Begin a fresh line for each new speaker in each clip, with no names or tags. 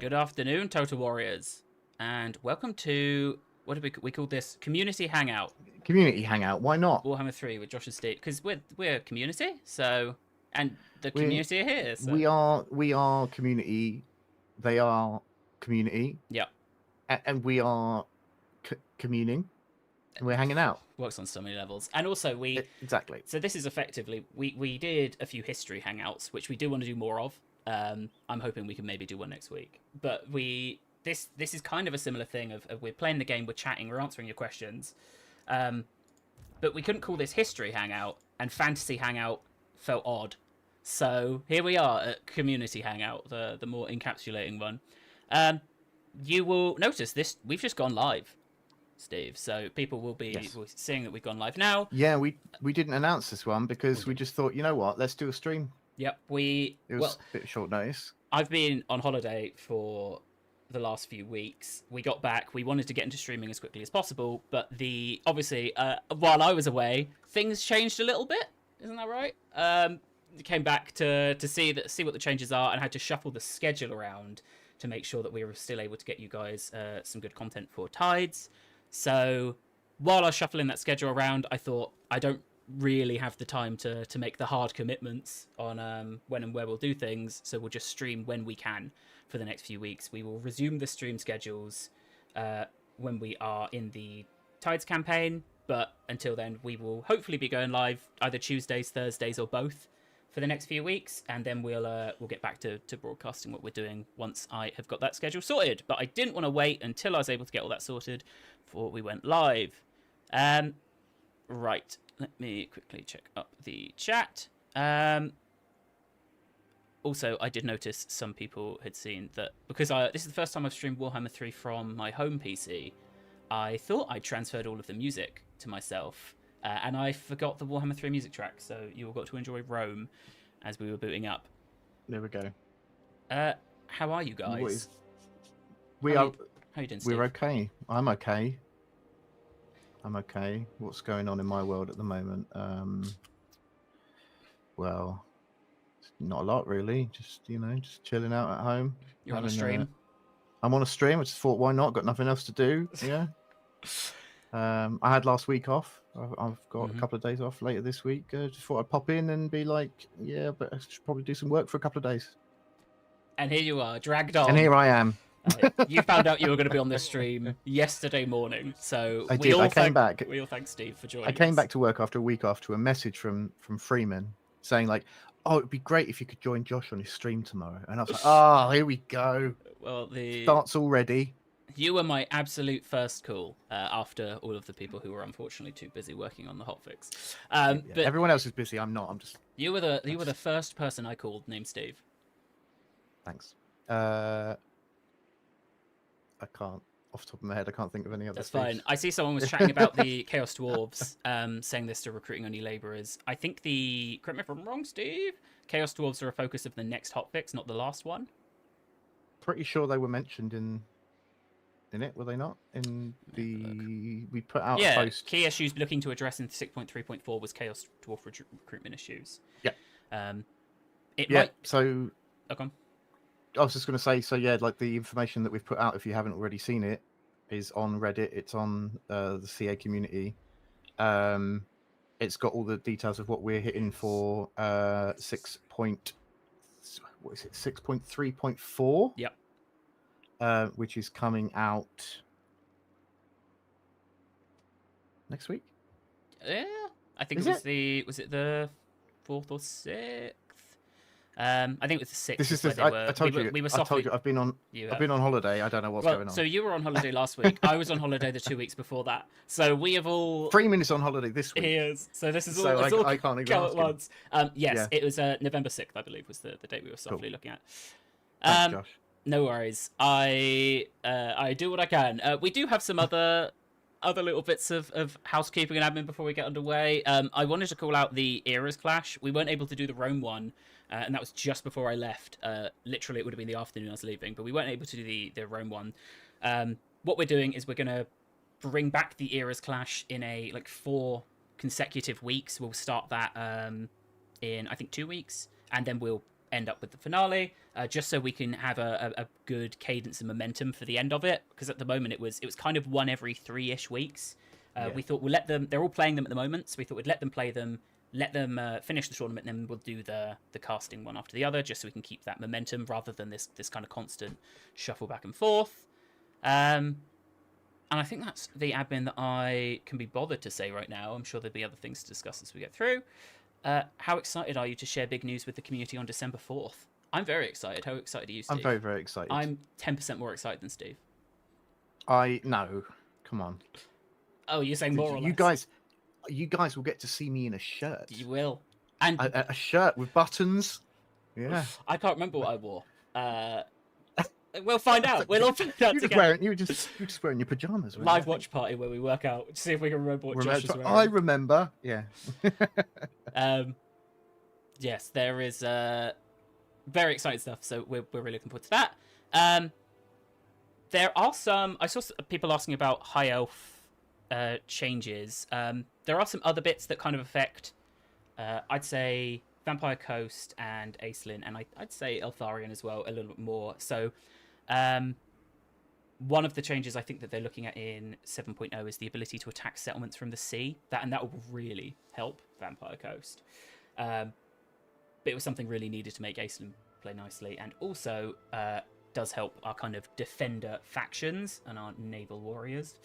Good afternoon, Total Warriors, and welcome to what do we call this? Community Hangout,
Community hangout. Why not?
Warhammer 3 with Josh and Steve, because we're a community, so and the
We
community are here. So.
we are community. They are community,
Yeah,
and we are communing. And we're hanging out.
works on so many levels, and also
Exactly.
So this is effectively we did a few history hangouts, which we do want to do more of. I'm hoping we can maybe do one next week, but this is kind of a similar thing of we're playing the game, we're chatting, we're answering your questions. But we couldn't call this history hangout, and fantasy hangout felt odd. So here we are at community hangout, the more encapsulating one. You will notice this. We've just gone live, Steve. So people will be seeing that we've gone live now.
Yeah, we didn't announce this one because we just thought, you know what, let's do a stream.
Yep,
it was a bit short notice.
I've been on holiday for the last few weeks. We got back. We wanted to get into streaming as quickly as possible, but obviously while I was away, things changed a little bit. Isn't that right? Came back to see what the changes are, and had to shuffle the schedule around to make sure that we were still able to get you guys some good content for Tides. So while I was shuffling that schedule around, I thought I don't really have the time to make the hard commitments on when and where we'll do things, so we'll just stream when we can for the next few weeks. We will resume the stream schedules when we are in the Tides campaign, but until then we will hopefully be going live either Tuesdays, Thursdays, or both for the next few weeks, and then we'll get back to broadcasting what we're doing once I have got that schedule sorted. But I didn't want to wait until I was able to get all that sorted before we went live. Right, let me quickly check up the chat. Also, I did notice some people had seen that because this is the first time I've streamed Warhammer 3 from my home PC. I thought I transferred all of the music to myself, and I forgot the Warhammer 3 music track, so you all got to enjoy Rome as we were booting up.
There we go.
How are you guys?
How
you doing, Steve?
We're okay. I'm okay. What's going on in my world at the moment? Well, not a lot really. Just just chilling out at home.
You're on a stream.
I'm on a stream. I just thought, why not? Got nothing else to do. Yeah. I had last week off. I've got a couple of days off later this week. Just thought I'd pop in and be like, yeah, but I should probably do some work for a couple of days.
And here you are, dragged on.
And here I am.
You found out you were going to be on this stream yesterday morning, so
I did. I came back.
We all thank Steve for joining.
I came back to work after a week off to a message from Freeman saying like, "Oh, it'd be great if you could join Josh on his stream tomorrow." And I was like, "Oh, here we go."
Well,
starts already.
You were my absolute first call after all of the people who were unfortunately too busy working on the hotfix. But
everyone else is busy. I'm not. I'm just.
You were the first person I called named Steve.
Thanks. I can't, off the top of my head, I can't think of any other.
That's fine. I see someone was chatting about the Chaos Dwarves, saying this to recruiting only labourers. I think correct me if I'm wrong, Steve, Chaos Dwarves are a focus of the next hotfix, not the last one.
Pretty sure they were mentioned in it, were they not? In the we put out a post.
Key issues looking to address in 6.3.4 was Chaos Dwarf recruitment issues.
Yeah.
So. Okay.
I was just going to say, so yeah, like the information that we've put out, if you haven't already seen it, is on Reddit. It's on the CA community. It's got all the details of what we're hitting for 6.3.4.
Yep.
Which is coming out next week.
Yeah, I think was it the 4th or 6th? I think it was the 6th.
This is I told you. I told you I've been on holiday. I don't know what's going on.
So you were on holiday last week. I was on holiday the 2 weeks before that. So we have all.
Freeman is on holiday this week.
He is. So this is all.
So I can't even
go
ask
at once. Yes, it was November 6th, I believe, was the date we were softly looking at.
Thanks, Josh.
No worries. I do what I can. We do have some other little bits of housekeeping and admin before we get underway. I wanted to call out the Eras Clash. We weren't able to do the Rome one, and that was just before I left. Literally, it would have been the afternoon I was leaving, but we weren't able to do the Rome one. What we're doing is we're going to bring back the Eras Clash in 4 consecutive weeks. We'll start that in, I think, 2 weeks, and then we'll end up with the finale, just so we can have a good cadence and momentum for the end of it. Because at the moment it was kind of one every 3-ish weeks. We thought we'll let them. They're all playing them at the moment, so we thought we'd let them play them, let them finish the tournament, and then we'll do the casting one after the other, just so we can keep that momentum rather than this kind of constant shuffle back and forth. And I think that's the admin that I can be bothered to say right now. I'm sure there'll be other things to discuss as we get through. How excited are you to share big news with the community on December 4th? I'm very excited. How excited are you, Steve?
I'm very, very excited.
I'm 10% more excited than Steve.
No. Come on.
Oh, you're saying more or
you
less?
You guys will get to see me in a shirt.
You will. And
a shirt with buttons. Yeah.
I can't remember what I wore. We'll find out. We'll all find out together.
You were just wearing your pajamas.
Live watch party where we work out. See if we can remember what Josh is wearing.
I remember. Yeah.
Yes, there is very exciting stuff. So we're really looking forward to that. There are some. I saw people asking about high elf changes. There are some other bits that kind of affect. I'd say Vampire Coast and Aislinn, and I'd say Eltharion as well a little bit more. So. One of the changes I think that they're looking at in 7.0 is the ability to attack settlements from the sea. That will really help Vampire Coast. But it was something really needed to make Aislinn play nicely, and also does help our kind of defender factions and our naval warriors.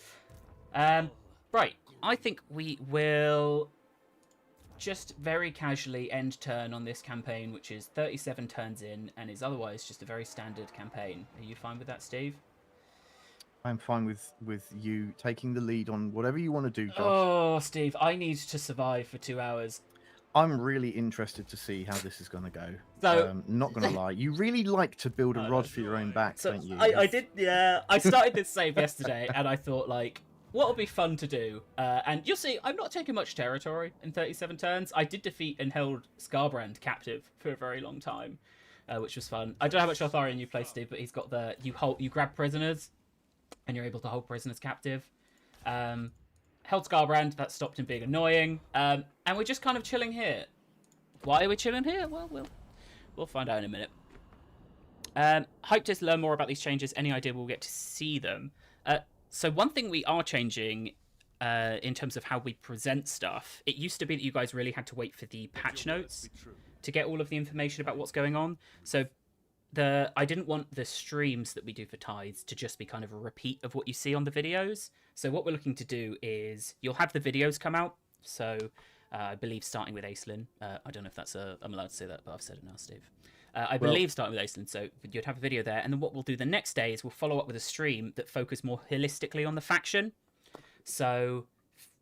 Right, I think we will just very casually end turn on this campaign, which is 37 turns in and is otherwise just a very standard campaign. Are you fine with that, Steve?
I'm fine with you taking the lead on whatever you want to do, Josh.
Oh, Steve, I need to survive for 2 hours.
I'm really interested to see how this is going to go.
So,
not going to lie, you really like to build a rod for your own back, don't you?
I did, yeah. I started this save yesterday, and I thought, like, what would be fun to do? And you'll see, I'm not taking much territory in 37 turns. I did defeat and held Scarbrand captive for a very long time, which was fun. I don't know how much Eltharion you play, Steve, but he's got the you grab prisoners, and you're able to hold prisoners captive. Held Scarbrand, that stopped him being annoying, and we're just kind of chilling here. Why are we chilling here? Well, we'll find out in a minute. Hyped to learn more about these changes. Any idea we'll get to see them? So one thing we are changing in terms of how we present stuff, it used to be that you guys really had to wait for the patch notes to get all of the information about what's going on. So I didn't want the streams that we do for Tides to just be kind of a repeat of what you see on the videos. So what we're looking to do is you'll have the videos come out. So I believe starting with Aislinn. I don't know if that's I'm allowed to say that, but I've said it now, Steve. I believe starting with Aislinn, so you'd have a video there. And then what we'll do the next day is we'll follow up with a stream that focus more holistically on the faction. So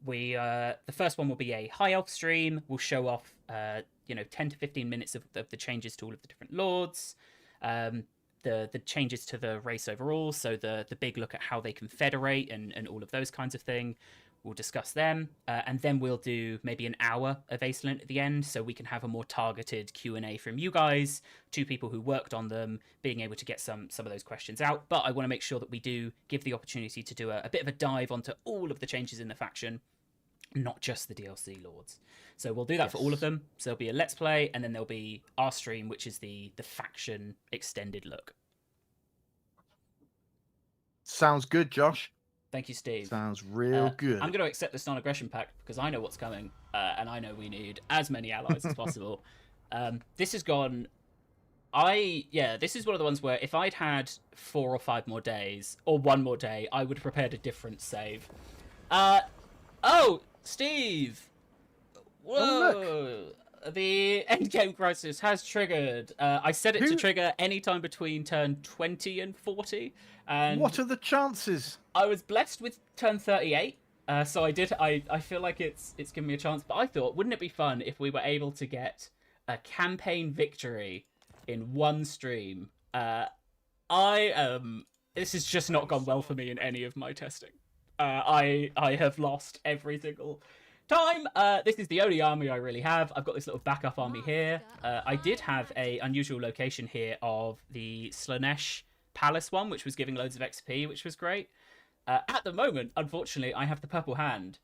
the first one will be a high elf stream. We'll show off 10 to 15 minutes of the changes to all of the different lords. The changes to the race overall, so the big look at how they confederate and all of those kinds of thing. We'll discuss them, and then we'll do maybe an hour of Aislinn at the end, so we can have a more targeted Q&A from you guys, two people who worked on them, being able to get some of those questions out. But I want to make sure that we do give the opportunity to do a bit of a dive onto all of the changes in the faction, not just the DLC lords. So we'll do that for all of them. So there'll be a Let's Play, and then there'll be our stream, which is the faction extended look.
Sounds good, Josh.
Thank you, Steve.
Sounds real good.
I'm going to accept this non-aggression pact because I know what's coming, and I know we need as many allies as possible. This has gone... this is one of the ones where if I'd had 4 or 5 more days, or 1 more day, I would have prepared a different save. Oh, Steve! Whoa!
Oh, look.
The Endgame crisis has triggered. I set it to trigger any time between turn 20 and 40. And
what are the chances?
I was blessed with turn 38. So I feel like it's given me a chance. But I thought, wouldn't it be fun if we were able to get a campaign victory in one stream? This has just not gone well for me in any of my testing. I have lost every single time. This is the only army I really have. I've got this little backup army here. I did have a unusual location here of the Slanesh Palace one, which was giving loads of XP, which was great. At the moment, unfortunately, I have the purple hand.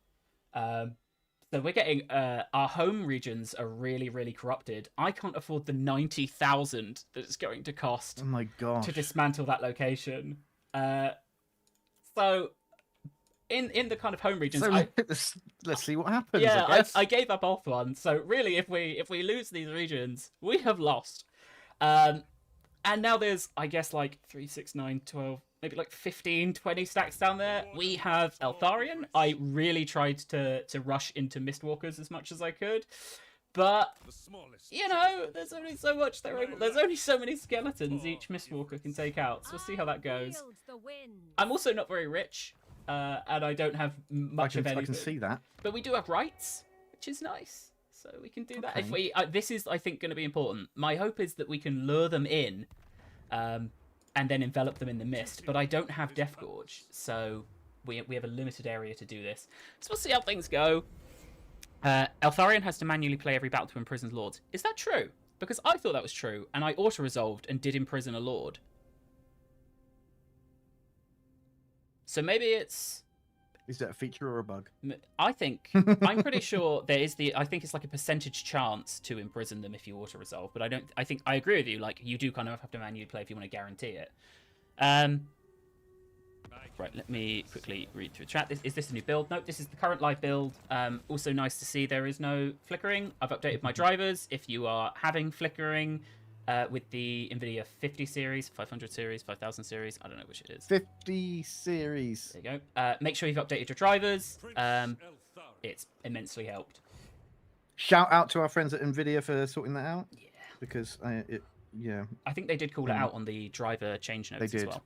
So we're getting our home regions are really corrupted. I can't afford the 90,000 that it's going to cost
Oh my gosh.
to dismantle that location. So in the kind of home regions,
So let's see what happens.
yeah,
I guess.
I gave up off one. So really, if we lose these regions, we have lost. And now there's, I guess, like 3, 6, 9, 12, maybe like 15, 20 stacks down there. We have Eltharion. I really tried to rush into Mistwalkers as much as I could. But, you know, there's only so much there's only so many skeletons each Mistwalker can take out. So we'll see how that goes. I'm also not very rich, and I don't have much of anything.
I can see that.
But we do have rights, which is nice. So we can do that.
Okay.
If we, this is, I think, going to be important. My hope is that we can lure them in, and then envelop them in the mist. But I don't have Death Gorge, so we have a limited area to do this. So we'll see how things go. Eltharion has to manually play every battle to imprison lords. Is that true? Because I thought that was true, and I auto-resolved and did imprison a lord. So maybe it's...
Is that a feature or a bug?
I think I'm pretty sure there is I think it's like a percentage chance to imprison them if you auto resolve, but I think I agree with you. Like you do kind of have to manually play if you want to guarantee it. Right, let me quickly read through the chat. Is this a new build? Nope, this is the current live build. Also nice to see there is no flickering. I've updated my drivers. If you are having flickering with the NVIDIA 50 series, 500 series, 5000 series, I don't know which it is.
50 series.
There you go. Make sure you've updated your drivers. It's immensely helped.
Shout out to our friends at NVIDIA for sorting that out.
Yeah.
Because, yeah.
I think they did call it out on the driver change notes as well.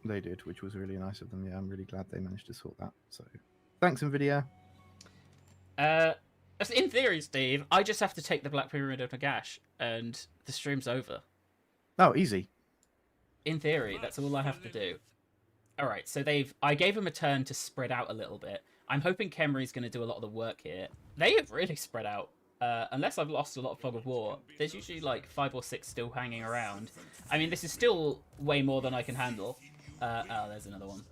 They did, which was really nice of them. Yeah, I'm really glad they managed to sort that. So, thanks, NVIDIA.
In theory, Steve, I just have to take the Black Pyramid of Nagash, and the stream's over.
Oh, easy.
In theory, that's all I have to do. All right, so I gave them a turn to spread out a little bit. I'm hoping Khemri's going to do a lot of the work here. They have really spread out. Unless I've lost a lot of Fog of War, there's usually like 5 or 6 still hanging around. I mean, this is still way more than I can handle. Oh, there's another one.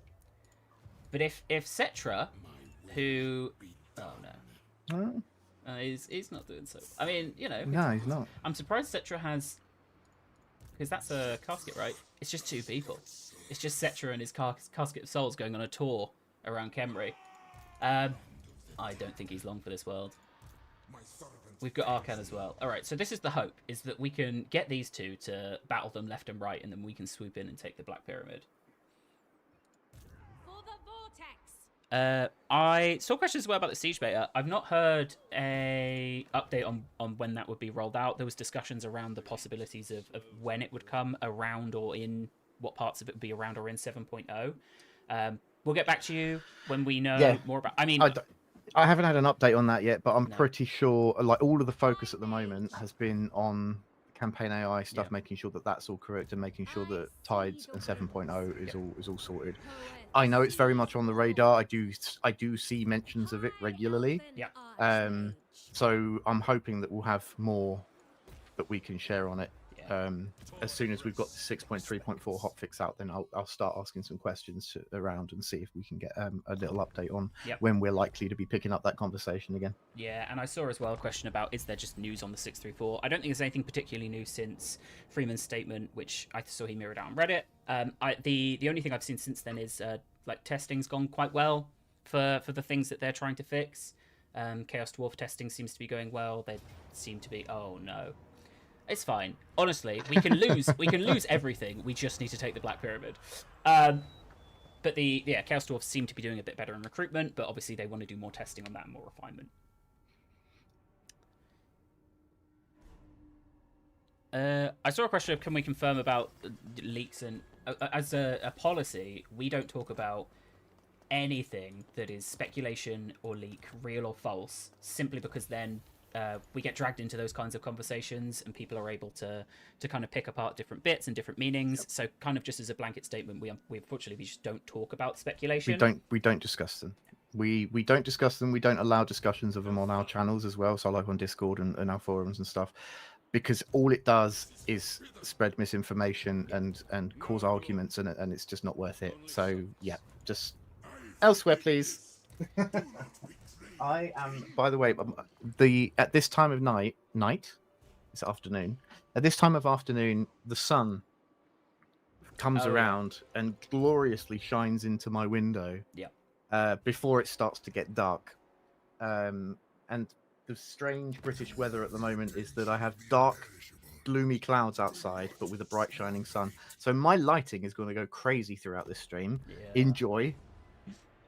But if Cetra, who... Oh, no. He's not doing so. I mean, you know...
No, he's not.
I'm surprised Cetra has... Because that's a casket, right? It's just 2 people. It's just Cetra and his casket of souls going on a tour around Khemri. I don't think he's long for this world. We've got Arcan as well. Alright, so this is the hope, is that we can get these 2 to battle them left and right, and then we can swoop in and take the Black Pyramid. I saw questions as well about the Siege Beta. I've not heard a update on when that would be rolled out. There was discussions around the possibilities of when it would come around, or in what parts of it would be around or in 7.0. We'll get back to you when we know more about... I mean...
I haven't had an update on that yet, but I'm pretty sure like all of the focus at the moment has been on campaign AI stuff, making sure that that's all correct and making sure that Tides and 7.0 is all sorted. I know it's very much on the radar. I do see mentions of it regularly.
Yeah.
So I'm hoping that we'll have more that we can share on it. As soon as we've got the 6.3.4 hotfix out, then I'll start asking some questions around and see if we can get a little update on when we're likely to be picking up that conversation again. Yeah,
and I saw as well a question about, is there just news on the 634? I don't think there's anything particularly new since Freeman's statement, which I saw he mirrored out on Reddit. The only thing I've seen since then is like testing's gone quite well for the things that they're trying to fix. Chaos Dwarf testing seems to be going well. They seem to be... Oh, no. It's fine. Honestly, we can lose everything. We just need to take the Black Pyramid. But Chaos Dwarfs seem to be doing a bit better in recruitment, but obviously they want to do more testing on that and more refinement. I saw a question of, can we confirm about leaks? And as a policy, we don't talk about anything that is speculation or leak, real or false, simply because then we get dragged into those kinds of conversations and people are able to kind of pick apart different bits and different meanings. So kind of just as a blanket statement, we unfortunately just don't talk about speculation.
We don't discuss them. We don't discuss them. We don't allow discussions of them on our channels as well. So like on Discord and our forums and stuff, because all it does is spread misinformation and cause arguments, and it's just not worth it. So yeah, just elsewhere, please. I am. By the way, at this time of night, it's afternoon. At this time of afternoon, the sun comes
Oh, yeah.
around and gloriously shines into my window.
Yeah.
Before it starts to get dark, and the strange British weather at the moment is that I have dark, gloomy clouds outside, but with a bright shining sun. So my lighting is going to go crazy throughout this stream.
Yeah.
Enjoy.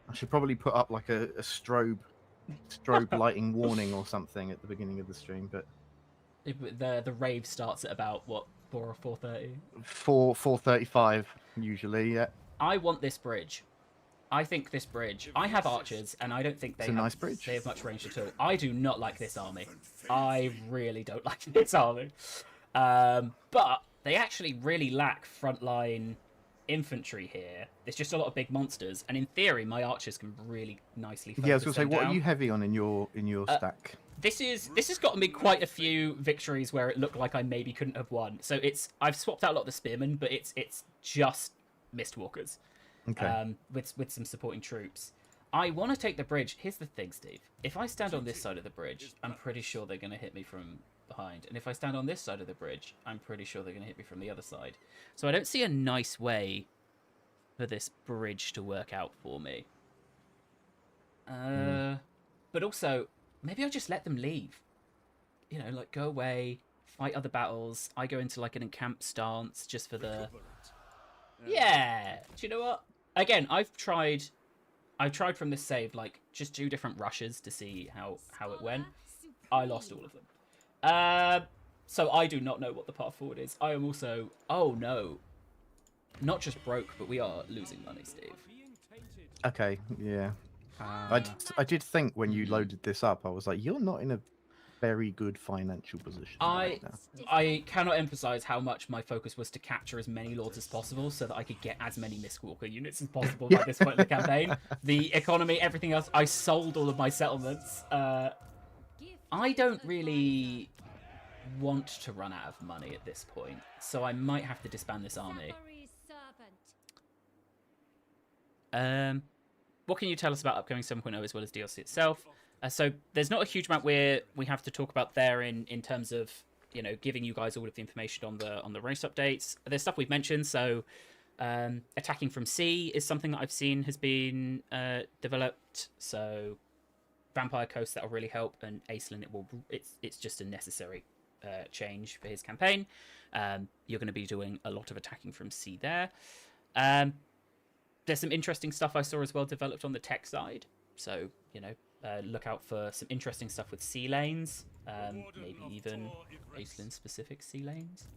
I should probably put up like a strobe lighting warning or something at the beginning of the stream, but
The rave starts at about what, 4 or 4:30?
4:35 usually. Yeah,
I want this bridge. I think this bridge. I have archers, and I don't think
it's a nice bridge.
they have much range at all. I do not like this army. I really don't like this army. But they actually really lack frontline infantry here. There's just a lot of big monsters, and in theory, my archers can really nicely.
Yeah, I was going to say,
them
what
down.
are you heavy on in your stack?
This has gotten me quite a few victories where it looked like I maybe couldn't have won. So I've swapped out a lot of the spearmen, but it's just mistwalkers.
Okay.
With some supporting troops. I want to take the bridge. Here's the thing, Steve. If I stand on this side of the bridge, I'm pretty sure they're going to hit me from behind. And if I stand on this side of the bridge, I'm pretty sure they're going to hit me from the other side. So I don't see a nice way for this bridge to work out for me. But also, maybe I'll just let them leave. You know, like, go away, fight other battles. I go into, like, an encamp stance just for the... Yeah! Do you know what? Again, I've tried from this save, like, just 2 different rushes to see how it went. I lost all of them. So I do not know what the path forward is. I am also... Oh, no. Not just broke, but we are losing money, Steve.
Okay, yeah. I did think when you loaded this up, I was like, you're not in a very good financial position right now.
I cannot emphasize how much my focus was to capture as many lords as possible so that I could get as many Mistwalker units as possible by this point in the campaign. The economy, everything else, I sold all of my settlements. I don't really want to run out of money at this point, so I might have to disband this army. What can you tell us about upcoming 7.0 as well as DLC itself? So there's not a huge amount we have to talk about there in terms of, you know, giving you guys all of the information on the race updates. There's stuff we've mentioned. So attacking from sea is something that I've seen has been developed. So Vampire Coast, that'll really help, and Aislinn, it's just a necessary change for his campaign. You're going to be doing a lot of attacking from sea there. There's some interesting stuff I saw as well developed on the tech side. So, you know, look out for some interesting stuff with sea lanes, maybe even Aislinn-specific sea lanes.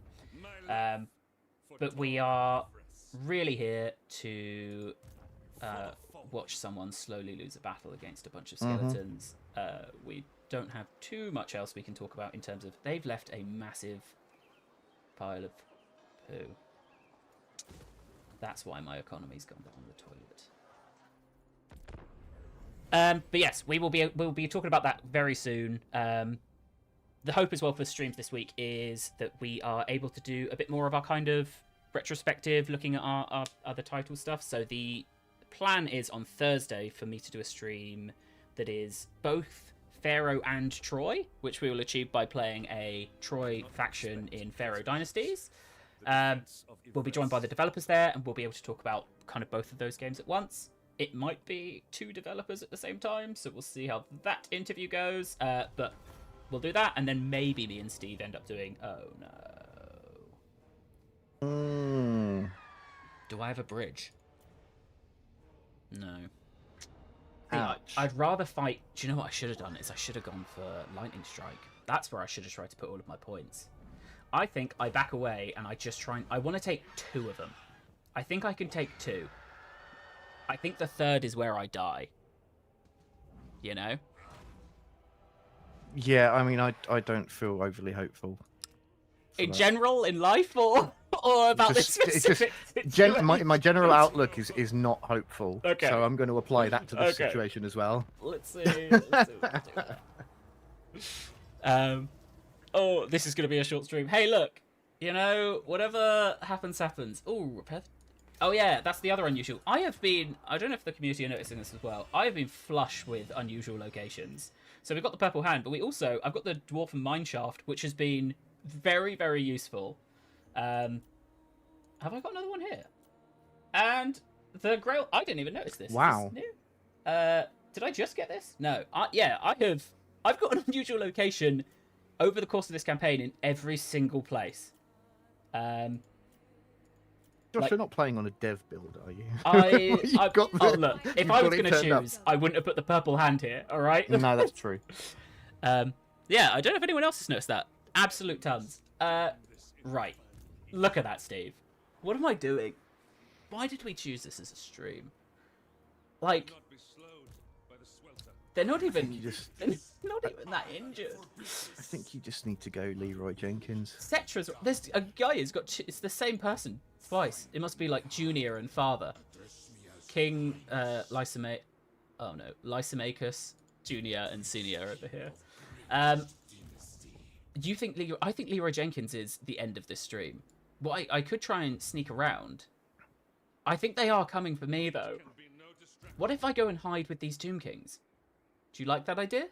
But we are really here to watch someone slowly lose a battle against a bunch of skeletons. We don't have too much else we can talk about in terms of... They've left a massive pile of poo. That's why my economy's gone down the toilet. But yes, we'll be talking about that very soon. The hope as well for streams this week is that we are able to do a bit more of our kind of retrospective, looking at our other title stuff. So the plan is on Thursday for me to do a stream that is both Pharaoh and Troy, which we will achieve by playing a Troy faction in Pharaoh Dynasties. We'll be joined by the developers there, and we'll be able to talk about kind of both of those games at once. It might be 2 developers at the same time, so we'll see how that interview goes. But we'll do that, and then maybe me and Steve end up doing... Oh, no. Do I have a bridge? No. I'd rather fight... Do you know what I should have done? Is I should have gone for Lightning Strike. That's where I should have tried to put all of my points. I think I back away and I just try and... I want to take 2 of them. I think I can take 2. I think the 3rd is where I die. You know?
Yeah, I mean, I don't feel overly hopeful.
In general, in life, or about this specific situation?
My general outlook is not hopeful.
Okay.
So I'm going to apply that to this situation as well.
Let's see. Let's see what we do. Oh, this is going to be a short stream. Hey, look. You know, whatever happens, happens. Oh, repair Oh yeah, that's the other unusual. I don't know if the community are noticing this as well. I have been flush with unusual locations. So we've got the purple hand, but I've got the dwarf and mineshaft, which has been very, very useful. Have I got another one here? And the grail, I didn't even notice this.
Wow.
Is this new? Did I just get this? No. I've got an unusual location over the course of this campaign in every single place.
Josh,
like-
you're not playing on a dev build, are you?
Look, if I was going to choose, I wouldn't have put the purple hand here, all right?
No, that's true.
Yeah, I don't know if anyone else has noticed that. Absolute tons. Right. Look at that, Steve. What am I doing? Why did we choose this as a stream? Like, they're not even that injured.
I think you just need to go Leroy Jenkins.
Cetra's, there's a guy who's got, it's the same person twice. It must be like junior and father. King, Lysimachus, junior and senior over here. Do you think I think Leroy Jenkins is the end of this stream. Well, I could try and sneak around. I think they are coming for me, though. What if I go and hide with these Tomb Kings? Do you like that idea?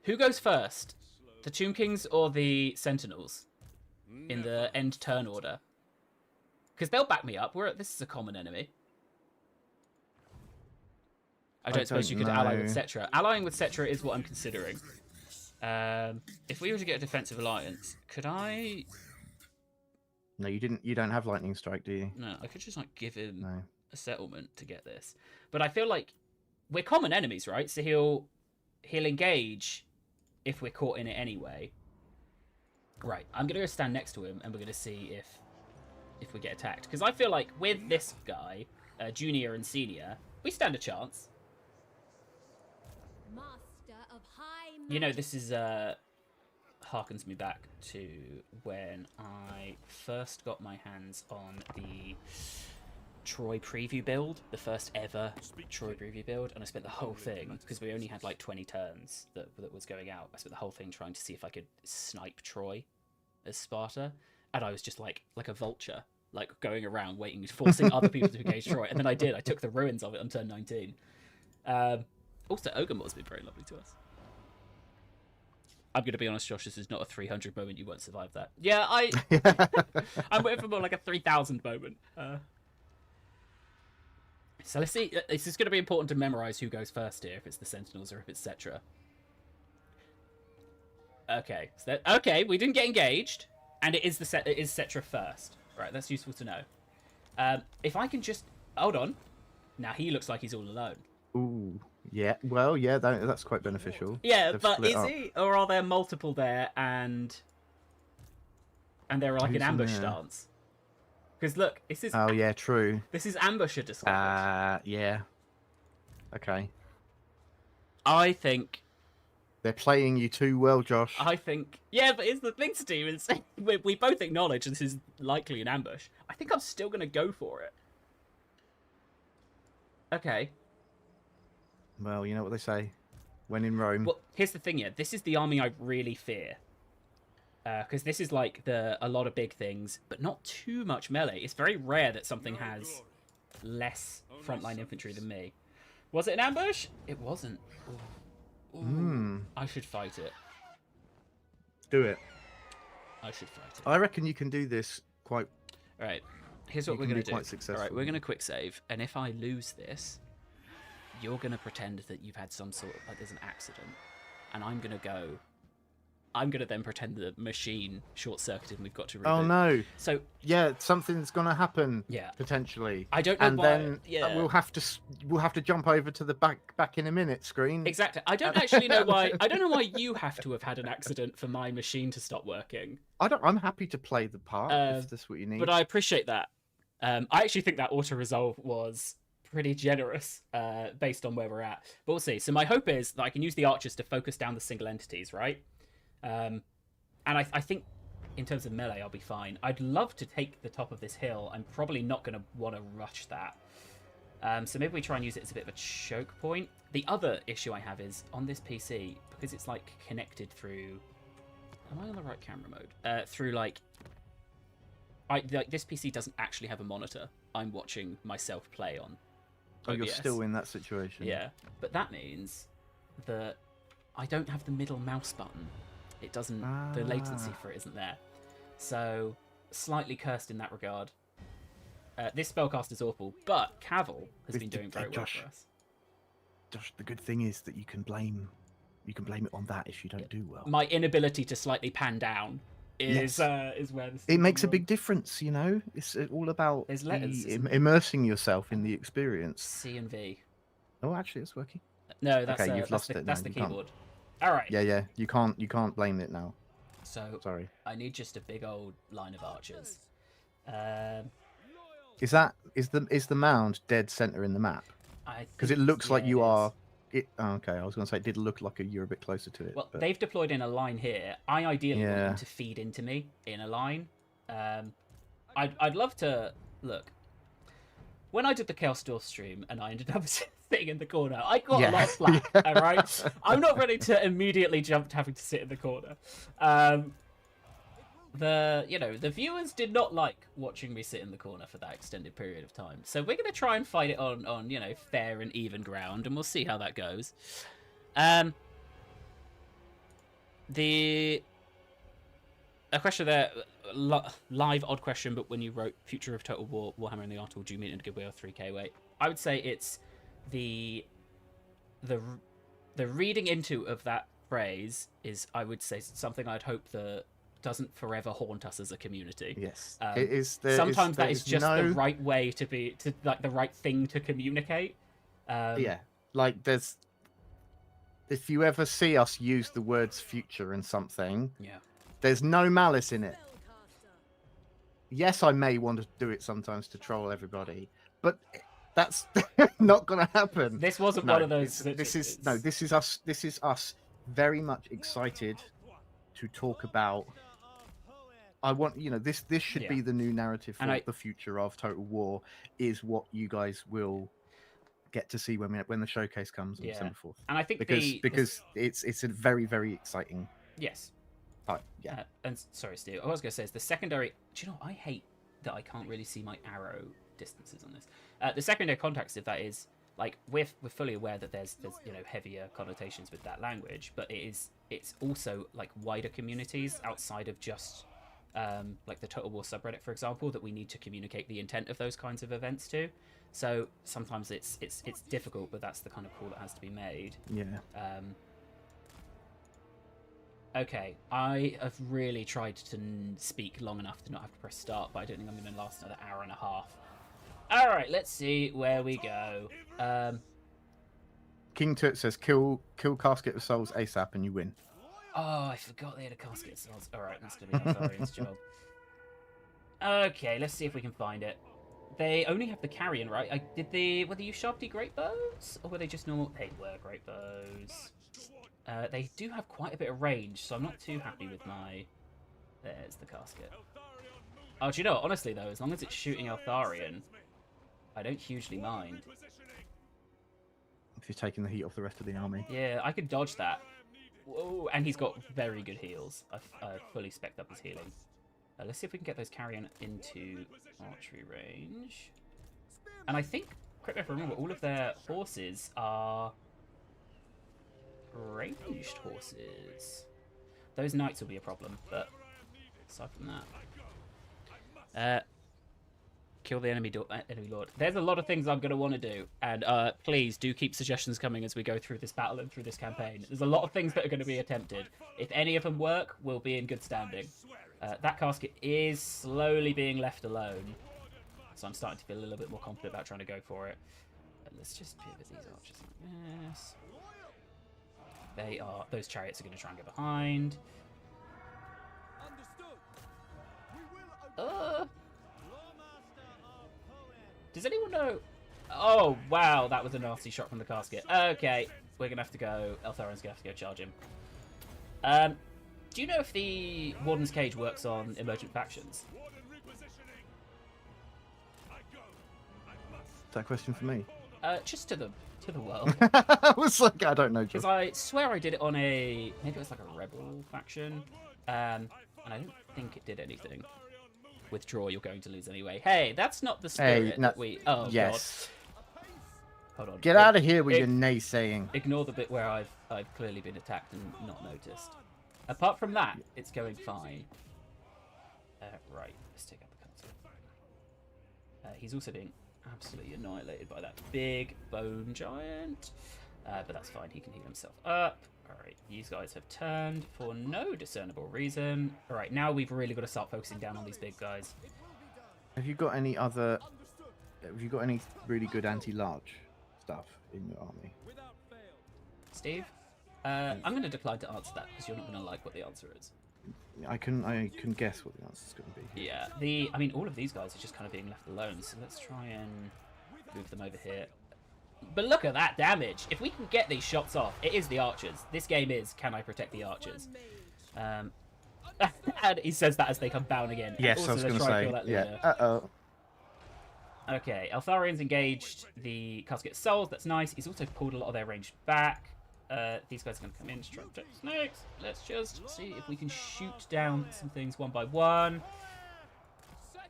Who goes first? The Tomb Kings or the Sentinels? In the end turn order? Because they'll back me up. This is a common enemy. I don't suppose you could ally with Cetra. Allying with Cetra is what I'm considering. If we were to get a defensive alliance, could I...
No, you didn't. You don't have lightning strike, do you?
No, I could just like give him a settlement to get this. But I feel like we're common enemies, right? So he'll engage if we're caught in it anyway. Right, I'm gonna go stand next to him, and we're gonna see if we get attacked. Because I feel like with this guy, junior and senior, we stand a chance. You know, this is harkens me back to when I first got my hands on the Troy preview build, the first ever Troy preview build, and I spent the whole thing, because we only had like 20 turns that was going out, I spent the whole thing trying to see if I could snipe Troy as Sparta, and I was just like a vulture, like going around waiting, forcing other people to engage Troy, and then I did. I took the ruins of it on turn 19. Also, Ogremore's been very lovely to us. I'm going to be honest, Josh, this is not a 300 moment. You won't survive that. Yeah, I'm waiting for more like a 3,000 moment. So let's see. This is going to be important to memorize who goes first here, if it's the Sentinels or if it's Cetra. Okay. Okay, we didn't get engaged, and it is Cetra first. Right, that's useful to know. If I can just... Hold on. Now he looks like he's all alone.
Ooh. Yeah, well, yeah, that's quite beneficial.
Yeah, but is he? Or are there multiple there and they're like an ambush stance? Because look, this is...
Oh, yeah, true.
This is ambusher discovered.
Yeah. Okay.
I think...
They're playing you too well, Josh.
I think... Yeah, but here's the thing, Steve, is we both acknowledge this is likely an ambush. I think I'm still going to go for it. Okay.
Well, you know what they say. When in Rome.
Well, here's the thing, yeah. This is the army I really fear. Because this is like a lot of big things, but not too much melee. It's very rare that something has less frontline infantry than me. Was it an ambush? It wasn't. Ooh. I should fight it.
Do it.
I should fight it.
I reckon you can do this quite...
All right. Here's what we're going to do.
Quite successful.
All right, we're going to quick save, and if I lose this... You're going to pretend that you've had some sort of, like there's an accident. And I'm going to then pretend the machine short-circuited and we've got to reboot.
Oh, no.
So...
Yeah, something's going to happen.
Yeah.
Potentially.
I don't know
and
why...
then we'll have to jump over to the back in a minute screen.
Exactly. I don't actually know why... I don't know why you have to have had an accident for my machine to stop working.
I'm happy to play the part, if that's what you need.
But I appreciate that. I actually think that auto-resolve was... pretty generous based on where we're at, but we'll see. So my hope is that I can use the archers to focus down the single entities, right? And I think in terms of melee I'll be fine. I'd love to take the top of this hill. I'm probably not going to want to rush that, so maybe we try and use it as a bit of a choke point. The other issue I have is on this PC, because it's like connected through... Am I on the right camera mode? Through like this PC doesn't actually have a monitor. I'm watching myself play on.
Oh, you're
OBS.
still in that situation.
Yeah, but that means that I don't have the middle mouse button. It doesn't. The latency for it isn't there. So slightly cursed in that regard. This spellcast is awful, but Cavill has been doing very well for us.
Josh, the good thing is that you can blame it on that if you don't do well.
My inability to slightly pan down is where this
it makes a big difference, you know. It's all about immersing yourself in the experience.
C and V.
Oh, actually, it's working.
No, that's
okay. You've lost it.
That's
now.
the keyboard. All right.
Yeah. You can't blame it now.
So
sorry.
I need just a big old line of archers.
Is the mound dead center in the map? Because it looks like you are. Okay, I was going to say it did look like you're a bit closer to it.
Well,
but...
they've deployed in a line here. I ideally want them to feed into me in a line. I'd love to look. When I did the Chaos Dwarf stream and I ended up sitting in the corner, I got a lot of flack. All right, I'm not ready to immediately jump to having to sit in the corner. The viewers did not like watching me sit in the corner for that extended period of time. So we're going to try and fight it on fair and even ground, and we'll see how that goes. A question there, live odd question, but when you wrote Future of Total War Warhammer in the article, do you mean in Good Way or 3K way? I would say it's the reading into of that phrase is, I would say, something I'd hope that doesn't forever haunt us as a community.
Yes,
sometimes that is just the right way to like the right thing to communicate.
Like if you ever see us use the words future in something, there's no malice in it. Yes, I may want to do it sometimes to troll everybody, but that's not going to happen.
This wasn't one of those.
This is us very much excited to talk about. I want, this should be the new narrative for the future of Total War, is what you guys will get to see when the showcase comes on December 4th.
And I think
because it's a very, very exciting.
Yes.
Yeah.
And sorry, Steve. What I was going to say is the secondary. Do you know? I hate that I can't really see my arrow distances on this. The secondary context of that is like we're fully aware that there's heavier connotations with that language, but it's also like wider communities outside of just like the Total War subreddit, for example, that we need to communicate the intent of those kinds of events to. So sometimes it's difficult, but that's the kind of call that has to be made.
Yeah.
Okay, I have really tried to speak long enough to not have to press start, but I don't think I'm going to last another hour and a half. All right, let's see where we go.
King Tut says, "Kill Casket of Souls ASAP, and you win."
Oh, I forgot they had a Casket of Souls. All right, that's going to be Eltharion's job. Okay, let's see if we can find it. They only have the carrion, right? Were they use Sharpty Great Bows, or were they just normal? They were Great Bows. They do have quite a bit of range, so I'm not too happy with my... There's the casket. Oh, do you know what? Honestly, though, as long as it's shooting Eltharion, I don't hugely mind.
If you're taking the heat off the rest of the army.
Yeah, I could dodge that. Whoa, and he's got very good heals. I've fully specced up his healing. Let's see if we can get those carrion into archery range. And I think, correct me if I remember, all of their horses are... ranged horses. Those knights will be a problem, but aside from that, kill the enemy lord. There's a lot of things I'm going to want to do, and please do keep suggestions coming as we go through this battle and through this campaign. There's a lot of things that are going to be attempted. If any of them work, we'll be in good standing. That casket is slowly being left alone, so I'm starting to feel a little bit more confident about trying to go for it. Let's just pivot these archers like this. Those chariots are going to try and get behind. Does anyone know? Oh, wow, that was a nasty shot from the casket. Okay, we're going to have to go. Eltharion's going to have to go charge him. Do you know if the Warden's Cage works on emergent factions?
Is that a question for me?
Just to the world.
I was like, I don't know.
Because I swear I did it on maybe it was like a rebel faction, and I don't think it did anything. withdraw, you're going to lose anyway. Hey, that's not the
Hey,
spirit
no,
that we... Oh,
yes.
God. Hold on.
Get out of here with your naysaying.
Ignore the bit where I've clearly been attacked and not noticed. Apart from that, it's going fine. Right, let's take up the console. He's also being absolutely annihilated by that big bone giant. But that's fine, he can heal himself up. Alright, these guys have turned for no discernible reason. Alright, now we've really got to start focusing down on these big guys.
Have you got any really good anti-large stuff in your army?
Steve? I'm going to decline to answer that because you're not going to like what the answer is.
I can guess what the answer is going to be.
Yeah, I mean, all of these guys are just kind of being left alone, so let's try and move them over here. But look at that damage. If we can get these shots off, it is the archers. This game is, can I protect the archers? And he says that as they come down again.
Yes,
also,
I was going to say, yeah. Uh-oh.
Okay, Eltharion's engaged the Casket Souls. That's nice. He's also pulled a lot of their range back. These guys are going to come in to try and protect snakes. Let's just see if we can shoot down some things one by one.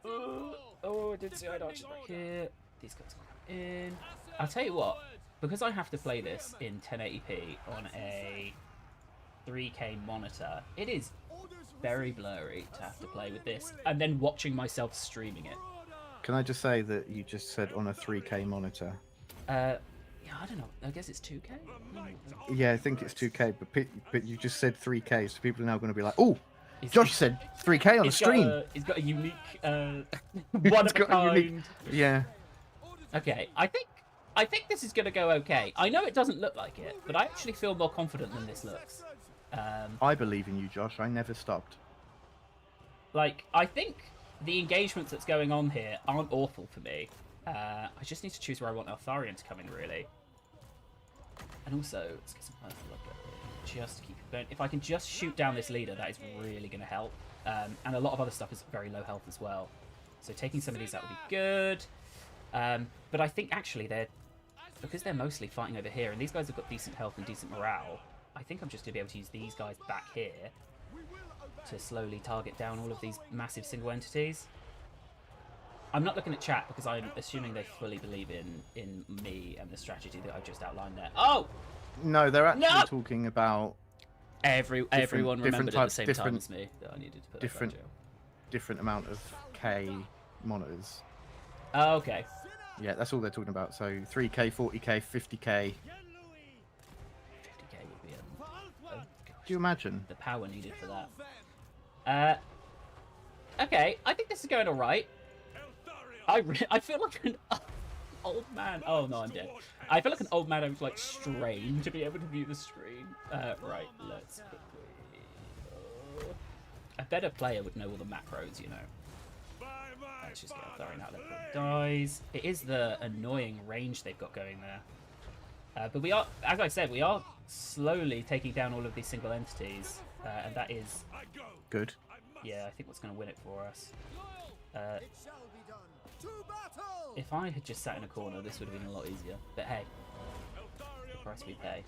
Oh, I did see I'd archers back here. These guys are coming in. I'll tell you what, because I have to play this in 1080p on a 3K monitor, it is very blurry to have to play with this and then watching myself streaming it.
Can I just say that you just said on a 3K monitor?
Yeah, I don't know. I guess it's 2K?
Yeah, I think it's 2K, but you just said 3K, so people are now going to be like, oh, Josh said 3K on a stream.
He's got a unique, one of a kind.
Yeah.
Okay, I think this is going to go okay. I know it doesn't look like it, but I actually feel more confident than this looks.
I believe in you, Josh. I never stopped.
Like, I think the engagements that's going on here aren't awful for me. I just need to choose where I want Eltharion to come in, really. And also, let's get some personal look at it. Just keep it going. If I can just shoot down this leader, that is really going to help. And a lot of other stuff is very low health as well. So taking some of these out would be good. But I think actually because they're mostly fighting over here, and these guys have got decent health and decent morale, I think I'm just going to be able to use these guys back here to slowly target down all of these massive single entities. I'm not looking at chat because I'm assuming they fully believe in me and the strategy that I've just outlined there. Oh!
No, they're actually talking about...
Everyone remembered at the same time as me that I needed to put
different amount of K monitors.
Oh, okay.
Yeah, that's all they're talking about. So 3K, 40K, 50K.
50K would be
do you imagine?
The power needed for that. Okay, I think this is going alright. I feel like an old man. Oh no, I'm dead. I feel like an old man who's like strained to be able to view the screen. Right, let's quickly... A better player would know all the macros, you know. Let's just get Eltharion out there before he dies. It is the annoying range they've got going there. But we are, as I said, we are slowly taking down all of these single entities. And that is...
good.
Yeah, I think what's going to win it for us. If I had just sat in a corner, this would have been a lot easier. But hey, the price we pay.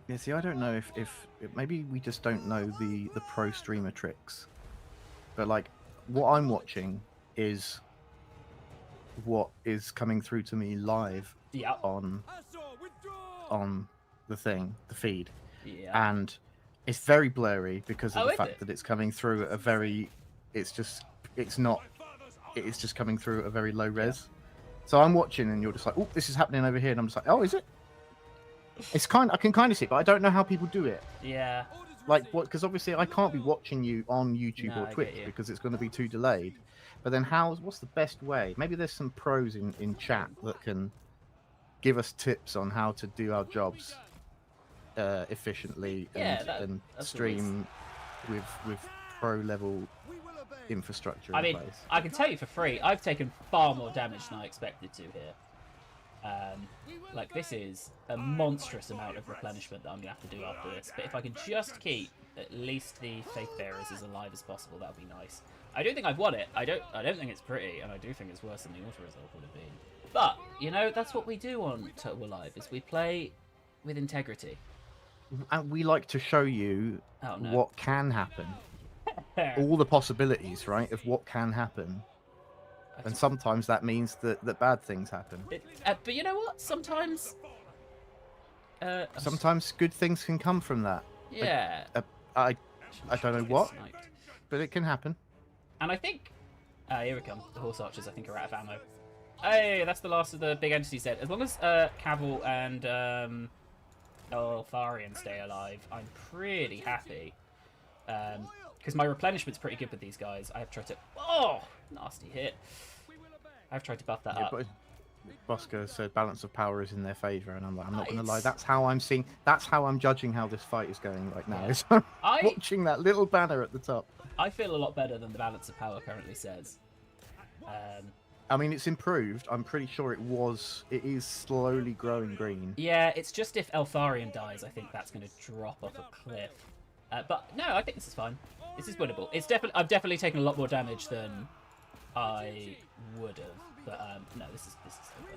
Yeah, see, I don't know if maybe we just don't know the pro streamer tricks. But like, what I'm watching is what is coming through to me live on the feed.
Yeah.
And it's very blurry because of the fact that it's coming through at a very... It's just coming through at a very low res. So I'm watching and you're just like, oh, this is happening over here. And I'm just like, oh, is it? I can kind of see it, but I don't know how people do it.
Yeah.
Like, what? Because obviously I can't be watching you on YouTube or Twitch because it's going to be too delayed. But then what's the best way? Maybe there's some pros in chat that can give us tips on how to do our jobs efficiently and stream with pro level infrastructure in place.
I can tell you for free, I've taken far more damage than I expected to here. Like, this is a monstrous amount of replenishment that I'm going to have to do after this. But if I can just keep at least the Faith Bearers as alive as possible, that would be nice. I do think I've won it. I don't think it's pretty, and I do think it's worse than the auto result would have been. But, you know, that's what we do on Total Alive, is we play with integrity.
And we like to show you what can happen. all the possibilities, right, of what can happen. And sometimes that means that bad things happen.
But you know what? Sometimes...
Sometimes good things can come from that.
yeah.
I don't know what,
Sniped.
but it can happen.
And I think... here we come. The horse archers, I think, are out of ammo. Hey, that's the last of the big entities dead. As long as Cavill and Eltharion stay alive, I'm pretty happy. Because my replenishment's pretty good with these guys. I have tried to... Oh! Nasty hit. I've tried to buff that up.
But Bosker said balance of power is in their favour, and I'm like, I'm not going to lie. That's how I'm seeing. That's how I'm judging how this fight is going right now.
Yeah.
Is I'm watching that little banner at the top.
I feel a lot better than the balance of power currently says.
I mean, it's improved. I'm pretty sure it is slowly growing green.
Yeah, it's just if Eltharion dies, I think that's going to drop off a cliff. But no, I think this is fine. This is winnable. I've definitely taken a lot more damage than I would have. But no, this is over.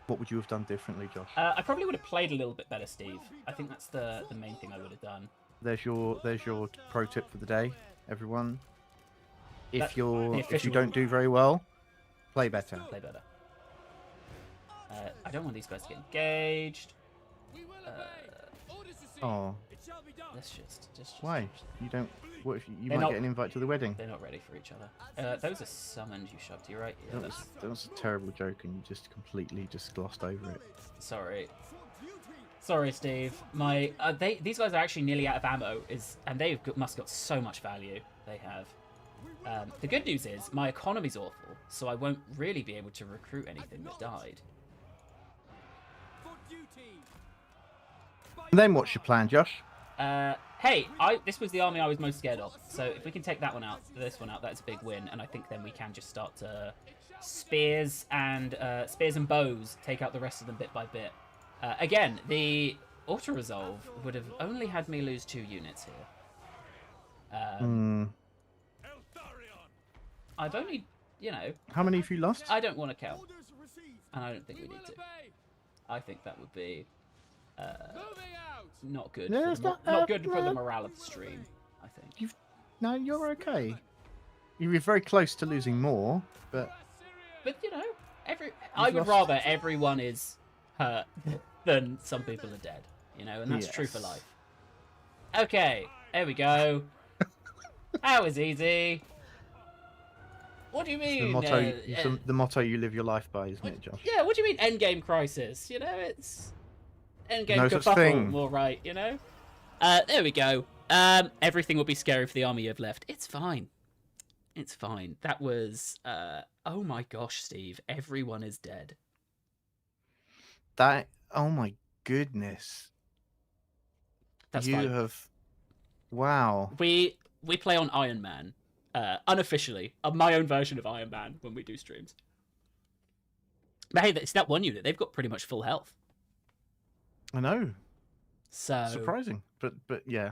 What would you have done differently, Josh?
I probably would have played a little bit better, Steve. I think that's the main thing I would have done.
There's your pro tip for the day, everyone. If you
official...
don't do very well, play better.
Play better. I don't want these guys to get engaged.
Oh.
Let's just
Why? You don't... What if you
They're
might get an invite to the wedding?
They're not ready for each other. Those are summoned, you shoved, you're right. Yeah,
that was a terrible joke, and you just completely glossed over it.
Sorry, Steve. These guys are actually nearly out of ammo, and they must got so much value. They have. The good news is my economy's awful, so I won't really be able to recruit anything that died.
And then what's your plan, Josh?
Hey, this was the army I was most scared of. So if we can take that one out, this one out, that's a big win. And I think then we can just start to spears and bows, take out the rest of them bit by bit. Again, the auto resolve would have only had me lose 2 units here. I've only,
How many have you lost?
I don't want to count, and I don't think we need to. I think that would be not good.
No,
not good for the morale of the stream. I think.
No, you're okay. You were very close to losing more, but
I would rather everyone is hurt than some people are dead. And that's true for life. Okay, there we go. That was easy. What do you mean?
The motto you live your life by, isn't it, Josh?
Yeah, what do you mean endgame crisis? It's endgame
no such
kerfuffle,
thing.
more right, There we go. Everything will be scary for the army you've left. It's fine. It's fine. That was oh my gosh, Steve. Everyone is dead.
Oh my goodness.
That's
you
fine.
Wow.
We play on Iron Man. Unofficially, my own version of Iron Man when we do streams. But hey, it's that one unit. They've got pretty much full health.
I know.
So
surprising, but yeah,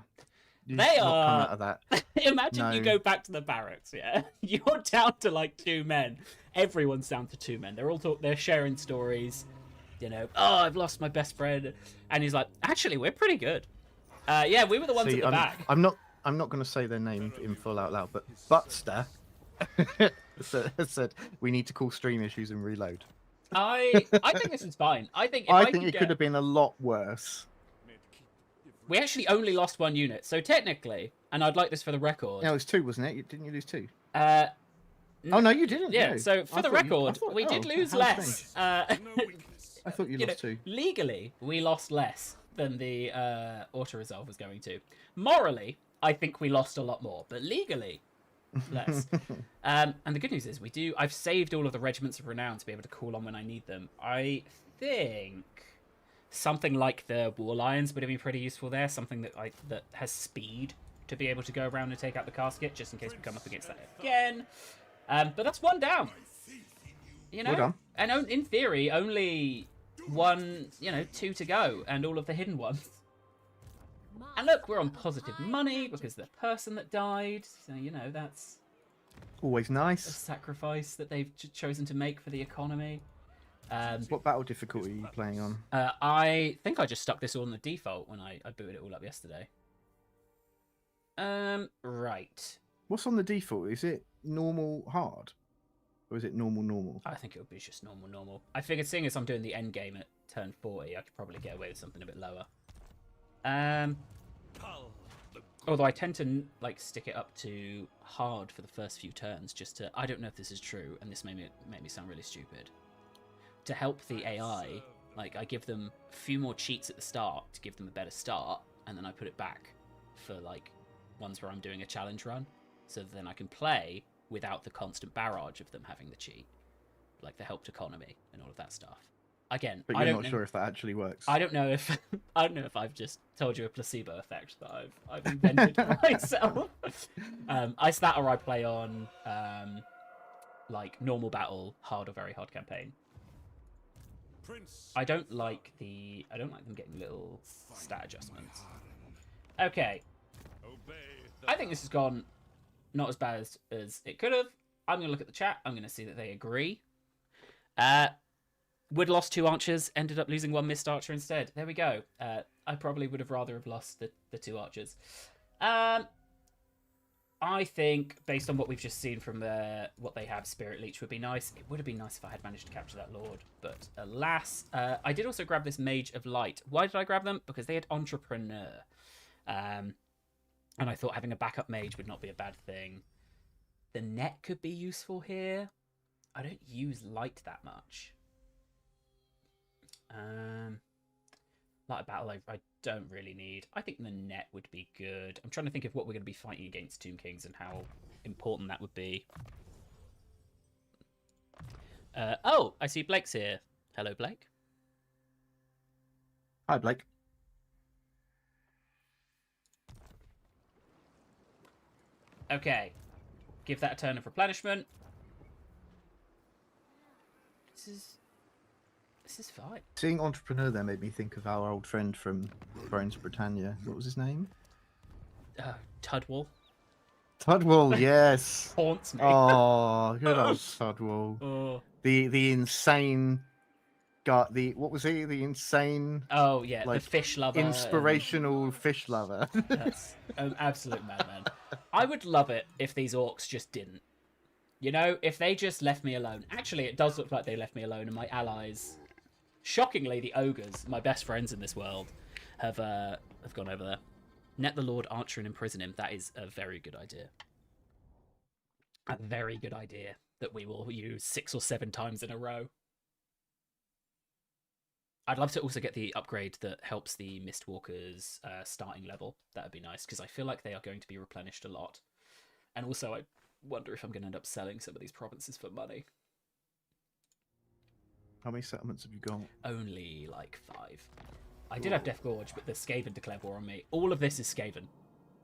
they are.
Come out of that.
Imagine you go back to the barracks. Yeah, you're down to like 2 men. Everyone's down to 2 men. They're sharing stories. Oh, I've lost my best friend, and he's like, actually, we're pretty good. Yeah, we were the ones at the back.
I'm not going to say their name in full out loud, but Butster said we need to call stream issues and reload.
I think this is fine. I think
it could have been a lot worse.
We actually only lost 1 unit, so technically, and I'd like this for the record.
No, it was 2, wasn't it? Didn't you lose 2?
Oh
no, you didn't.
Yeah.
No.
So for the record, we did lose less.
I thought you lost 2.
Legally, we lost less than the auto resolve was going to. Morally, I think we lost a lot more, but legally, less. And the good news is I've saved all of the regiments of renown to be able to call on when I need them. I think something like the War Lions would have been pretty useful there. Something that has speed to be able to go around and take out the casket, just in case we come up against that again. But that's 1 down.
Well done.
And in theory, only 2 to go, and all of the hidden ones. And look, we're on positive money because of the person that died. So, that's
always nice.
A sacrifice that they've chosen to make for the economy.
What battle difficulty are you playing on?
I think I just stuck this all on the default when I booted it all up yesterday. Right.
What's on the default? Is it normal hard? Or is it normal?
I think it would be just normal. I figured seeing as I'm doing the end game at turn 40, I could probably get away with something a bit lower. Although I tend to like stick it up to hard for the first few turns, just to. I don't know if this is true, and this made me sound really stupid. To help the AI, like I give them a few more cheats at the start to give them a better start, and then I put it back for like ones where I'm doing a challenge run, so then I can play without the constant barrage of them having the cheat, like the helped economy and all of that stuff. Again,
But you're not sure if that actually works.
I don't know if I've just told you a placebo effect that I've invented for myself. That or I play on like normal battle, hard or very hard campaign. I don't like them getting little stat adjustments. Okay. I think this has gone not as bad as it could have. I'm going to look at the chat. I'm going to see that they agree. Would lost 2 archers, ended up losing 1 missed archer instead. There we go. I probably would have rather have lost the 2 archers. I think, based on what we've just seen from what they have, Spirit Leech would be nice. It would have been nice if I had managed to capture that Lord, but alas. I did also grab this Mage of Light. Why did I grab them? Because they had Entrepreneur. And I thought having a backup Mage would not be a bad thing. The net could be useful here. I don't use Light that much. Light battle I don't really need. I think the net would be good. I'm trying to think of what we're going to be fighting against Tomb Kings and how important that would be. Oh, I see Blake's here. Hello, Blake.
Hi, Blake.
Okay. Give that a turn of replenishment. This is fine.
Seeing Entrepreneur there made me think of our old friend from Bones Britannia. What was his name?
Tudwall.
Tudwall, yes.
Haunts me.
Oh, good old Tudwall.
Oh.
The insane guy. What was he? The insane.
Oh yeah,
like,
the fish lover.
Inspirational fish lover.
That's an absolute madman. I would love it if these orcs just didn't. You know, if they just left me alone. Actually, it does look like they left me alone, and my allies, shockingly, the ogres, my best friends in this world, have gone over there. Net the Lord Archer and imprison him. That is a very good idea. A very good idea that we will use 6 or 7 times in a row. I'd love to also get the upgrade that helps the Mistwalkers starting level. That would be nice, because I feel like they are going to be replenished a lot. And also, I wonder if I'm going to end up selling some of these provinces for money.
How many settlements have you got?
Only like 5. I did have Death Gorge, but the Skaven declared war on me. All of this is Skaven.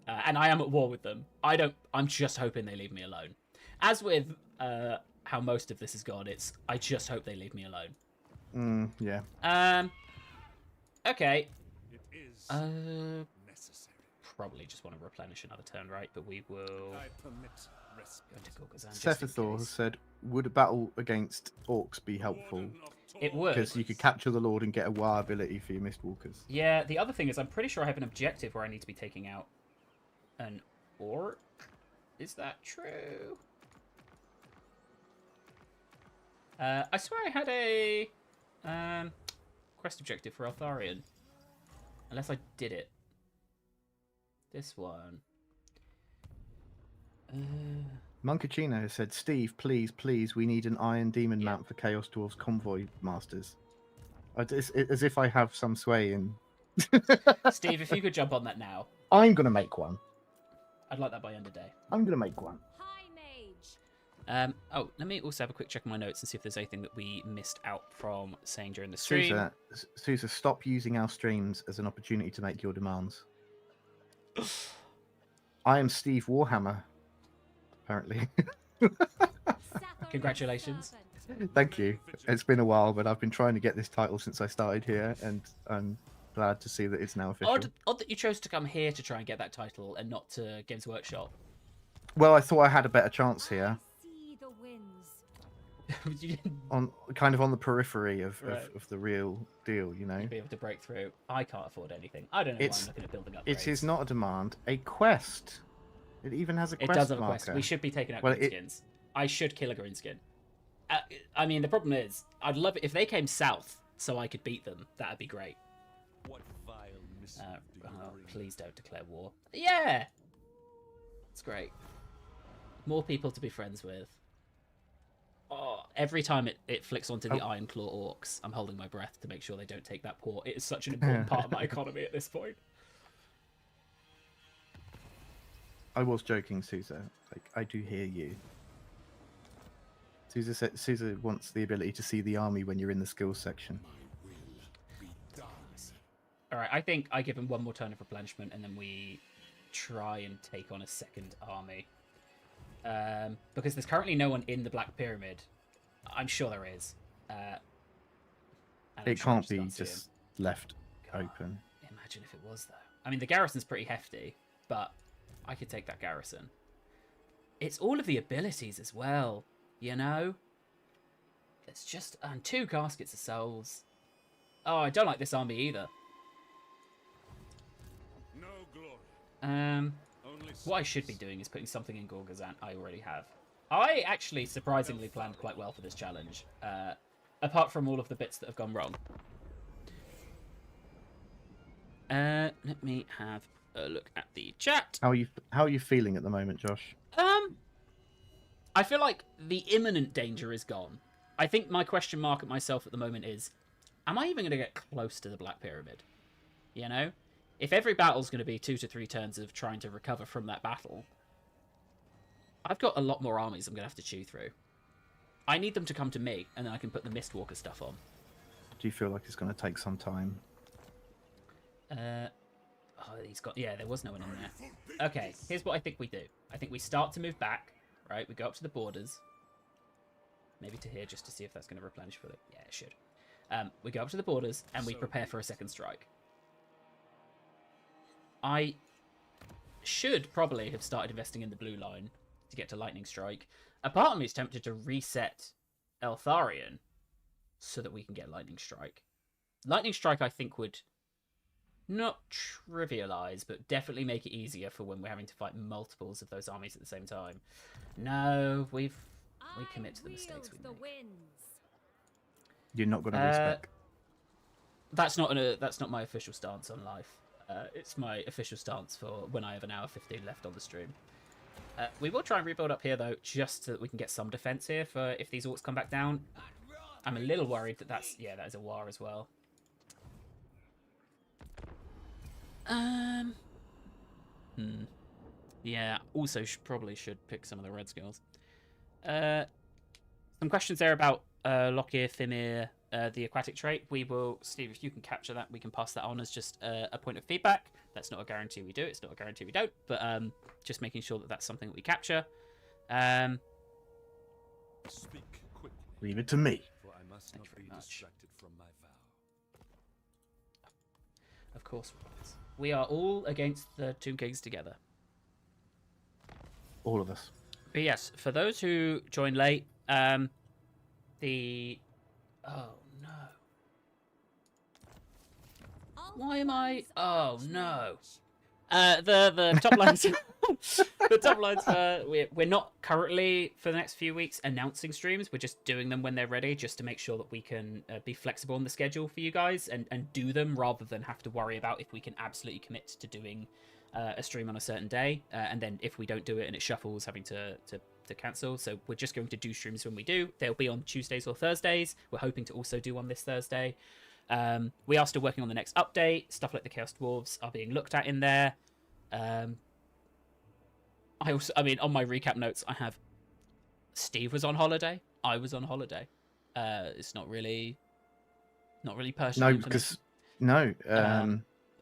And I am at war with them. I'm just hoping they leave me alone. As with how most of this has gone, I just hope they leave me alone.
Yeah.
Okay. It is necessary. Probably just want to replenish another turn, right? But we will go to Gorgazan.
Sethithor said, would a battle against orcs be helpful?
It would.
Because you could capture the Lord and get a WoW ability for your Mistwalkers.
Yeah, the other thing is I'm pretty sure I have an objective where I need to be taking out an orc. Is that true? I swear I had a quest objective for Eltharion. Unless I did it. This one.
Monkachino has said, Steve, please, we need an Iron Demon map for Chaos Dwarves Convoy Masters. As if I have some sway in...
Steve, if you could jump on that now.
I'm going to make one.
I'd like that by end of day.
I'm going to make one.
Hi, Mage. Oh, let me also have a quick check of my notes and see if there's anything that we missed out from saying during the stream.
Sousa, stop using our streams as an opportunity to make your demands. I am Steve Warhammer, apparently.
Congratulations.
Thank you. It's been a while, but I've been trying to get this title since I started here, and I'm glad to see that it's now official.
Odd that you chose to come here to try and get that title and not to Games Workshop.
Well, I thought I had a better chance here.
You didn't...
kind of on the periphery of the real deal, you know.
You'd be able to break through. I can't afford anything. I don't know why I'm looking at building up.
It is not a demand, a quest. It even has a
It
quest
does have a
marker.
quest. We should be taking out
Well,
greenskins. I should kill a greenskin. I mean, the problem is, I'd love it if they came south so I could beat them. That'd be great.
What vile missive do you bring?
Please don't declare war. Yeah! It's great. More people to be friends with. Oh, every time it flicks onto the Iron Claw Orcs, I'm holding my breath to make sure they don't take that port. It is such an important part of my economy at this point.
I was joking, Sousa. Like, I do hear you. Sousa wants the ability to see the army when you're in the skills section.
Alright, I think I give him one more turn of replenishment and then we try and take on a second army. Because there's currently no one in the Black Pyramid. I'm sure there is.
It can't be just left open.
Imagine if it was, though. I mean, the garrison's pretty hefty, but I could take that garrison. It's all of the abilities as well, you know? It's just... And 2 Gaskets of Souls. Oh, I don't like this army either.
No glory.
What I should be doing is putting something in Gorgazant I already have. I actually surprisingly planned quite well for this challenge, apart from all of the bits that have gone wrong. Let me have a look at the chat.
How are you feeling at the moment, Josh?
I feel like the imminent danger is gone. I think my question mark at myself at the moment is, am I even going to get close to the Black Pyramid? You know? If every battle's going to be 2 to 3 turns of trying to recover from that battle, I've got a lot more armies I'm going to have to chew through. I need them to come to me, and then I can put the Mistwalker stuff on.
Do you feel like it's going to take some time?
He's got... Yeah, there was no one in there. Okay, here's what I think we do. I think we start to move back, right? We go up to the borders. Maybe to here, just to see if that's going to replenish fully. Yeah, it should. We go up to the borders, and we prepare for a second strike. I should probably have started investing in the blue line to get to Lightning Strike. A part of me is tempted to reset Eltharion so that we can get Lightning Strike. Lightning Strike, I think, would not trivialize, but definitely make it easier for when we're having to fight multiples of those armies at the same time. No, we commit to the mistakes we make.
You're not going to respect.
That's not my official stance on life. It's my official stance for when I have an hour 15 left on the stream. We will try and rebuild up here, though, just so that we can get some defense here for if these orcs come back down. I'm a little worried that that is a war as well. Yeah, also probably should pick some of the red skills. Some questions there about Lockyer, Thimir, the aquatic trait. We will, Steve, if you can capture that, we can pass that on as just a point of feedback. That's not a guarantee we do. It's not a guarantee we don't. But just making sure that that's something that we capture.
Speak quickly.
Leave it to me.
For I must not be distracted from my vow.
Of course, we are all against the Tomb Kings together.
All of us.
But yes, for those who joined late, oh no. Why am I? Oh no. The top lines. The top lines. We're not currently for the next few weeks announcing streams. We're just doing them when they're ready, just to make sure that we can be flexible on the schedule for you guys and do them rather than have to worry about if we can absolutely commit to doing a stream on a certain day, and then if we don't do it and it shuffles, having to cancel. So we're just going to do streams when we do. They'll be on Tuesdays or Thursdays. We're hoping to also do one this Thursday. We are still working on the next update. Stuff like the Chaos Dwarves are being looked at in there. I mean, on my recap notes, I have Steve was on holiday. I was on holiday. It's not really personal.
No, because no.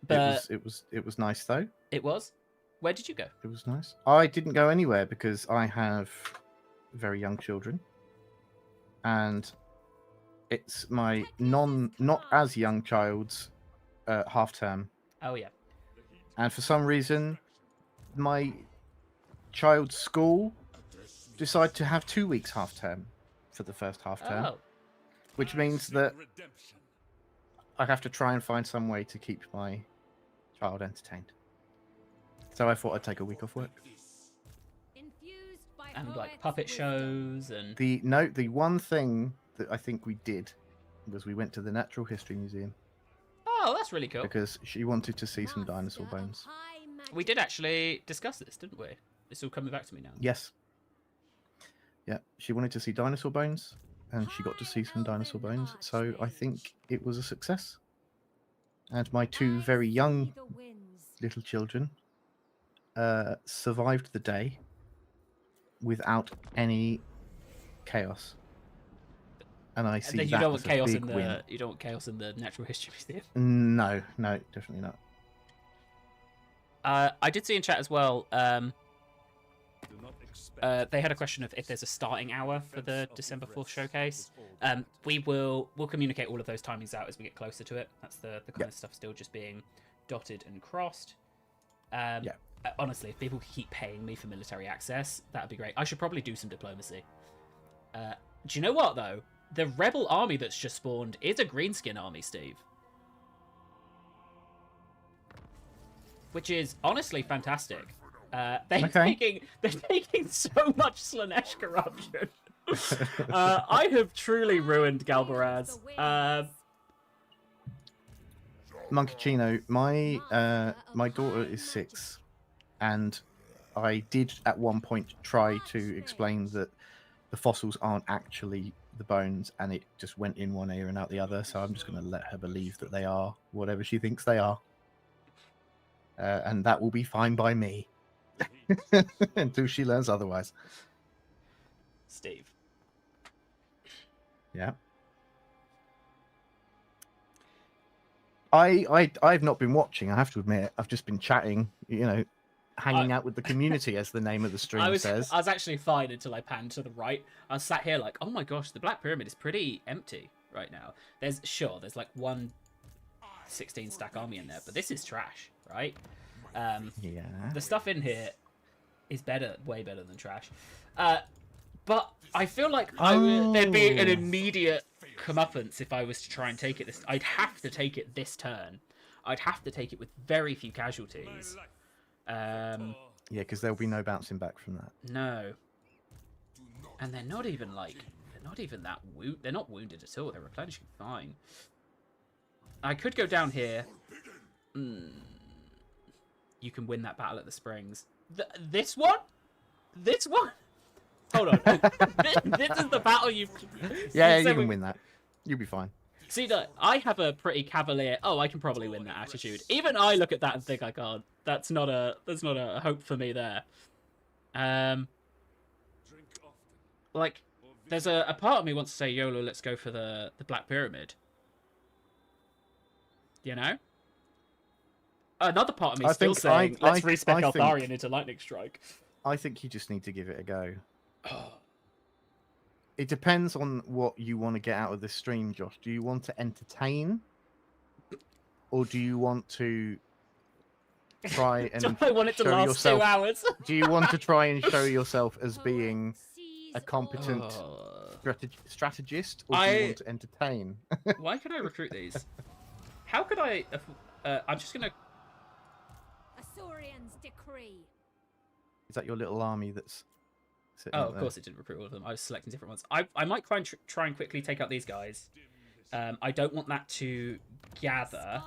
But
it was nice though.
It was. Where did you go?
It was nice. I didn't go anywhere because I have very young children, and it's my not as young child's half term.
Oh yeah.
And for some reason, my child's school decided to have 2 weeks half term for the first half term, which means that I have to try and find some way to keep my child entertained. So I thought I'd take a week off work.
and like puppet shows and.
The one thing that I think we did was we went to the Natural History Museum
Oh, that's really cool.
because she wanted to see some dinosaur bones.
We did actually discuss this, didn't we? It's all coming back to me now.
Yes. Yeah, she wanted to see dinosaur bones, and she got to see some dinosaur bones. So I think it was a success. And my two very young little children survived the day without any chaos. And I see
And then you
that
don't
as
want
a
chaos
big
in the
win.
you don't want chaos in the Natural History Museum.
No, definitely not.
I did see in chat as well.
Do not expect
They had a question of if there's a starting hour for the December 4th showcase. We'll communicate all of those timings out as we get closer to it. That's the kind of stuff still just being dotted and crossed. Honestly, if people keep paying me for military access, that'd be great. I should probably do some diplomacy. Do you know what though? The rebel army that's just spawned is a greenskin army, Steve. Which is honestly fantastic. They're taking so much Slanesh corruption. I have truly ruined Galbaraz.
Monkachino, my daughter is 6, and I did at one point try to explain that the fossils aren't actually the bones, and it just went in one ear and out the other. So I'm just going to let her believe that they are whatever she thinks they are, and that will be fine by me until she learns otherwise.
Steve.
Yeah. I've not been watching, I have to admit. I've just been chatting, hanging out with the community, as the name of the stream says.
I was actually fine until I panned to the right. I was sat here like, oh my gosh, the Black Pyramid is pretty empty right now. There's like one 16 stack army in there, but this is trash, right?
Yeah.
The stuff in here is way better than trash. But I feel like there'd be an immediate comeuppance if I was to try and take it I'd have to take it this turn. I'd have to take it with very few casualties.
Yeah, because there'll be no bouncing back from that.
No. And they're not even that they're not wounded at all. They're replenishing fine. I could go down here. You can win that battle at the Springs. This one? This one? Hold on. this is the battle you've...
Yeah, you can win that. You'll be fine.
See, look, I have a pretty cavalier, I can probably win that attitude. Even I look at that and think I can't. That's not a hope for me there. Like, there's a part of me wants to say, YOLO, let's go for the Black Pyramid. You know? Another part of me is still saying, let's respec Eltharion into Lightning Strike.
I think you just need to give it a go. It depends on what you want to get out of this stream, Josh. Do you want to entertain? Or do you want to try and
do I want it to last
yourself,
2 hours?
do you want to try and show yourself as being a competent strategist? Or do you want to entertain?
Why can I recruit these? How could I... I'm just going to...
Asaurian's decree.
Is that your little army that's sitting
of course it didn't recruit all of them. I was selecting different ones. I might try and quickly take out these guys. I don't want that to gather.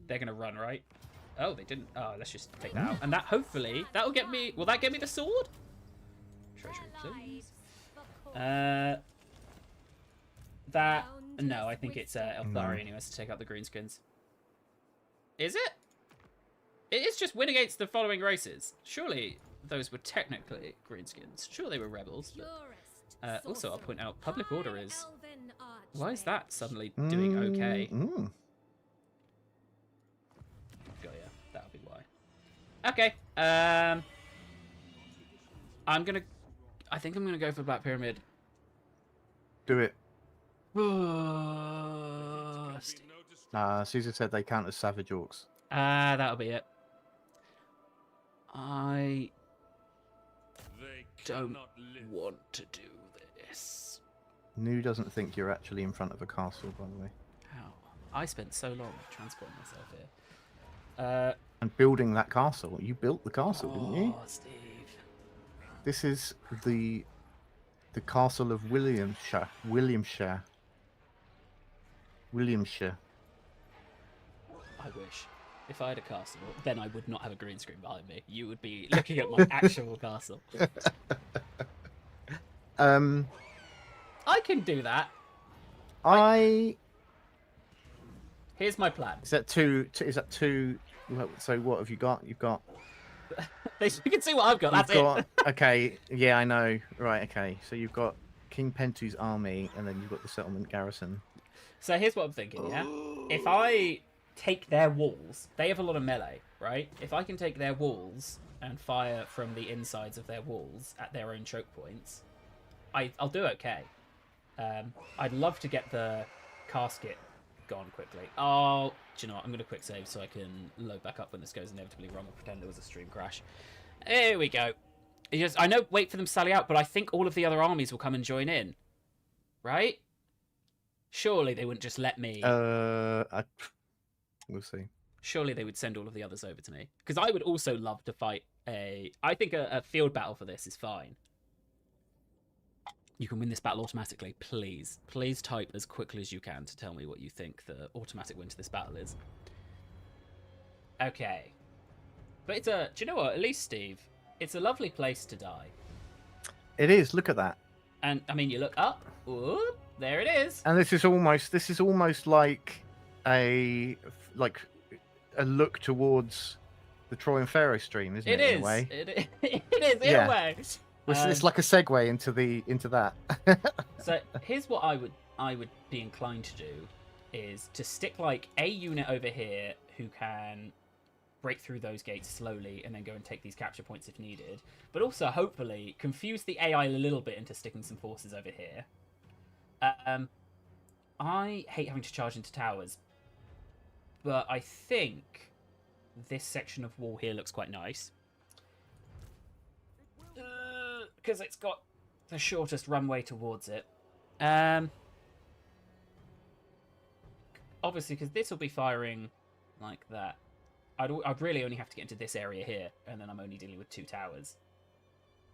They're going to run, right? Oh, they didn't. Oh, let's just take that out. And that, hopefully, that'll get me... Will that get me the sword? Treasury, please. That... No, I think it's Eltharion who has to take out the greenskins. Is it? It is just win against the following races. Surely those were technically greenskins. Sure, they were rebels. But, also, I'll point out, public order is... Why is that suddenly doing okay? Oh, yeah, that'll be why. Okay. I think I'm gonna go for Black Pyramid.
Do it.
Steve.
Caesar said they count as savage orcs.
That'll be it. I don't want to do this.
Nu doesn't think you're actually in front of a castle, by the way.
How? I spent so long transporting myself here.
And building that castle. You built the castle, didn't you?
Oh, Steve.
This is the castle of Williamshire. Williamshire.
I wish. If I had a castle, then I would not have a green screen behind me. You would be looking at my actual castle. I can do that. Here's my plan.
Is that two? Is that two? So what have you got? You've got.
You can see what I've got. That's it.
Okay, yeah, I know. Right, okay. So you've got King Pentu's army, and then you've got the settlement garrison.
So here's what I'm thinking, yeah? If I take their walls, they have a lot of melee, right? If I can take their walls and fire from the insides of their walls at their own choke points, I'll do okay. I'd love to get the casket gone quickly. Oh, do you know what? I'm going to quick save so I can load back up when this goes inevitably wrong and pretend there was a stream crash. Here we go. I know, wait for them to sally out, but I think all of the other armies will come and join in. Right? Surely they wouldn't just let me...
We'll see.
Surely they would send all of the others over to me. Because I would also love to fight I think a field battle for this is fine. You can win this battle automatically, please. Please type as quickly as you can to tell me what you think the automatic win to this battle is. Okay. But it's a... Do you know what? At least, Steve, it's a lovely place to die.
It is. Look at that.
And, I mean, you look up. Ooh, there it is.
And this is almost like a look towards the Troy and Pharaoh stream, isn't it?
In
a way?
It is, in a way.
It's like a segue into that.
So here's what I would be inclined to do is to stick like a unit over here who can break through those gates slowly and then go and take these capture points if needed, but also hopefully confuse the AI a little bit into sticking some forces over here. I hate having to charge into towers, but I think this section of wall here looks quite nice. Because it's got the shortest runway towards it. Obviously, because this will be firing like that. I'd really only have to get into this area here, and then I'm only dealing with 2 towers.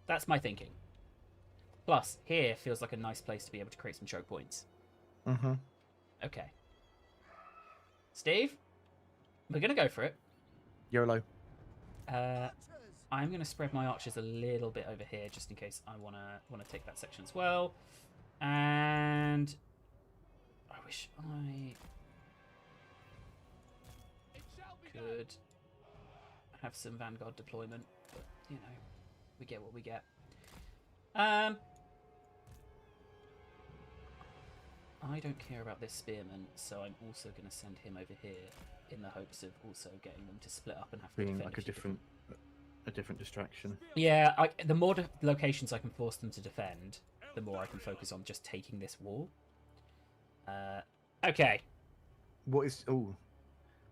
That's my thinking. Plus, here feels like a nice place to be able to create some choke points.
Mm-hmm.
Okay. Steve, we're going to go for it.
YOLO.
I'm going to spread my archers a little bit over here, just in case I want to take that section as well. And I wish I could have some Vanguard deployment, but you know, we get what we get. I don't care about this spearman, so I'm also going to send him over here in the hopes of also getting them to split up and have to
Being
defend
like a different distraction.
Yeah, the more locations I can force them to defend, the more I can focus on just taking this wall. Okay.
What is... Oh,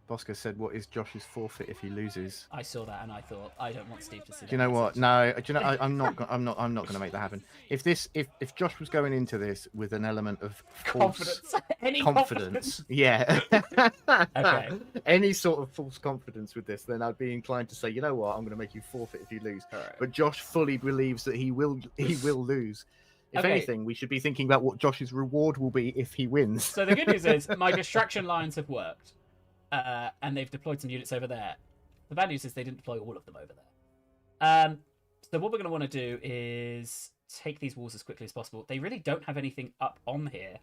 Bosco said, what is Josh's forfeit if he loses?
I saw that and I thought, I don't want Steve to see that.
Do you know what? No, do you know, I'm not going to make that happen. If Josh was going into this with an element of false confidence, yeah,
okay,
any sort of false confidence with this, then I'd be inclined to say, you know what, I'm going to make you forfeit if you lose.
Right.
But Josh fully believes that he will lose. If anything, we should be thinking about what Josh's reward will be if he wins.
So the good news is my distraction lines have worked. And they've deployed some units over there. The bad news is they didn't deploy all of them over there. So what we're going to want to do is take these walls as quickly as possible. They really don't have anything up on here.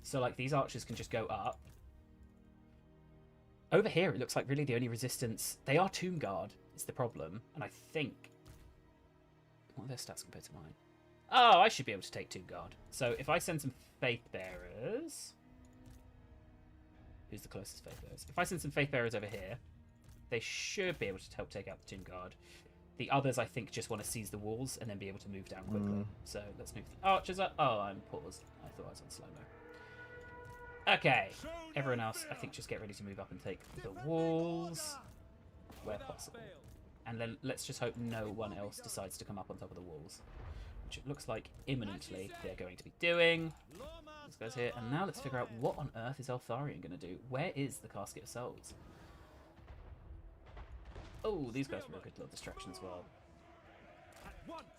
So like these archers can just go up. Over here, it looks like really the only resistance... They are Tomb Guard, is the problem. And I think... What are their stats compared to mine? Oh, I should be able to take Tomb Guard. So if I send some Faith Bearers... Who's the closest Faith Bearers? If I send some Faith Bearers over here, they should be able to help take out the Tomb Guard. The others, I think, just want to seize the walls and then be able to move down quickly. So let's move the archers up. Oh, I'm paused. I thought I was on slow-mo. Okay. Everyone else, I think, just get ready to move up and take the walls where possible. And then let's just hope no one else decides to come up on top of the walls, which it looks like imminently they're going to be doing. This guy's here, and now let's figure out what on earth is Eltharion going to do. Where is the Casket of Souls? Oh, these guys were a good little distraction as well.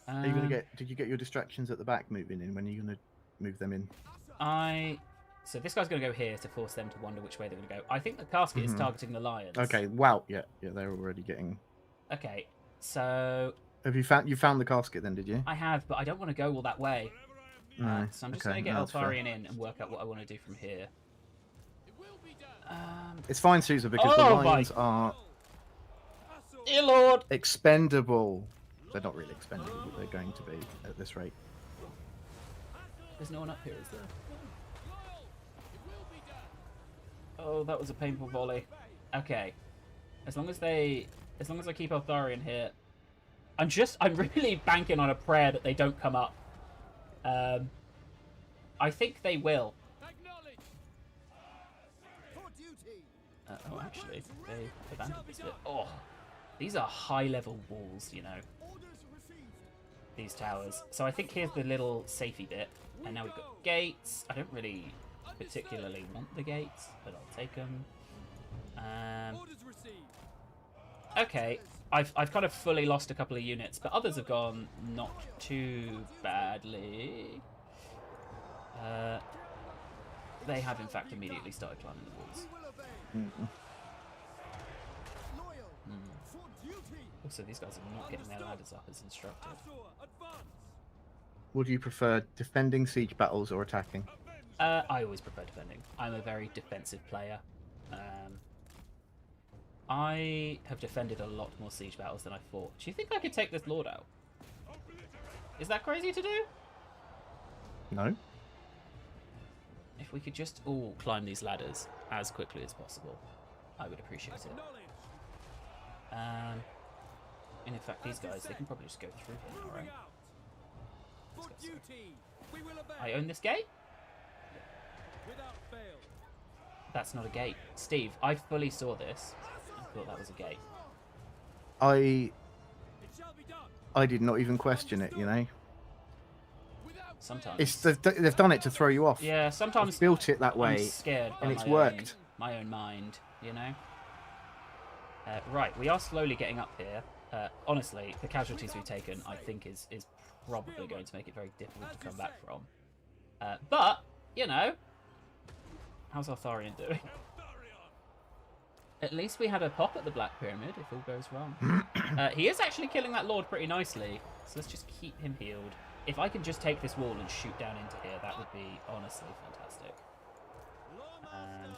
Are you gonna get? Did you get your distractions at the back moving in? When are you gonna move them in?
So this guy's going to go here to force them to wonder which way they're going to go. I think the casket is targeting the lions.
Okay. Wow. Yeah. Yeah. They're already getting.
Okay. So
Have you found the casket then? Did you?
I have, but I don't want to go all that way.
No.
So I'm just
Okay,
going to get
no, that's fair.
Eltharion in and work out what I want to do from here.
It's fine, Susan, because the lions are
Dear Lord!
expendable. They're not really expendable, but they're going to be at this rate.
There's no one up here, is there? Oh, that was a painful volley. Okay. As long as I keep Eltharion here. I'm really banking on a prayer that they don't come up. I think they will. Oh, actually, they abandoned this bit. Oh, these are high-level walls, you know. These towers. So I think here's the little safety bit. And now we've got gates. I don't really particularly want the gates, but I'll take them. Okay, I've kind of fully lost a couple of units, but others have gone not too badly. They have, in fact, immediately started climbing the walls. Also, these guys are not getting their ladders up as instructed.
Would you prefer defending siege battles or attacking?
I always prefer defending. I'm a very defensive player. I have defended a lot more siege battles than I fought. Do you think I could take this lord out? Is that crazy to do?
No.
If we could just all climb these ladders as quickly as possible, I would appreciate it. And in fact, these guys, they can probably just go through here, alright? I own this gate? That's not a gate. Steve, I fully saw this. I thought that was a gate.
I did not even question it, you know.
Sometimes.
They've done it to throw you off.
Yeah, sometimes
they've built it that way.
I'm scared by
and it's
my
worked.
My own mind, you know. Right, we are slowly getting up here. Honestly, the casualties we've taken, I think, is probably going to make it very difficult to come back from. But you know, how's Eltharion doing? At least we had a pop at the Black Pyramid, if all goes wrong. He is actually killing that lord pretty nicely, so let's just keep him healed. If I can just take this wall and shoot down into here, that would be honestly fantastic. And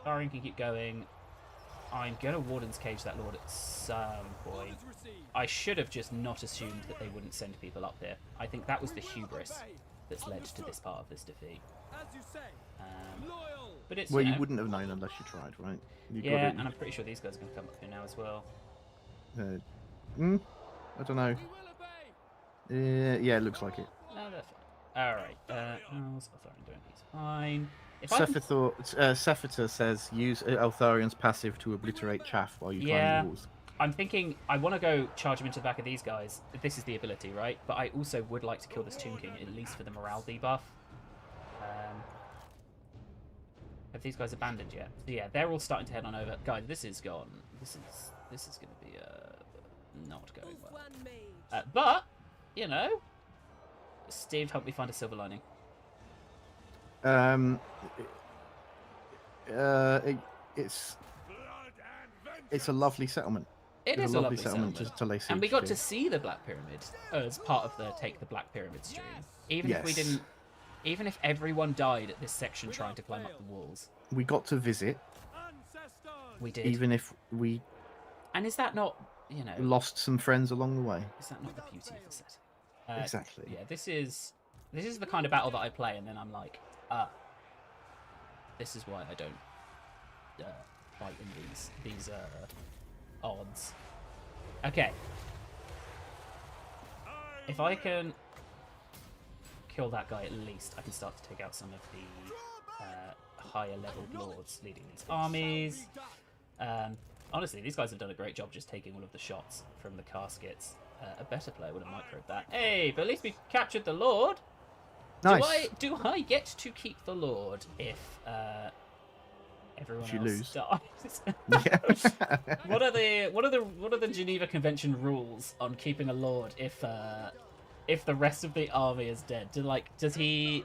Eltharion can keep going. I'm going to Warden's Cage that lord at some point. I should have just not assumed that they wouldn't send people up here. I think that was the hubris that's led to this part of this defeat. But it's,
well,
you
you
know,
wouldn't have known unless you tried, right?
yeah, and I'm pretty sure these guys are going to come up here now as well.
I don't know. Yeah, it looks like it.
No, that's fine. Alright, how's Eltharion doing? He's fine.
Sephitor says use Eltharion's passive to obliterate chaff while you climb the walls.
I'm thinking I want to go charge him into the back of these guys. This is the ability, right? But I also would like to kill this Tomb King, at least for the morale debuff. Have these guys abandoned yet? So yeah, they're all starting to head on over. Guys, this is gone. This is going to be not going well. But you know, Steve helped me find a silver lining.
It's a lovely settlement.
It is a lovely
settlement to lay siege
and we got
to
to see the Black Pyramid as part of the Take the Black Pyramid stream. Even if we didn't, even if everyone died at this section trying to climb up the walls,
we got to visit.
We did.
Even if we,
and is that not, you know,
lost some friends along the way?
Is that not the beauty of the setting?
Exactly.
Yeah, this is the kind of battle that I play, and then I'm like, this is why I don't fight in these odds. Okay. If I can kill that guy, at least I can start to take out some of the higher leveled lords leading these armies. Honestly, these guys have done a great job just taking all of the shots from the caskets. A better player would have microed that. Hey, but at least we captured the lord.
Nice.
Do I get to keep the lord if everyone
If you
else
lose.
dies.
Yeah.
What are the Geneva Convention rules on keeping a lord if the rest of the army is dead? Does he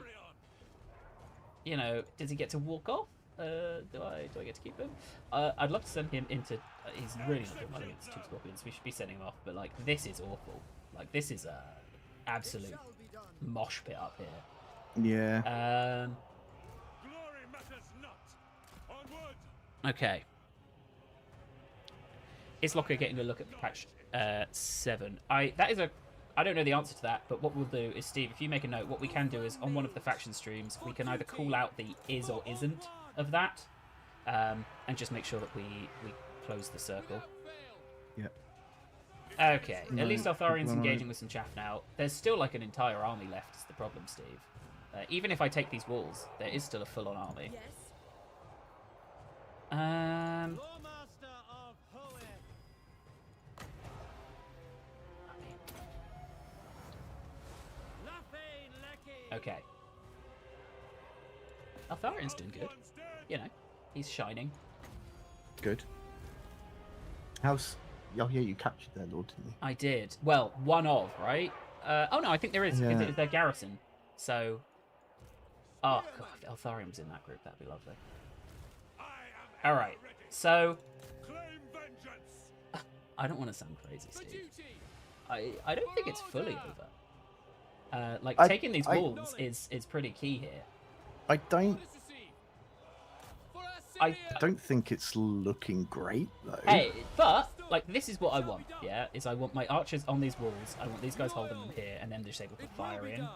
get to walk off? Do I get to keep him? I'd love to send him into. He's really not doing well against 2 scorpions. We should be sending him off, but like this is awful. Like this is a absolute mosh pit up here.
Yeah.
Glory matters not. Onward.
Okay. Is Locker getting a look at patch 7? I don't know the answer to that, but what we'll do is, Steve, if you make a note, what we can do is on one of the faction streams, we can either call out the is or isn't of that, and just make sure that we close the circle.
Yeah.
Okay,
No,
at least Eltharion's
well,
engaging with some chaff now. There's still like an entire army left is the problem, Steve. Even if I take these walls, there is still a full-on army. Okay. Eltharion's doing good. You know, he's shining.
Good. How's... Oh, yeah, you captured their lord, didn't you?
I did. Well, one of, right? Oh, no, I think there is.
Yeah.
It's their garrison. So... Oh, God, if Eltharion was in that group, that'd be lovely. Alright, so... I don't want to sound crazy, Steve. I don't think it's fully over. Taking these walls is pretty key here.
I don't think it's looking great, though.
Hey, but, like, this is what I want, yeah? Is I want my archers on these walls, I want these guys holding them here, and then just able to fire in.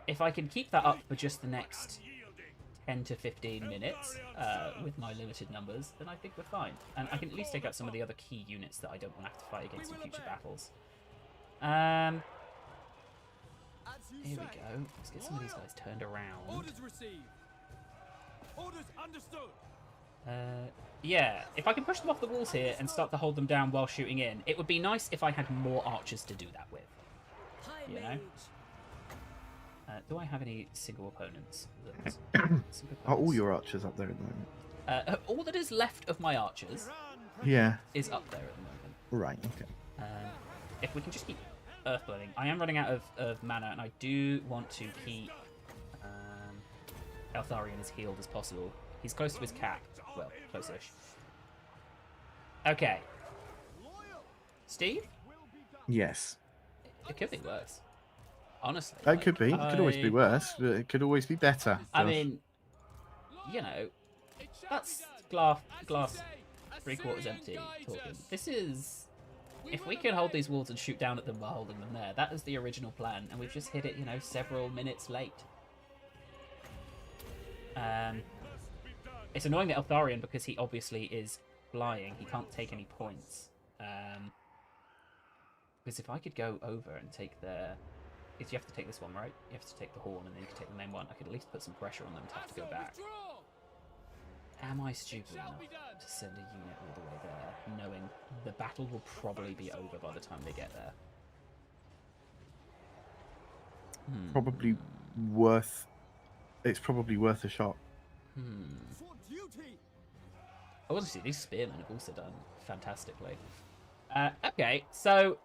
If I can keep that up for just the next 10 to 15 minutes, with my limited numbers, then I think we're fine. And I can at least take out some of the other key units that I don't want to have to fight against in future battles. Here we go. Let's get some of these guys turned around.
Orders received. Orders understood.
Yeah, if I can push them off the walls here and start to hold them down while shooting in, it would be nice if I had more archers to do that with. You know? Do I have any single opponents?
Are all your archers up there at the moment?
All that is left of my archers
Yeah.
is up there at the moment.
Right, okay.
If we can just keep Earthblowing. I am running out of mana, and I do want to keep Eltharion as healed as possible. He's close to his cap. Well, close-ish. Okay. Steve?
Yes.
It could be worse. Honestly.
It could be. It could always be worse, but it could always be better.
I mean, you know, that's glass 3/4 empty talking. This is... If we can hold these walls and shoot down at them while holding them there, that is the original plan, and we've just hit it, you know, several minutes late. It's annoying that Eltharion, because he obviously is flying, he can't take any points. Because if I could go over and take their... If you have to take this one, right? You have to take the horn, and then you can take the main one. I could at least put some pressure on them to have to go back. Am I stupid enough to send a unit all the way there, knowing the battle will probably be over by the time they get there?
Probably worth... It's probably worth a shot.
Obviously, these spearmen have also done fantastically. Okay, so...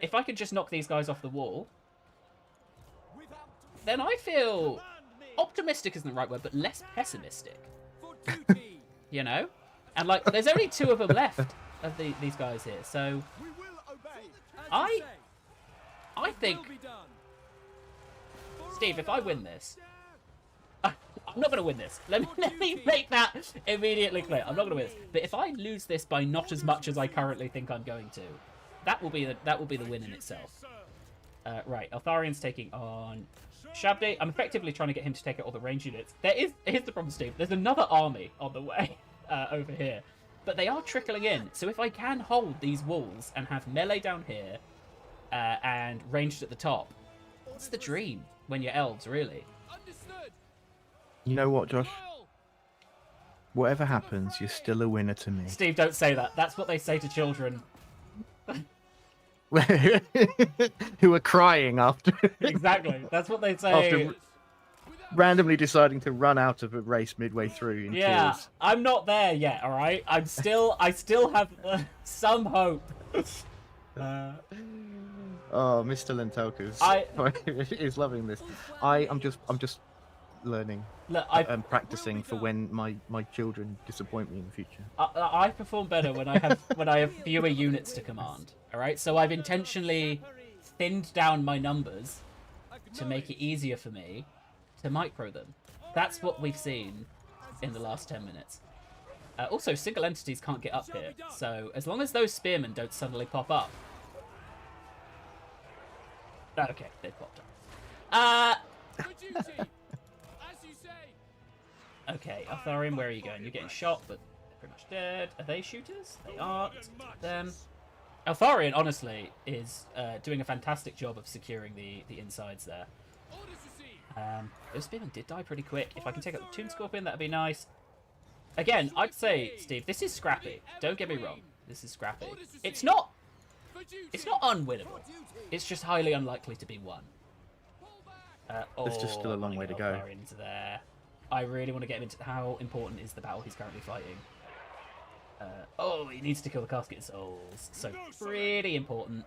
If I could just knock these guys off the wall, then I feel... Optimistic isn't the right word, but less pessimistic. You know? And, like, there's only 2 of them left of these guys here, so... I think... Steve, if I win this... I'm not going to win this. Let me make that immediately clear. I'm not going to win this. But if I lose this by not as much as I currently think I'm going to, that will be the win in itself. Right, Eltharion's taking on Shabdi. I'm effectively trying to get him to take out all the range units. Here's the problem, Steve. There's another army on the way over here. But they are trickling in. So if I can hold these walls and have melee down here and ranged at the top, it's the dream when you're elves, really.
You know what, Josh? Whatever happens, you're still a winner to me.
Steve, don't say that. That's what they say to children.
Who are crying after.
Exactly. That's what they say.
randomly deciding to run out of a race midway through in
Yeah,
tears.
I'm not there yet. All right, I still have some hope.
Oh, Mr. Lentelkus is loving this. I'm just learning
Look,
and practicing for when my children disappoint me in the future.
I perform better when I have fewer units to command. All right, so I've intentionally thinned down my numbers to make it easier for me to micro them. That's what we've seen in the last 10 minutes. Also, single entities can't get up here, so as long as those spearmen don't suddenly pop up. Okay, they've popped up. Okay, Eltharion, where are you going? You're getting shot, but they're pretty much dead. Are they shooters? They are. Let's get them. Eltharion, honestly, is doing a fantastic job of securing the insides there. Those spearmen did die pretty quick. If I can take out the Tomb Scorpion, that'd be nice. Again, I'd say, Steve, this is scrappy. Don't get me wrong. This is scrappy. It's not unwinnable. It's just highly unlikely to be won.
There's just still a long way to go.
Into there. I really want to get him into how important is the battle he's currently fighting. He needs to kill the Casket of Souls. So pretty important.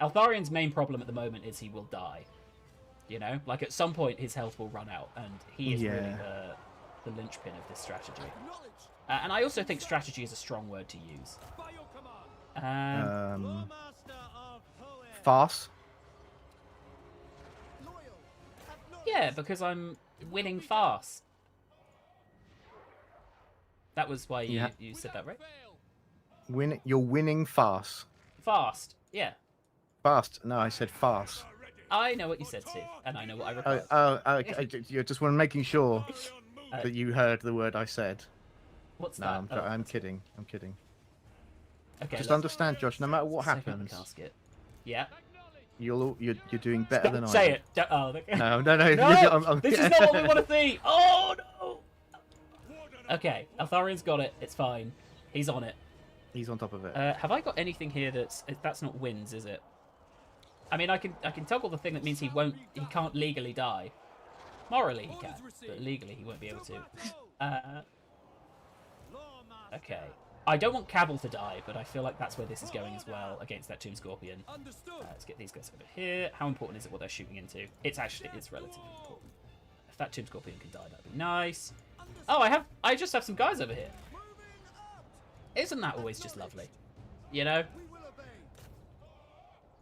Altharion's main problem at the moment is he will die. You know, like at some point his health will run out, and he is really the linchpin of this strategy. And I also think strategy is a strong word to use.
Farce.
Yeah, because I'm winning fast. That was why you said that, right?
You're winning farce.
Fast, yeah.
Fast. No, I said farce.
I know what you said, Steve, and I know what I replied.
I just want making sure that you heard the word I said.
What's that?
I'm kidding. I'm kidding.
Okay.
Just understand, Josh. No matter what happens,
yeah,
you're doing better than I.
Say it.
No.
No, this is not what we want to see. Oh no. Okay, Altharion's got it. It's fine. He's on it.
He's on top of it.
Have I got anything here that's not wins, is it? I mean, I can toggle the thing that means he can't legally die. Morally he can, but legally he won't be able to. Okay. I don't want Cabal to die, but I feel like that's where this is going as well, against that Tomb Scorpion. Let's get these guys over here. How important is it what they're shooting into? It's relatively important. If that Tomb Scorpion can die, that'd be nice. Oh, I just have some guys over here. Isn't that always just lovely? You know?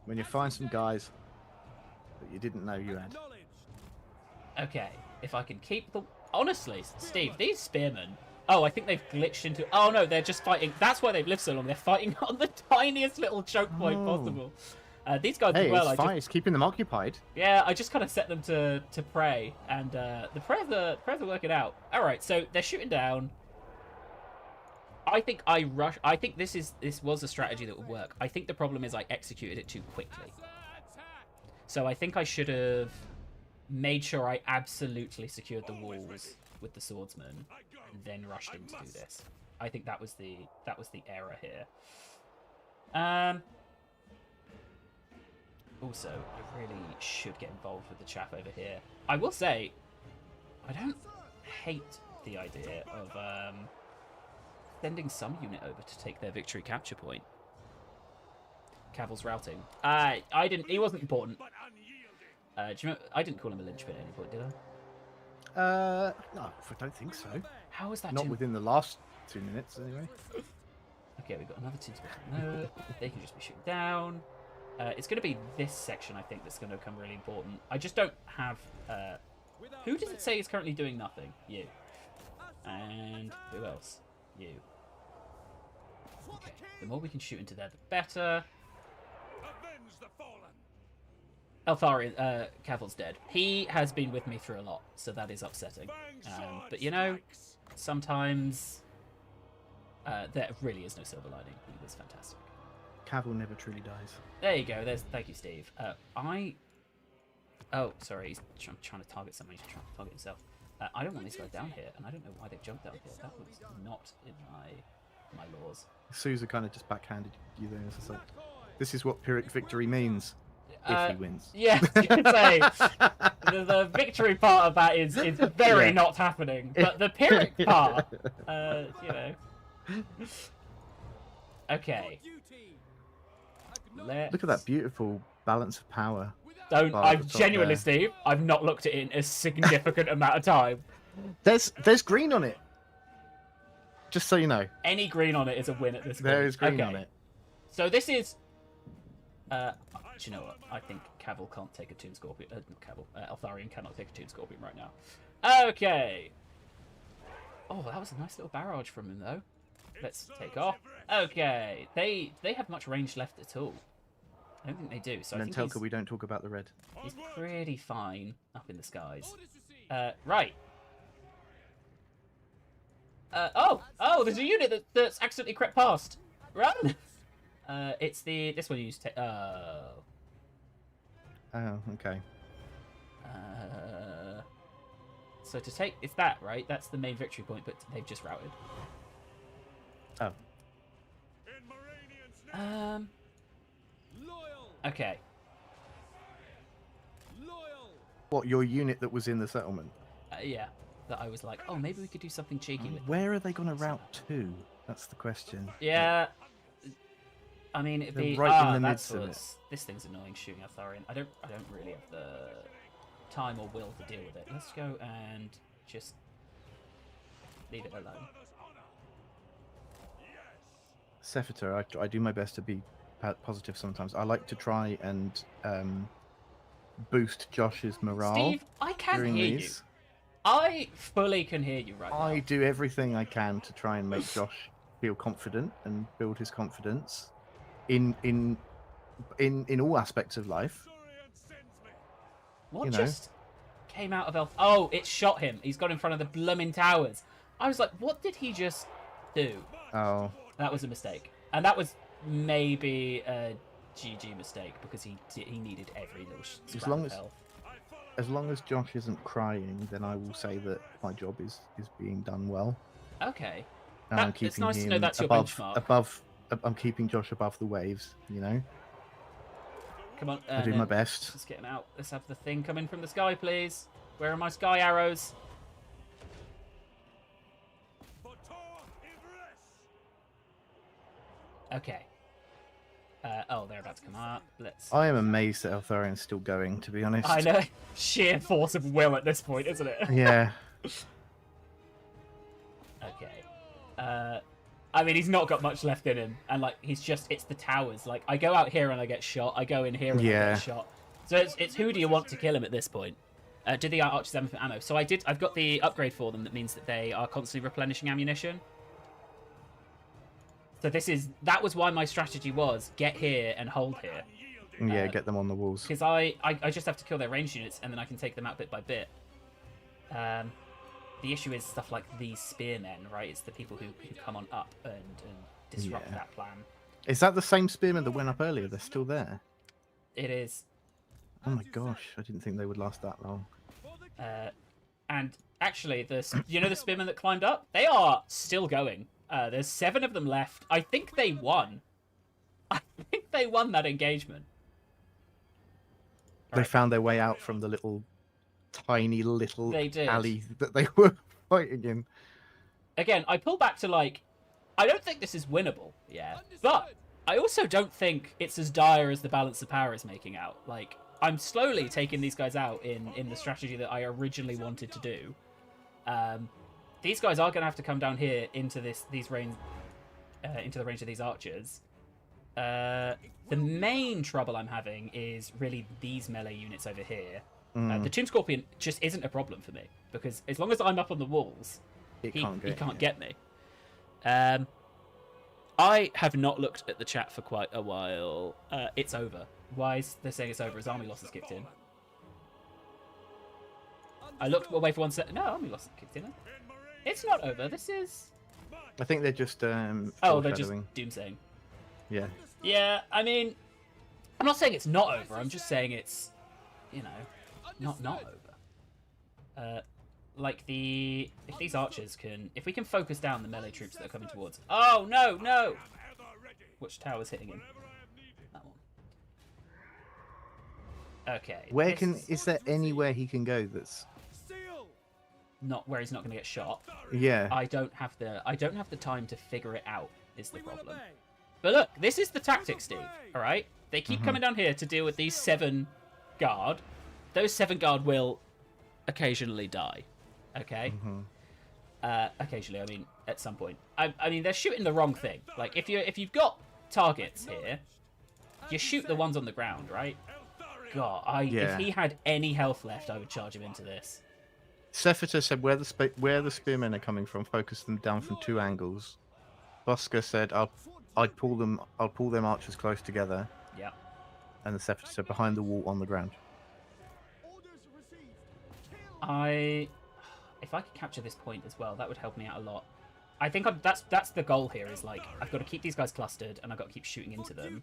When you find some guys that you didn't know you had.
Okay, if I can keep the... Honestly, Steve, these spearmen... Oh, I think they've glitched into... Oh, no, they're just fighting... That's why they've lived so long. They're fighting on the tiniest little choke point possible. These guys as well...
It's fine. It's keeping them occupied.
Yeah, I just kind of set them to pray. And the prayers are working out. All right, so they're shooting down. I think I think this was a strategy that would work. I think the problem is I executed it too quickly. So I think I should have made sure I absolutely secured the walls with the swordsman and then rushed in to do this. I think that was the error here. Also, I really should get involved with the chap over here. I will say, I don't hate the idea of sending some unit over to take their victory capture point. Caval's routing. He wasn't important. Do you remember? I didn't call him a linchpin at any point, did I?
No, I don't think so.
How was that?
Not within the last 2 minutes, anyway.
Okay, we've got another team. No, they can just be shooting down. It's going to be this section, I think, that's going to become really important. I just don't have... who does it say is currently doing nothing? You. And who else? You. Okay, the more we can shoot into there, the better. Eltharion, Caval's dead. He has been with me through a lot, so that is upsetting. But you know, sometimes there really is no silver lining. He was fantastic.
Caval never truly dies.
There you go. Thank you, Steve. Oh, sorry. He's trying to target somebody. He's trying to target himself. I don't want these guys down here, and I don't know why they've jumped down here. That was not in my laws.
Sousa kind of just backhanded you there. It's like, this is what Pyrrhic victory means. if he wins.
Yeah, I was gonna say the victory part of that is very not happening, but the Pyrrhic part, you know. Okay.
Look at that beautiful balance of power.
Don't.
bar at
I've
the top
genuinely,
there.
Steve. I've not looked at it in a significant amount of time.
There's green on it. Just so you know.
Any green on it is a win at this point.
There is green
okay.
on it.
So this is. Do you know what? I think Cavill can't take a Toon Scorpion. Not Cavill. Eltharion cannot take a Toon Scorpion right now. Okay. Oh, that was a nice little barrage from him, though. Let's take off. Okay. They have much range left at all. I don't think they do. So
And
I
then
think
Telka, we don't talk about the red.
he's pretty fine up in the skies. Right. Oh, there's a unit that's accidentally crept past. Run! It's this one you used to.
Oh, okay.
So to take, it's that, right? That's the main victory point, but they've just routed.
Oh.
Okay.
What, your unit that was in the settlement?
Yeah. That I was like, oh, maybe we could do something cheeky with.
Where are they going to route to? That's the question.
Yeah. I mean, it'd
They're
be
right in the
that's
midst of it.
what's- This thing's annoying shooting Eltharion. I don't really have the time or will to deal with it. Let's go and just leave it alone.
Sephitor, I do my best to be positive sometimes. I like to try and boost Josh's morale.
Steve, I can
during
hear you.
these.
I fully can hear you right
I
now.
do everything I can to try and make Josh feel confident and build his confidence in all aspects of life.
What
you know.
just came out of Elf? Oh, it shot him. He's got in front of the blooming towers. I was like, what did he just do?
Oh,
That was a mistake, and that was maybe a GG mistake because he needed every little scrap
long
of
as-
health.
as long as Josh isn't crying, then I will say that my job is being done well.
Okay.
And I'm
It's
keeping
nice to
him
know that's your
above,
benchmark.
I'm keeping Josh above the waves. You know,
Come on.
I do
no,
my best.
Let's get him out. Let's have the thing come in from the sky, please. Where are my sky arrows? Okay. Oh, they're about to come up. Let's.
I am amazed that Eltharion's still going. To be honest,
I know. Sheer force of will at this point, isn't it?
Yeah.
Okay. I mean, he's not got much left in him, and like it's the towers. Like I go out here and I get shot. I go in here and I
Yeah.
get shot. So it's who do you want to kill him at this point? Do the archers have ammo? So I've got the upgrade for them that means that they are constantly replenishing ammunition. So that was why my strategy was get here and hold here.
Yeah, get them on the walls.
Because I just have to kill their ranged units and then I can take them out bit by bit. The issue is stuff like these spearmen, right? It's the people who come on up and disrupt
Yeah.
that plan.
Is that the same spearmen that went up earlier? They're still there.
It is.
Oh my gosh, I didn't think they would last that long.
And actually, the spearmen that climbed up? They are still going. There's 7 of them left. I think they won. I think they won that engagement.
They found their way out from the tiny little
They did.
alley that they were fighting in.
Again, I pull back to I don't think this is winnable, yeah. But I also don't think it's as dire as the balance of power is making out. Like, I'm slowly taking these guys out in the strategy that I originally wanted to do. These guys are going to have to come down here into into the range of these archers. The main trouble I'm having is really these melee units over here. The Tomb Scorpion just isn't a problem for me because as long as I'm up on the walls, he can't get me. I have not looked at the chat for quite a while. It's over. Why is they saying it's over? His army losses kicked in. I looked away for 1 second. No, army losses kicked in. It's not over. This is.
I think they're just
Oh, they're just
foreshadowing.
doomsaying.
Yeah.
Yeah, I mean, I'm not saying it's not over. I'm just saying it's, not over. Like if these archers if we can focus down the melee troops that are coming towards. Oh no! Which tower's hitting him? That one. Okay.
Where
this
can?
is
Is there anywhere he can go that's?
not where he's not going to get shot.
Yeah.
I don't have the time to figure it out. Is the problem. But look, this is the tactic, Steve. All right. They keep coming down here to deal with these 7 guard. Those 7 guard will occasionally die. Okay. Occasionally, I mean, at some point. I mean, they're shooting the wrong thing. Like, if you've got targets here, you shoot the ones on the ground, right? God, if he had any health left, I would charge him into this.
Sefita said where the spearmen are coming from, focus them down from 2 angles. Bosker said I'd pull them archers close together.
Yeah.
And the Sefita said behind the wall on the ground.
If I could capture this point as well, that would help me out a lot. I think that's the goal here. Is like I've got to keep these guys clustered, and I've got to keep shooting into them.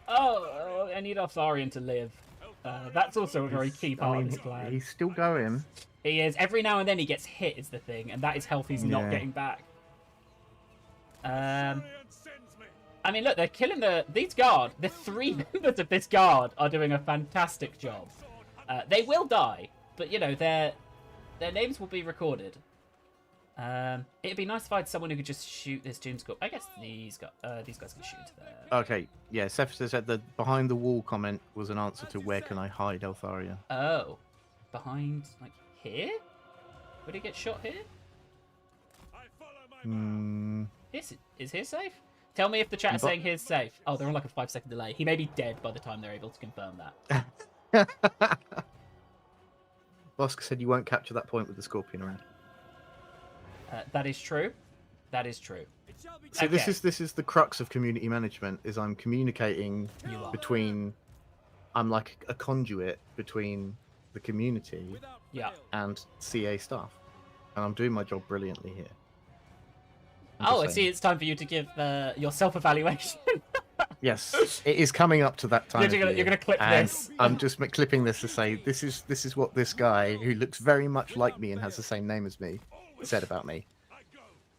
Oh, I need Eltharion to live. That's also a very key part of this plan.
He's still going.
He is. Every now and then he gets hit, is the thing, and that is health he's not getting back. I mean, look, they're killing these guard. The 3 members of this guard are doing a fantastic job. They will die, but you know their names will be recorded. It'd be nice if I had someone who could just shoot this Doomscore. I guess these guys can shoot there.
Okay, yeah. Sefita said the behind the wall comment was an answer to where can I hide Eltharion.
Oh, behind like here? Would he get shot here? Is here safe? Tell me if the chat is saying here's safe. Oh, they're on like a 5-second delay. He may be dead by the time they're able to confirm that.
Bosker said you won't capture that point with the Scorpion around.
That is true. That is true.
So this is the crux of community management. Is I'm communicating between. I'm like a conduit between the community and CA staff, and I'm doing my job brilliantly here.
I see. It's time for you to give your self-evaluation.
Yes, it is coming up to that time.
You're gonna clip this.
I'm just clipping this to say this is what this guy who looks very much like me and has the same name as me said about me.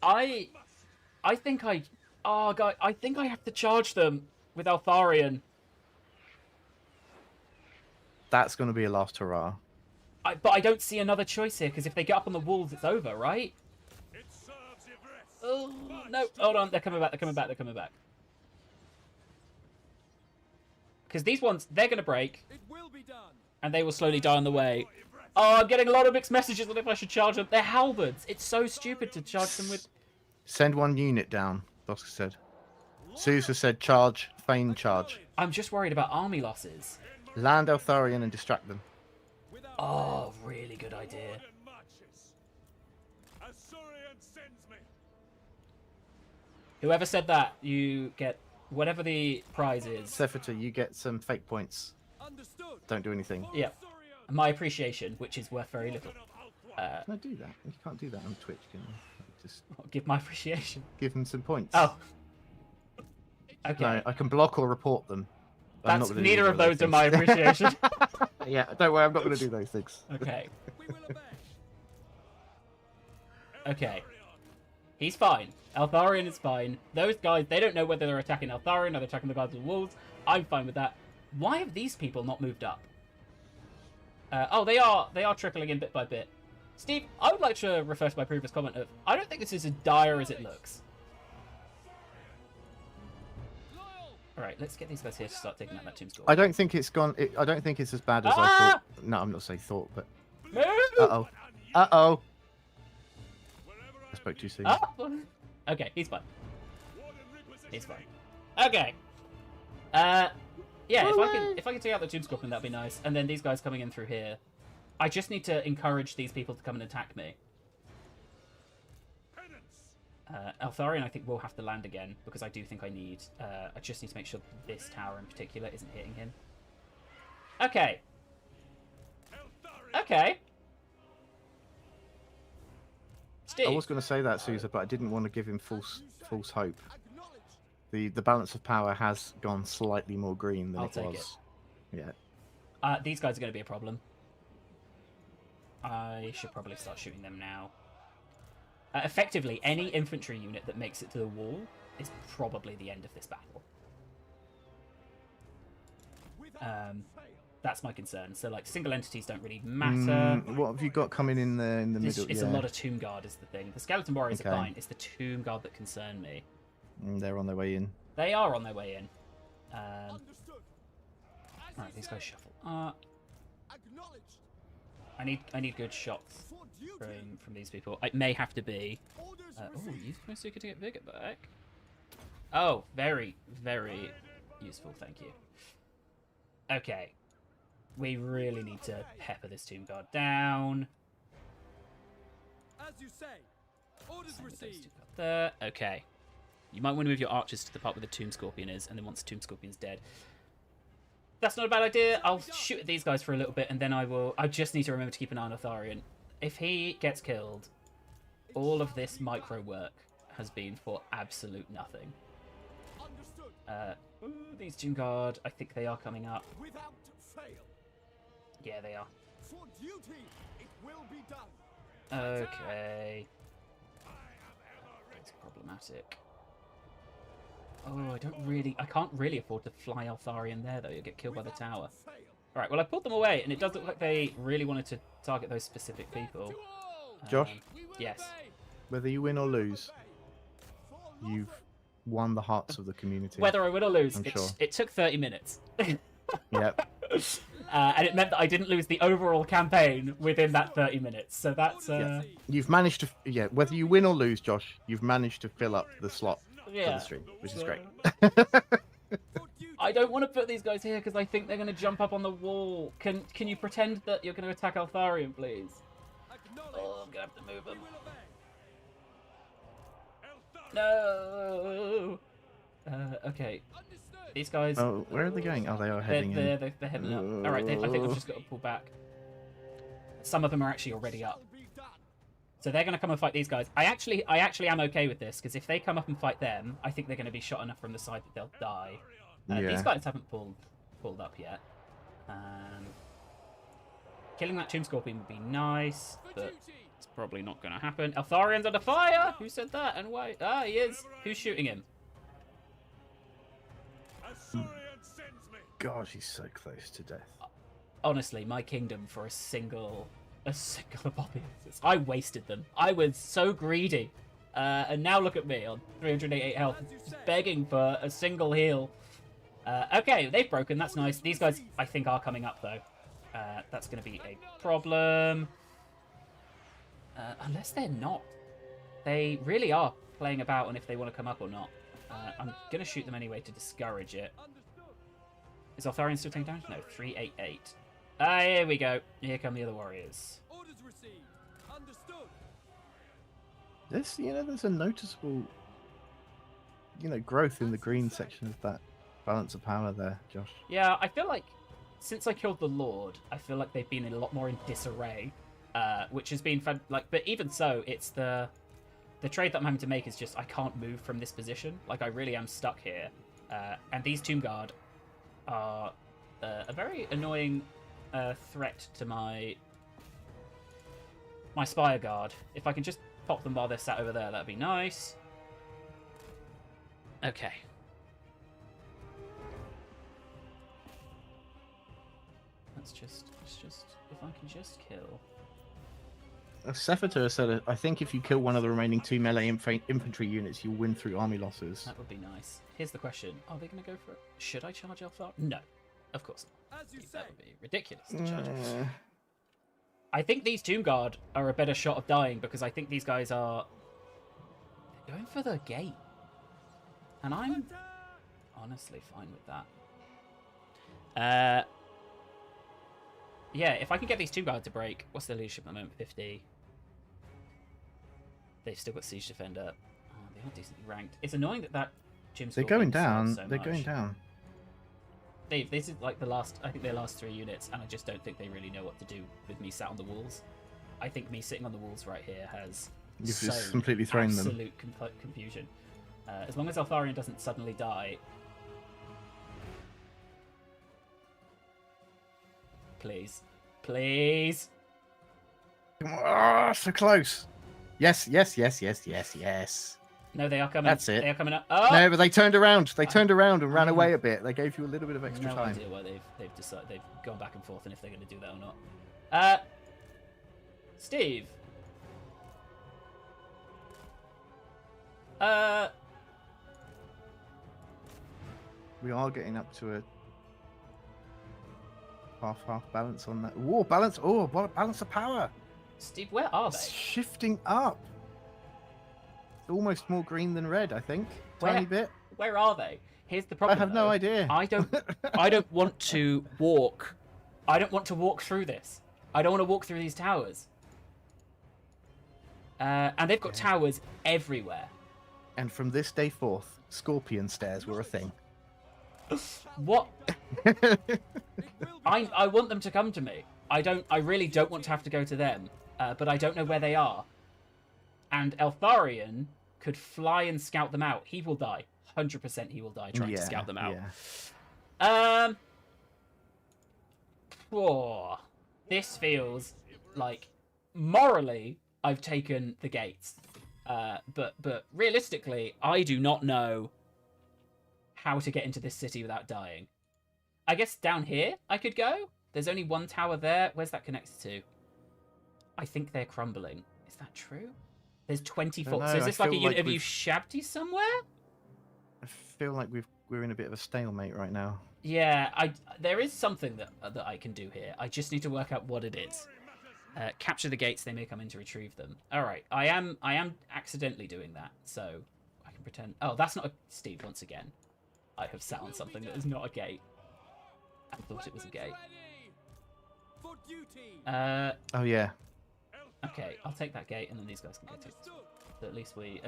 I think I have to charge them with Eltharion.
That's going to be a last hurrah.
But I don't see another choice here because if they get up on the walls, it's over, right? Oh no! Hold on, they're coming back. They're coming back. Because these ones, they're going to break, and they will slowly die on the way. Oh, I'm getting a lot of mixed messages on if I should charge them. They're halberds. It's so stupid to charge them with...
Send 1 unit down, Bosker said. Sousa said charge, feign charge.
I'm just worried about army losses.
Land Eltharion and distract them.
Oh, really good idea. Whoever said that, you get whatever the prize is.
Sefita, you get some fake points. Don't do anything.
Yeah. My appreciation, which is worth very little.
Can I do that? You can't do that on Twitch, can you? Just
give my appreciation.
Give them some points.
Oh. Okay.
No, I can block or report them.
That's neither of those are my appreciation.
Yeah, don't worry, I'm not going to do those things.
Okay. Okay. He's fine. Eltharion is fine. Those guys, they don't know whether they're attacking Eltharion or they're attacking the guards of the walls. I'm fine with that. Why have these people not moved up? They are trickling in bit by bit. Steve, I would like to refer to my previous comment of, I don't think this is as dire as it looks. Alright, let's get these guys here to start taking out that tombstone.
I don't think it's gone. I don't think it's as bad as I thought. No, I'm not saying thought, but. Uh-oh. Uh-oh. I spoke too soon.
Okay, he's fine. He's fine. Okay. Yeah, if I can take out the Tomb Scorpion, that'd be nice. And then these guys coming in through here. I just need to encourage these people to come and attack me. Eltharion, I think, will have to land again, because I do think I need... I just need to make sure this tower in particular isn't hitting him. Okay. Okay. Steve.
I was going to say that, Sousa, but I didn't want to give him false hope. The balance of power has gone slightly more green than it was. Yeah.
These guys are going to be a problem. I should probably start shooting them now. Effectively, any infantry unit that makes it to the wall is probably the end of this battle. That's my concern. So like single entities don't really matter.
What have you got coming in there in the middle?
It's a lot of Tomb Guard is the thing. The Skeleton Warriors
Okay.
are fine. It's the Tomb Guard that concern me.
They're on their way in.
They are on their way in. Alright, these guys shuffle. I need good shots from these people. It may have to be. Oh, you supposed to get bigger back. Oh, very, very useful. Thank you. Okay. We really need to pepper this Tomb Guard down.
As you say, orders received.
There. Okay. You might want to move your archers to the part where the Tomb Scorpion is, and then once the Tomb Scorpion's dead. That's not a bad idea. I'll shoot at these guys for a little bit, and then I just need to remember to keep an eye on Eltharion. If he gets killed, all of this micro work has been for absolute nothing. These Tomb Guard, I think they are coming up.
Without fail.
Yeah, they are.
For duty, it will be done.
Okay. That's problematic. Oh, I can't really afford to fly Eltharion there, though. You'll get killed by the tower. Alright, well, I pulled them away, and it does look like they really wanted to target those specific people.
Josh?
Yes.
Whether you win or lose, you've won the hearts of the community.
Whether I win or lose,
sure.
it took 30 minutes.
Yep.
And it meant that I didn't lose the overall campaign within that 30 minutes. So that's...
You've managed to... whether you win or lose, Josh, you've managed to fill up the slot for
Yeah.
the stream, which is great.
I don't want to put these guys here because I think they're going to jump up on the wall. Can you pretend that you're going to attack Eltharion, please? Oh, I'm going to have to move them. No! Okay. These guys...
Oh, where are they going? Oh, they are heading in.
They're heading up. Alright, I think they've just got to pull back. Some of them are actually already up. So they're going to come and fight these guys. I actually am okay with this, because if they come up and fight them, I think they're going to be shot enough from the side that they'll die. These guys haven't pulled up yet. Killing that Tomb Scorpion would be nice, but it's probably not going to happen. Eltharion's under fire! Who said that? And why? Ah, he is. Who's shooting him?
God, he's so close to death.
Honestly, my kingdom for a single apotheosis. I wasted them. I was so greedy. And now look at me on 388 health, begging for a single heal. Okay, they've broken. That's nice. These guys, I think, are coming up, though. That's going to be a problem. Unless they're not. They really are playing about on if they want to come up or not. I'm going to shoot them anyway to discourage it. Is Eltharion still taking damage? No, 388. Here we go. Here come the other warriors.
Orders received. Understood.
There's a noticeable, growth in the green section of that balance of power there, Josh.
Yeah, I feel like since I killed the Lord, I feel like they've been a lot more in disarray, which has been fun. But even so, it's the trade that I'm having to make is just I can't move from this position. Like I really am stuck here, and these Tomb Guard are a very annoying threat to my Spire Guard. If I can just pop them while they're sat over there, that'd be nice. Okay. Let's just if I can just kill.
Sephitor said, I think if you kill one of the remaining 2 melee infantry units, you'll win through army losses.
That would be nice. Here's the question. Are they going to go for it? Should I charge Elthar? No. Of course not. That would be ridiculous to charge. I think these Tomb Guard are a better shot of dying because I think these guys are going for the gate. And I'm honestly fine with that. Yeah, if I can get these Tomb Guard to break, what's their leadership at the moment? 50. They've still got Siege Defender. Oh, they are decently ranked. It's annoying that Tomb
They're going down.
So
They're going down.
This is like I think their last 3 units, and I just don't think they really know what to do with me sat on the walls. I think me sitting on the walls right here has
You've just completely thrown them.
Absolute confusion. As long as Eltharion doesn't suddenly die. Please. Please.
Oh, so close. Yes, yes, yes, yes, yes, yes.
No, they are coming.
That's it.
They are coming up. Oh!
No, but they turned around. They turned around and ran away a bit. They gave you a little bit of
I have
extra
no
time.
idea why they've decided they've gone back and forth and if they're going to do that or not. Steve.
We are getting up to a half balance on that. Whoa, balance! Oh, what balance of power!
Steve, where are
It's
they?
shifting up. It's almost more green than red, I think. Tiny bit.
Where are they? Here's the problem.
I have no
though.
idea.
I don't want to walk. I don't want to walk through this. I don't want to walk through these towers. And they've got towers everywhere.
And from this day forth, scorpion stairs were a thing.
What? I want them to come to me. I really don't want to have to go to them. But I don't know where they are. And Eltharion could fly and scout them out. He will die. 100% he will die trying to scout them out.
Yeah.
This feels like morally I've taken the gates. But realistically, I do not know how to get into this city without dying. I guess down here I could go. There's only one tower there. Where's that connected to? I think they're crumbling. Is that true? There's 24. So is this like a unit of you Shabty somewhere?
I feel like we're in a bit of a stalemate right now.
Yeah, there is something that I can do here. I just need to work out what it is. Capture the gates. They may come in to retrieve them. All right, I am accidentally doing that, so I can pretend. Oh, that's not a Steve. Once again, I have sat on something that is not a gate. I thought it was a gate.
Oh yeah.
Okay, I'll take that gate, and then these guys can go too. So at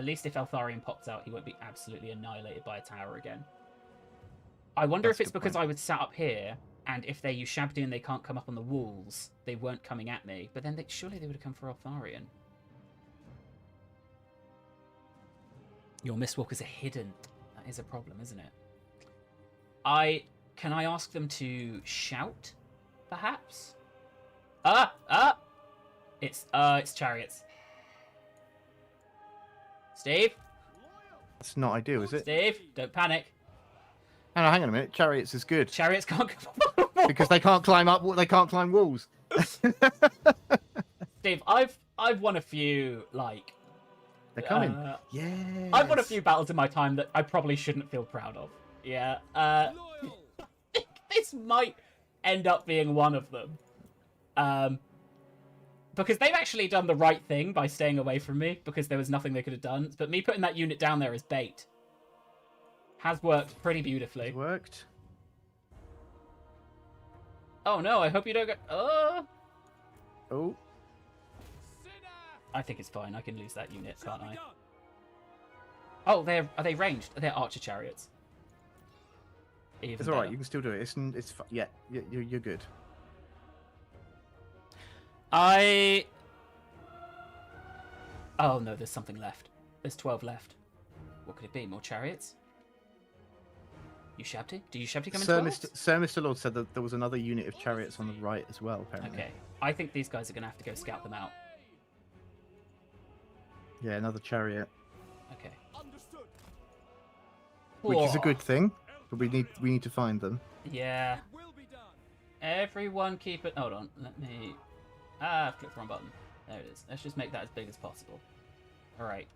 least if Eltharion pops out, he won't be absolutely annihilated by a tower again. I wonder if it's because I was sat up here, and if they use Shabdi and they can't come up on the walls, they weren't coming at me. But then surely they would have come for Eltharion. Your Mistwalkers are hidden. That is a problem, isn't it? Can I ask them to shout, perhaps? It's chariots. Steve?
That's not ideal, is it?
Steve, don't panic.
Hang on a minute. Chariots is good
Chariots can't
because they can't climb up. They can't climb walls.
Steve, I've won a few
They're coming. Yeah.
I've won a few battles in my time that I probably shouldn't feel proud of. Yeah. This might end up being one of them. Because they've actually done the right thing by staying away from me, because there was nothing they could have done. But me putting that unit down there as bait has worked pretty beautifully.
It worked.
Oh no, I hope you don't go...
Oh.
I think it's fine. I can lose that unit, can't I? Oh, are they ranged? They're archer chariots.
It's all right. You can still do it. Yeah. You're good.
Oh no, there's something left. There's 12 left. What could it be? More chariots? You Shabti? Do you Shabti come in 12?
Sir Mr. Lord said that there was another unit of chariots on the right as well, apparently.
Okay. I think these guys are going to have to go scout them out.
Yeah, another chariot.
Okay.
Which is a good thing, but we need to find them.
Yeah. Everyone keep it... Hold on. Let me... I've clicked the wrong button. There it is. Let's just make that as big as possible. Alright.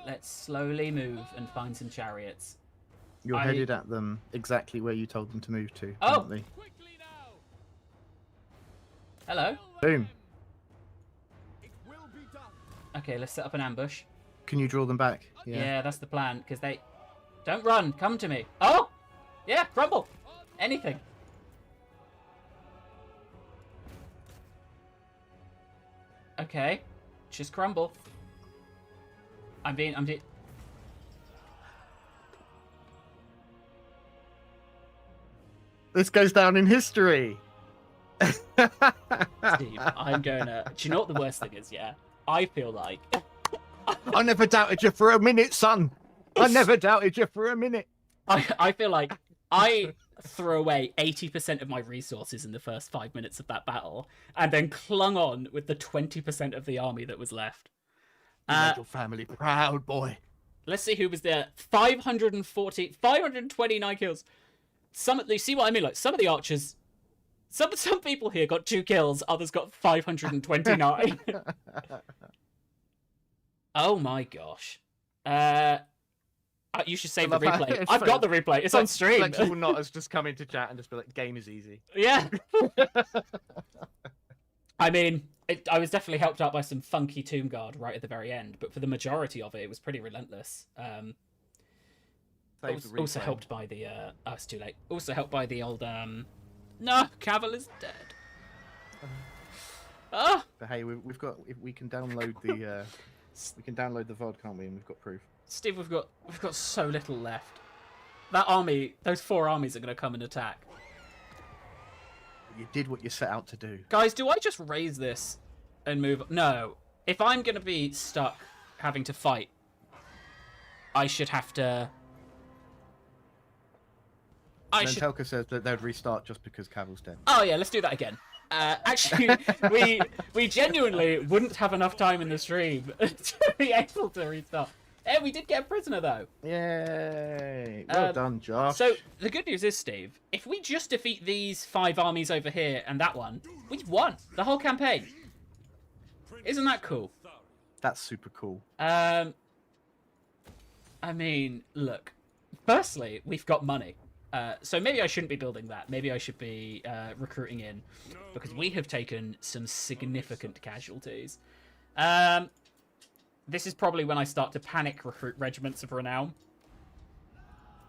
Let's slowly move and find some chariots.
You're headed at them exactly where you told them to move to.
Oh!
Apparently.
Hello.
Boom.
Okay, let's set up an ambush.
Can you draw them back?
Yeah, that's the plan, because they... Don't run! Come to me! Oh! Yeah, crumble! Anything. Okay. Just crumble. I'm being...
This goes down in history.
Steve, I'm gonna... Do you know what the worst thing is, yeah? I feel like...
I never doubted you for a minute, son. I never doubted you for a minute.
I feel like I threw away 80% of my resources in the first 5 minutes of that battle, and then clung on with the 20% of the army that was left.
You made your family proud, boy.
Let's see who was there. 529 kills. You see what I mean? Like, some of the archers... Some people here got 2 kills, others got 529. Oh my gosh. You should save the replay. I've got the replay. It's on stream.
Flexible not has just come into chat and just be like, game is easy.
Yeah. I mean, I was definitely helped out by some funky Tomb Guard right at the very end, but for the majority of it, it was pretty relentless. Also helped by the... oh, it's too late. Also helped by the old... No, Cavill is dead. Ah!
But hey, we can download the VOD, can't we? And we've got proof.
Steve, we've got so little left. That army, those 4 armies are going to come and attack.
You did what you set out to do.
Guys, do I just raise this and move? No. If I'm going to be stuck having to fight, I should have to...
Telka says that they'd restart just because Cavill's dead.
Oh yeah, let's do that again. Actually, we genuinely wouldn't have enough time in the stream to be able to restart. Hey, we did get a prisoner though.
Yay! Well done, Josh.
So the good news is, Steve, if we just defeat these 5 armies over here and that one, we've won the whole campaign. Isn't that cool?
That's super cool.
I mean, look. Firstly, we've got money. So maybe I shouldn't be building that. Maybe I should be recruiting in, because we have taken some significant casualties. This is probably when I start to panic recruit regiments of renown.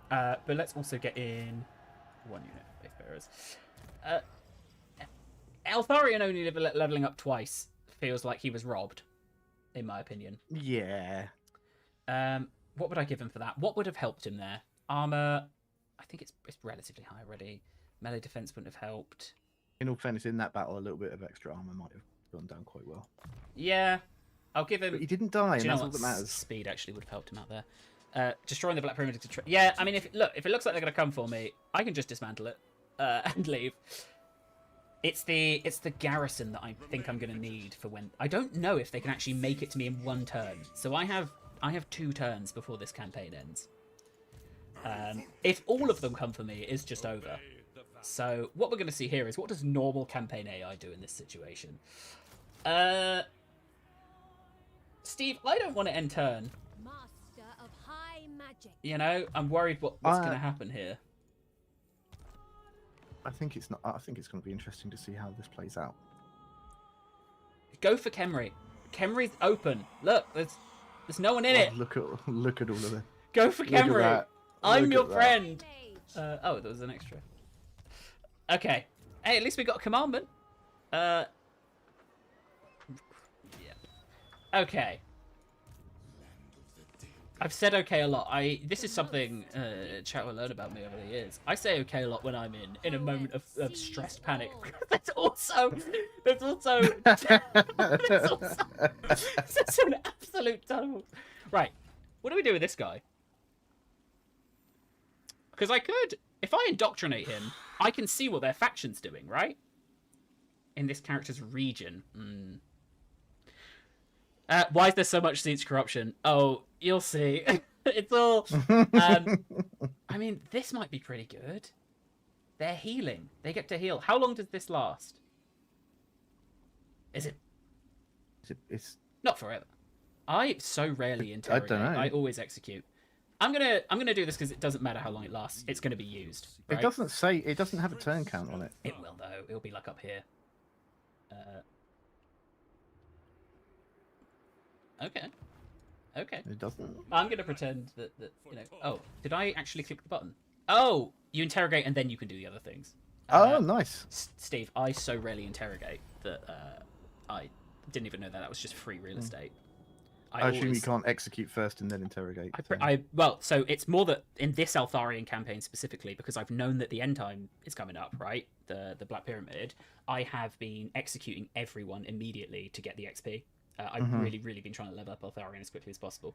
But let's also get in 1 unit of faith bearers. Eltharion only leveling up twice feels like he was robbed, in my opinion.
Yeah.
What would I give him for that? What would have helped him there? Armor... I think it's relatively high already. Melee defense wouldn't have helped.
In all fairness, in that battle, a little bit of extra armor might have gone down quite well.
Yeah, I'll give him...
But he didn't die, and
you know
that's all
what?
that matters.
Speed actually would have helped him out there. Destroying the Black Pyramid... Yeah, I mean, if it looks like they're going to come for me, I can just dismantle it and leave. It's the garrison that I think I'm going to need for when... I don't know if they can actually make it to me in 1 turn. So I have 2 turns before this campaign ends. If all of them come for me, it is just over. So what we're going to see here is, what does normal campaign AI do in this situation? Steve, I don't want to end turn.
Master of high magic.
You know, I'm worried what's going to happen here.
I think it's not. I think it's going to be interesting to see how this plays out.
Go for Khemri. Khemri's open. Look, there's no one in it.
Look at all of them.
Go for
Look at
Khemri.
that.
I'm
Look
your
at that.
friend. Oh, there was an extra. Okay. Hey, at least we got a commandment. Yeah. Okay. I've said okay a lot. This is something chat will learn about me over the years. I say okay a lot when I'm in a moment of stressed panic. There's also it's an absolute tunnel. Right. What do we do with this guy? Because I could, if I indoctrinate him, I can see what their faction's doing, right? In this character's region. Why is there so much siege corruption? Oh, you'll see. It's all... I mean, this might be pretty good. They're healing. They get to heal. How long does this last? Is it...
It's
Not forever. I so rarely interrogate.
I don't know.
I always execute. I'm gonna do this because it doesn't matter how long it lasts. It's gonna be used. Right?
It doesn't say. It doesn't have a turn count on it.
It will though. It'll be like up here. Okay. Okay.
It doesn't.
I'm gonna pretend that you know. Oh, did I actually click the button? Oh, you interrogate and then you can do the other things.
Oh, nice.
Steve, I so rarely interrogate that I didn't even know that was just free real estate.
I assume you can't execute first and then interrogate.
Well, so it's more that in this Eltharion campaign specifically, because I've known that the end time is coming up, right? The Black Pyramid. I have been executing everyone immediately to get the XP. I've really been trying to level up Eltharion as quickly as possible.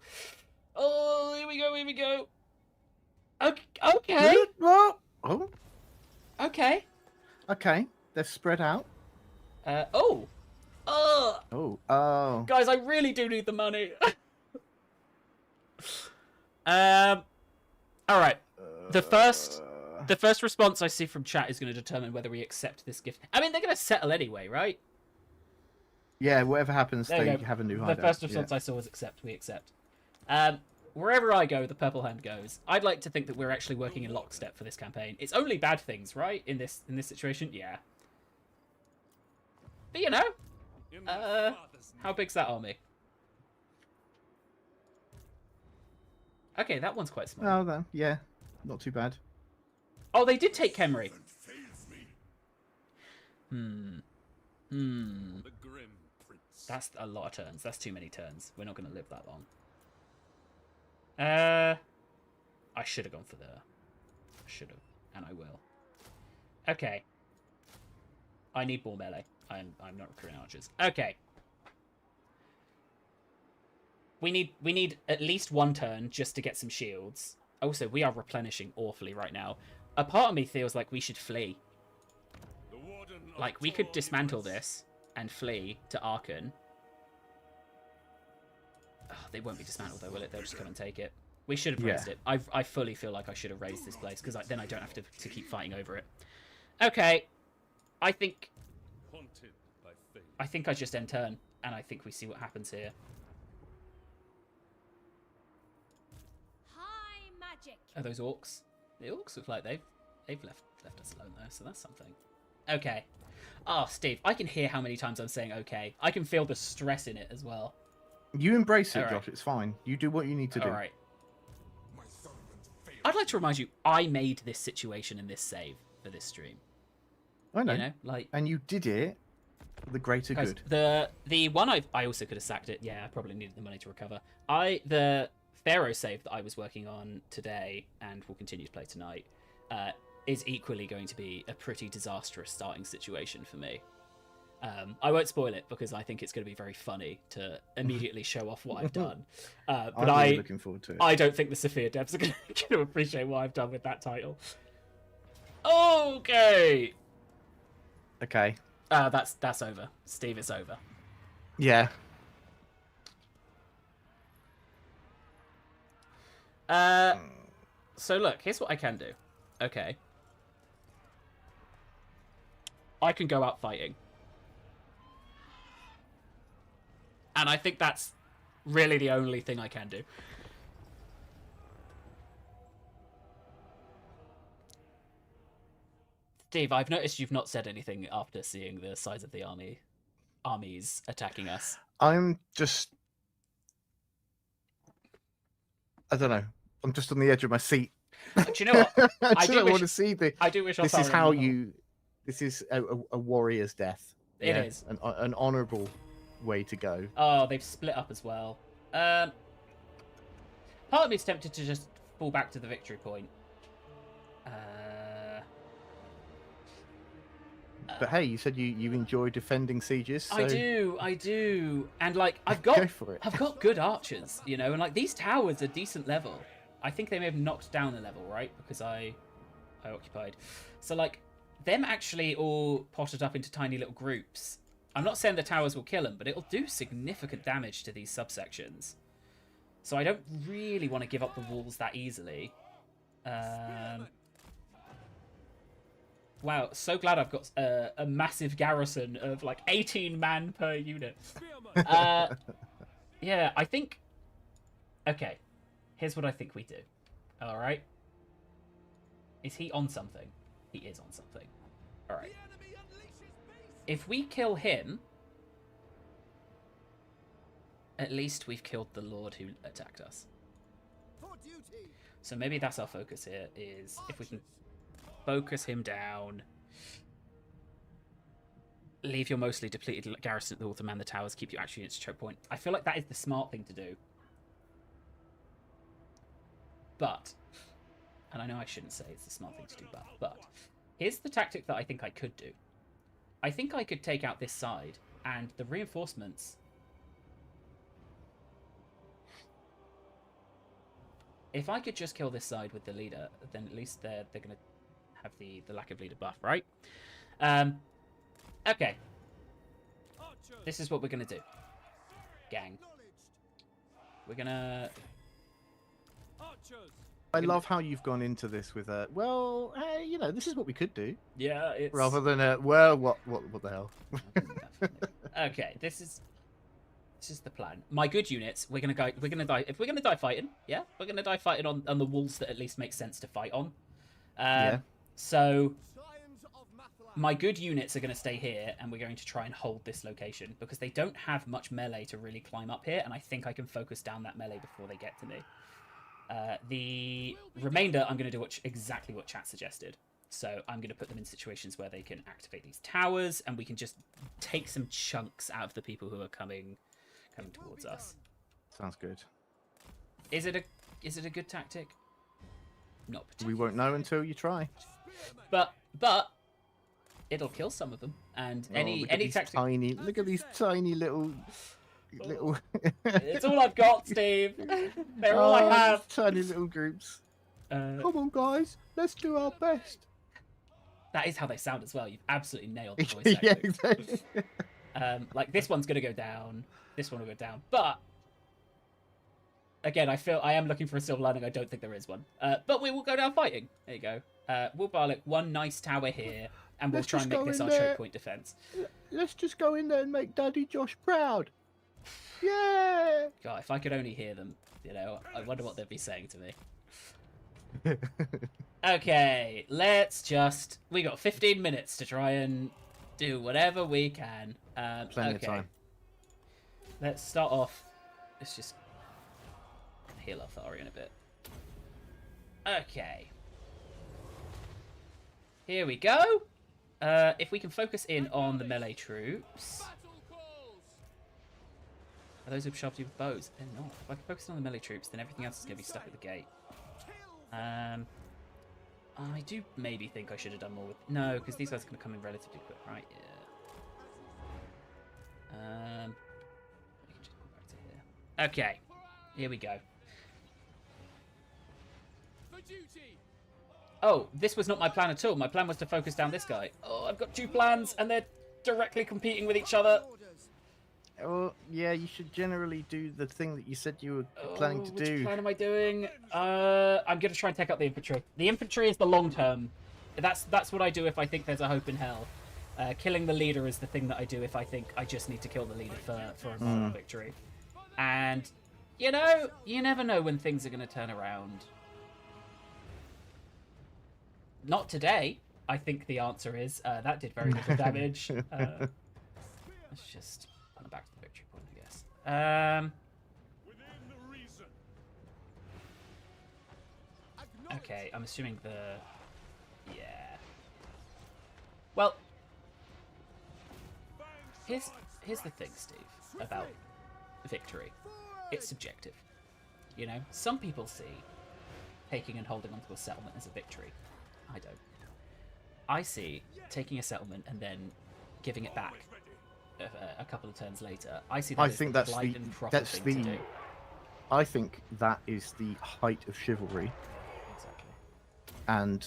Oh, here we go, here we go. Okay.
Oh.
Okay.
Okay. They're spread out.
Oh.
Oh.
Guys, I really do need the money. All right. The first response I see from chat is going to determine whether we accept this gift. I mean, they're going to settle anyway, right?
Yeah, whatever happens,
There you
they
go.
have a new
The
hideout.
first response I saw was accept. We accept. Wherever I go, the purple hand goes. I'd like to think that we're actually working in lockstep for this campaign. It's only bad things, right? In this situation, yeah. But you know, how big's that army? Okay, that one's quite small.
Oh, then, yeah, not too bad.
Oh, they did take Khemri.
The grim prince.
That's a lot of turns. That's too many turns. We're not going to live that long. I should have gone for the... I should have, and I will. Okay. I need more melee. I'm not recruiting archers. Okay. We need at least one turn just to get some shields. Also, we are replenishing awfully right now. A part of me feels like we should flee. Like, we could dismantle this and flee to Archon. Oh, they won't be dismantled though, will it? They'll just come and take it. We should have raised it. I fully feel like I should have raised this place, because then I don't have to keep fighting over it. Okay. I think I just end turn, and I think we see what happens here.
High magic.
Are those orcs? The orcs look like they've left us alone though, so that's something. Okay. Oh, Steve, I can hear how many times I'm saying okay. I can feel the stress in it as well.
You embrace it,
All right.
Josh. It's fine. You do what you need to do.
All right. I'd like to remind you, I made this situation and this save for this stream.
I know.
You know, like,
And you did it for the greater
guys,
good.
the one I also could have sacked it. Yeah, I probably needed the money to recover. The Pharaoh save that I was working on today and will continue to play tonight is equally going to be a pretty disastrous starting situation for me. I won't spoil it because I think it's going to be very funny to immediately show off what I've done. But
I'm really looking forward to it.
I don't think the Sophia devs are going to appreciate what I've done with that title. Okay.
Okay.
That's over. Steve, it's over.
Yeah.
So look, here's what I can do. Okay. I can go out fighting. And I think that's really the only thing I can do. Steve, I've noticed you've not said anything after seeing the size of the armies attacking us.
I'm just... I don't know. I'm just on the edge of my seat.
Do you know what?
I
do
want
wish-
to see the...
I do wish
This is
Eltharion
how
would not.
you... This is a warrior's death.
It is.
An honourable way to go.
Oh, they've split up as well. Part of me is tempted to just fall back to the victory point.
But hey, you said you enjoy defending sieges. So
I do. And like I've got
Go for it.
I've got good archers, you know, and like these towers are decent level. I think they may have knocked down a level, right? Because I occupied. So like them actually all potted up into tiny little groups. I'm not saying the towers will kill them, but it'll do significant damage to these subsections. So I don't really want to give up the walls that easily. Wow, so glad I've got a massive garrison of like 18 man per unit. Yeah, I think... Okay, here's what I think we do. Alright? Is he on something? He is on something. Alright. If we kill him, at least we've killed the lord who attacked us. So maybe that's our focus here, is if we can focus him down, leave your mostly depleted garrison at the wall to man the towers, keep your actual units to choke point. I feel like that is the smart thing to do. But, and I know I shouldn't say it's the smart thing to do, but here's the tactic that I think I could do. I think I could take out this side, and the reinforcements... If I could just kill this side with the leader, then at least they're going to have the lack of leader buff, right? Okay. This is what we're going to do. Gang. We're going to
Archers.
I love how you've gone into this with a well, hey, you know, this is what we could do,
Yeah, it's
rather than a well, what the hell?
okay. This is the plan. My good units. We're gonna die. If we're gonna die fighting, yeah, we're gonna die fighting on the walls that at least make sense to fight on.
Yeah.
So my good units are going to stay here, and we're going to try and hold this location because they don't have much melee to really climb up here, and I think I can focus down that melee before they get to me. The remainder, I'm going to do exactly what chat suggested. So I'm going to put them in situations where they can activate these towers, and we can just take some chunks out of the people who are coming towards us.
Sounds good.
Is it a good tactic? Not
We
particularly.
won't know until you try.
But it'll kill some of them, and any tactic.
Look at these tiny little.
It's all I've got, Steve. They're all I have.
Tiny little groups. Come on, guys, let's do our best.
That is how they sound as well. You've absolutely nailed the voice
Yeah,
acting.
exactly.
Like this one's gonna go down. This one will go down. But again, I am looking for a silver lining. I don't think there is one. But we will go down fighting. There you go. We'll barlick one nice tower here, and we'll
Let's
try
just
and make
go
this
in
our
there.
choke point defense.
Let's just go in there and make Daddy Josh proud. Yeah.
God, if I could only hear them, you know, I wonder what they'd be saying to me. Okay, we got 15 minutes to try and do whatever we can.
Plenty of time.
Let's start off. Let's just heal Eltharion a bit. Okay. Here we go. If we can focus in on the melee troops. Are those sharp with bows? They're not. If I can focus on the melee troops, then everything else is going to be stuck at the gate. I do maybe think I should have done more with... No, because these guys are going to come in relatively quick, right? Yeah. We can just go back to here. Okay. Here we go. Oh, this was not my plan at all. My plan was to focus down this guy. Oh, I've got two plans, and they're directly competing with each other.
Well, yeah, you should generally do the thing that you said you were planning to
Which
do.
plan am I doing? I'm going to try and take out the infantry. The infantry is the long term. That's what I do if I think there's a hope in hell. Killing the leader is the thing that I do if I think I just need to kill the leader for a moral victory. And, you know, you never know when things are going to turn around. Not today, I think the answer is. That did very little damage. Let's just put it back to the victory point, I guess. Okay, I'm assuming yeah. Well, here's the thing, Steve, about victory. It's subjective. You know, some people see taking and holding onto a settlement as a victory. I don't. I see taking a settlement and then giving it back a couple of turns later. I see that as the polite and proper thing to do.
I think that is the height of chivalry.
Exactly.
And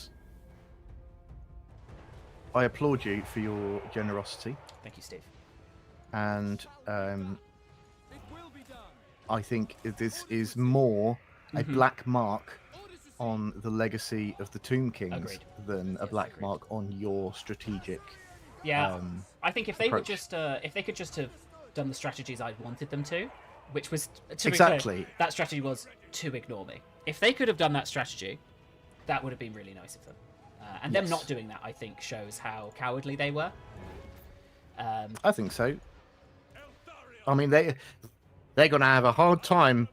I applaud you for your generosity.
Thank you, Steve.
And I think this is more a black mark on the legacy of the Tomb Kings than a black mark on your strategic.
Yeah, I think if they would just if they could just have done the strategies I wanted them to, which was to be clear, that strategy was to ignore me. If they could have done that strategy, that would have been really nice of them. And them not doing that, I think, shows how cowardly they were.
I think so. I mean, they're going to have a hard time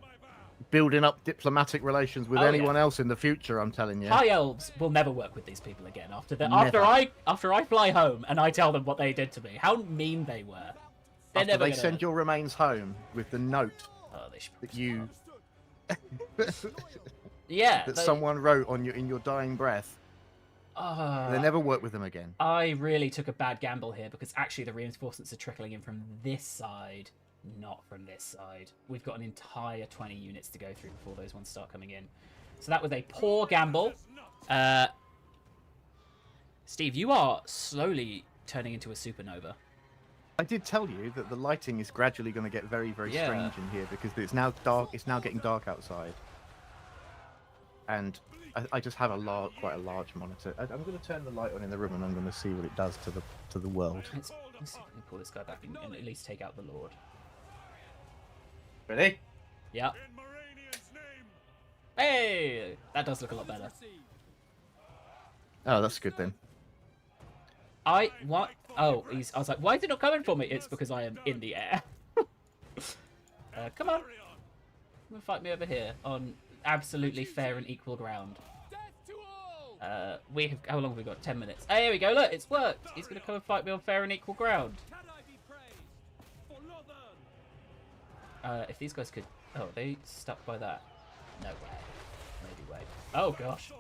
building up diplomatic relations with anyone else in the future. I'm telling you.
High elves will never work with these people again after I fly home and I tell them what they did to me, how mean they were.
They send your remains home with the note
that
you
that
someone wrote on in your dying breath. They never work with them again.
I really took a bad gamble here because actually the reinforcements are trickling in from this side, not from this side. We've got an entire 20 units to go through before those ones start coming in. So that was a poor gamble. Steve, you are slowly turning into a supernova.
I did tell you that the lighting is gradually going to get very, very strange in here because it's now dark. It's now getting dark outside. and I just have quite a large monitor. I'm going to turn the light on in the room, and I'm going to see what it does to the world.
Let's see if we can pull this guy back and at least take out the Lord.
Ready?
Yeah. Hey, that does look a lot better.
Oh, that's good then.
What? Oh, I was like, why is it not coming for me? It's because I am in the air. Come on. Come and fight me over here on absolutely fair and equal ground. How long have we got? 10 minutes. Hey, here we go. Look, it's worked. He's gonna come and fight me on fair and equal ground. If these guys could, oh, are they stuck by that? No way. Maybe wait. Oh gosh.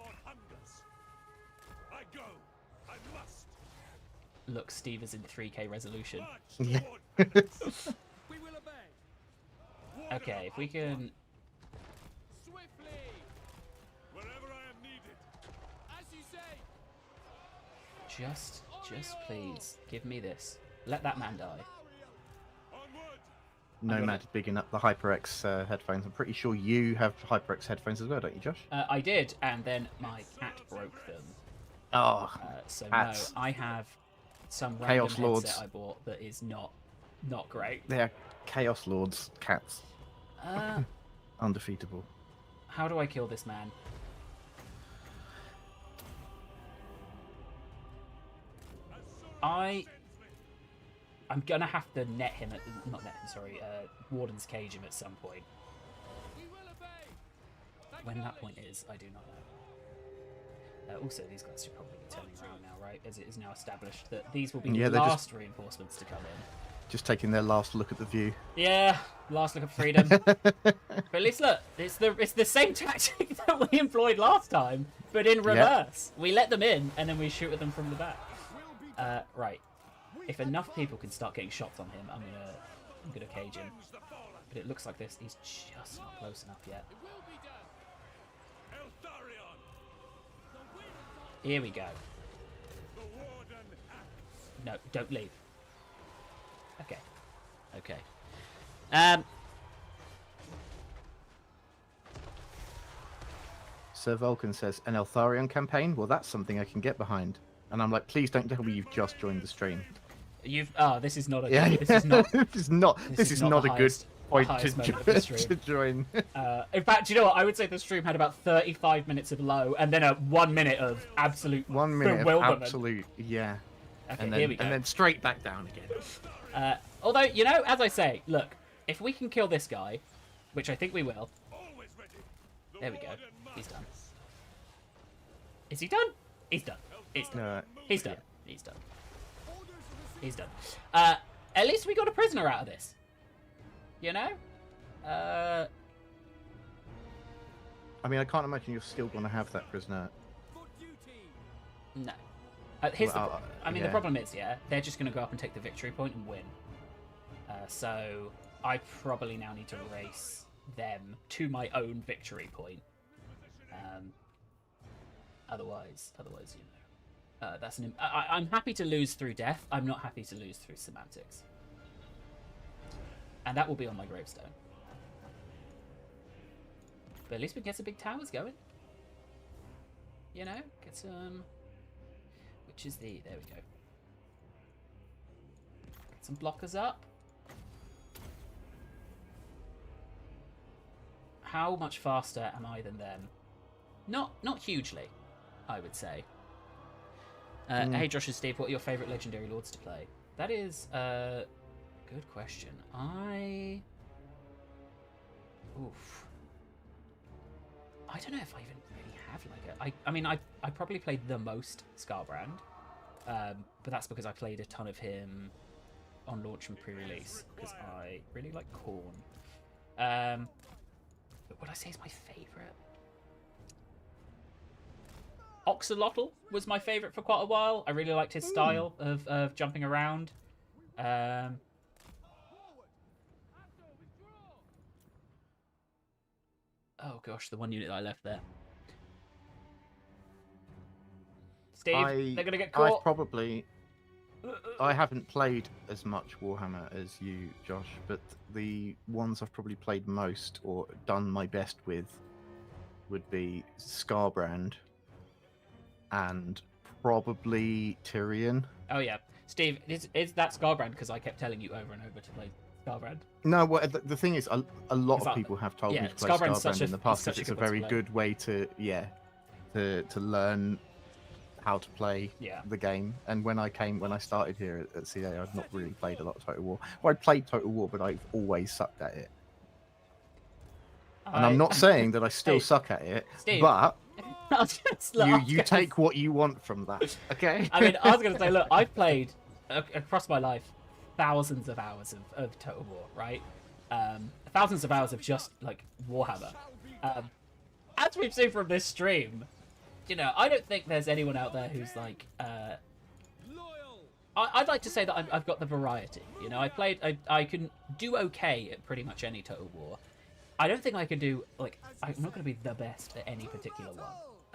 Look, Steve is in 3K resolution.
Yeah.
Okay, if we can. Just please give me this. Let that man die.
Nomad bigging up the HyperX headphones. I'm pretty sure you have HyperX headphones as well, don't you, Josh?
I did, and then my cat broke them.
Oh,
So
cats.
no, I have some random
Chaos
headset
Lords.
I bought that is not great.
They're Chaos Lords cats. Undefeatable.
How do I kill this man? I'm gonna have to net him at Warden's cage him at some point. When that point is, I do not know. Also, these guys should probably be turning around now, right? As it is now established that these will be
Yeah,
the
they're
last reinforcements to come in.
Just taking their last look at the view.
Yeah, last look at freedom. But at least look, it's the same tactic that we employed last time, but in reverse. Yep. We let them in, and then we shoot at them from the back. Right. If enough people can start getting shots on him, I'm gonna cage him. But it looks like this. He's just not close enough yet. Here we go. No, don't leave. Okay.
Sir Vulcan says, an Eltharion campaign? Well, that's something I can get behind. And I'm like, please don't tell me you've just joined the stream.
This is not a
this is not a good point to join.
In fact, you know what? I would say the stream had about 35 minutes of low and then a 1 minute of absolute
1 minute
bewilderment.
of absolute, yeah.
Okay,
and then,
here we go.
And then straight back down again.
Although, you know, as I say, look, if we can kill this guy, which I think we will. There we go. He's done. Is he done? He's done. He's done. He's done. He's done. He's done. At least we got a prisoner out of this. You know?
I mean, I can't imagine you're still going to have that prisoner.
No. The problem is, they're just going to go up and take the victory point and win. So I probably now need to race them to my own victory point. Otherwise, you know. I'm happy to lose through death. I'm not happy to lose through semantics. And that will be on my gravestone. But at least we can get some big towers going. You know? Get some... Which is the... There we go. Get some blockers up. How much faster am I than them? Not hugely, I would say. Hey Josh and Steve, what are your favourite legendary lords to play? That is a good question. I don't know if I even really have like a... I mean, I probably played the most Scarbrand, but that's because I played a ton of him on launch and pre-release, because I really like Khorne. But what I say is my favourite? Oxalotl was my favourite for quite a while. I really liked his style of jumping around. Oh gosh, the one unit that I left there. Steve, they're gonna get caught.
I haven't played as much Warhammer as you, Josh, but the ones I've probably played most or done my best with would be Scarbrand and probably Tyrion.
Oh yeah, Steve, is that Scarbrand? Because I kept telling you over and over to play Scarbrand.
No, well, the thing is, a lot
Is
of
that-
people have told
yeah,
me to play
Scarbrand's
Scarbrand in the past
such
because
a
it's a
good one to
very
play.
good way to learn how to play
Yeah.
the game. And when I started here at CA, I'd not really played a lot of Total War. Well, I played Total War, but I've always sucked at it. And I'm not saying that I still
Hey,
suck at it,
Steve,
but
you
you take what you want from that, okay?
I mean, I was going to say, look, I've played across my life thousands of hours of Total War, right? Thousands of hours of just like Warhammer. As we've seen from this stream, you know, I don't think there's anyone out there who's like. I'd like to say that I've got the variety. You know, I can do okay at pretty much any Total War. I don't think I can do like. I'm not going to be the best at any particular one.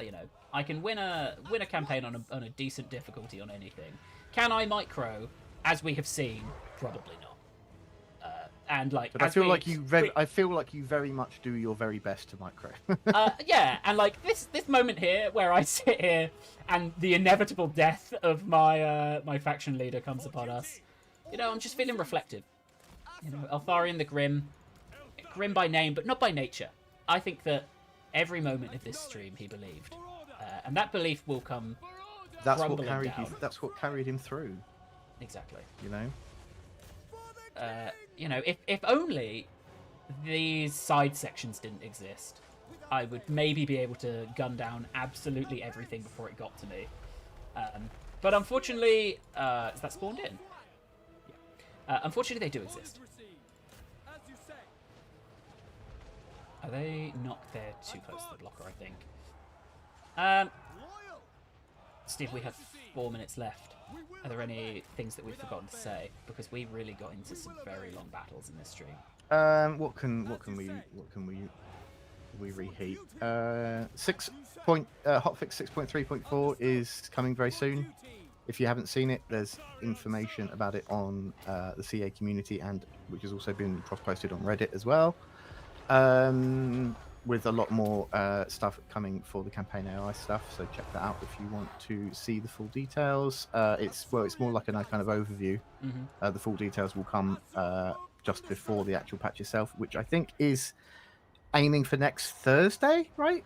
You know, I can win a campaign on a decent difficulty on anything. Can I micro? As we have seen, probably not. And like,
But I feel like you very much do your very best to micro.
yeah, and like this moment here where I sit here and the inevitable death of my my faction leader comes upon us. You know, I'm just feeling reflective. You know, Eltharion the Grim by name, but not by nature. I think that every moment of this stream he believed, and that belief will come.
That's what
crumbling
carried
down.
you. That's what carried him through.
Exactly.
You know.
You know, if only these side sections didn't exist, I would maybe be able to gun down absolutely everything before it got to me. But unfortunately, is that spawned in? Yeah. Unfortunately, they do exist. Are they not? They're too close to the blocker, I think. Steve, we have 4 minutes left. Are there any things that we've forgotten to say? Because we really got into some very long battles in this stream.
What can we reheat? Hotfix 6.3.4 is coming very soon. If you haven't seen it, there's information about it on the CA community, and which has also been cross-posted on Reddit as well. With a lot more stuff coming for the campaign AI stuff, so check that out if you want to see the full details. It's more like a kind of overview.
Mm-hmm.
The full details will come just before the actual patch itself, which I think is aiming for next Thursday, right?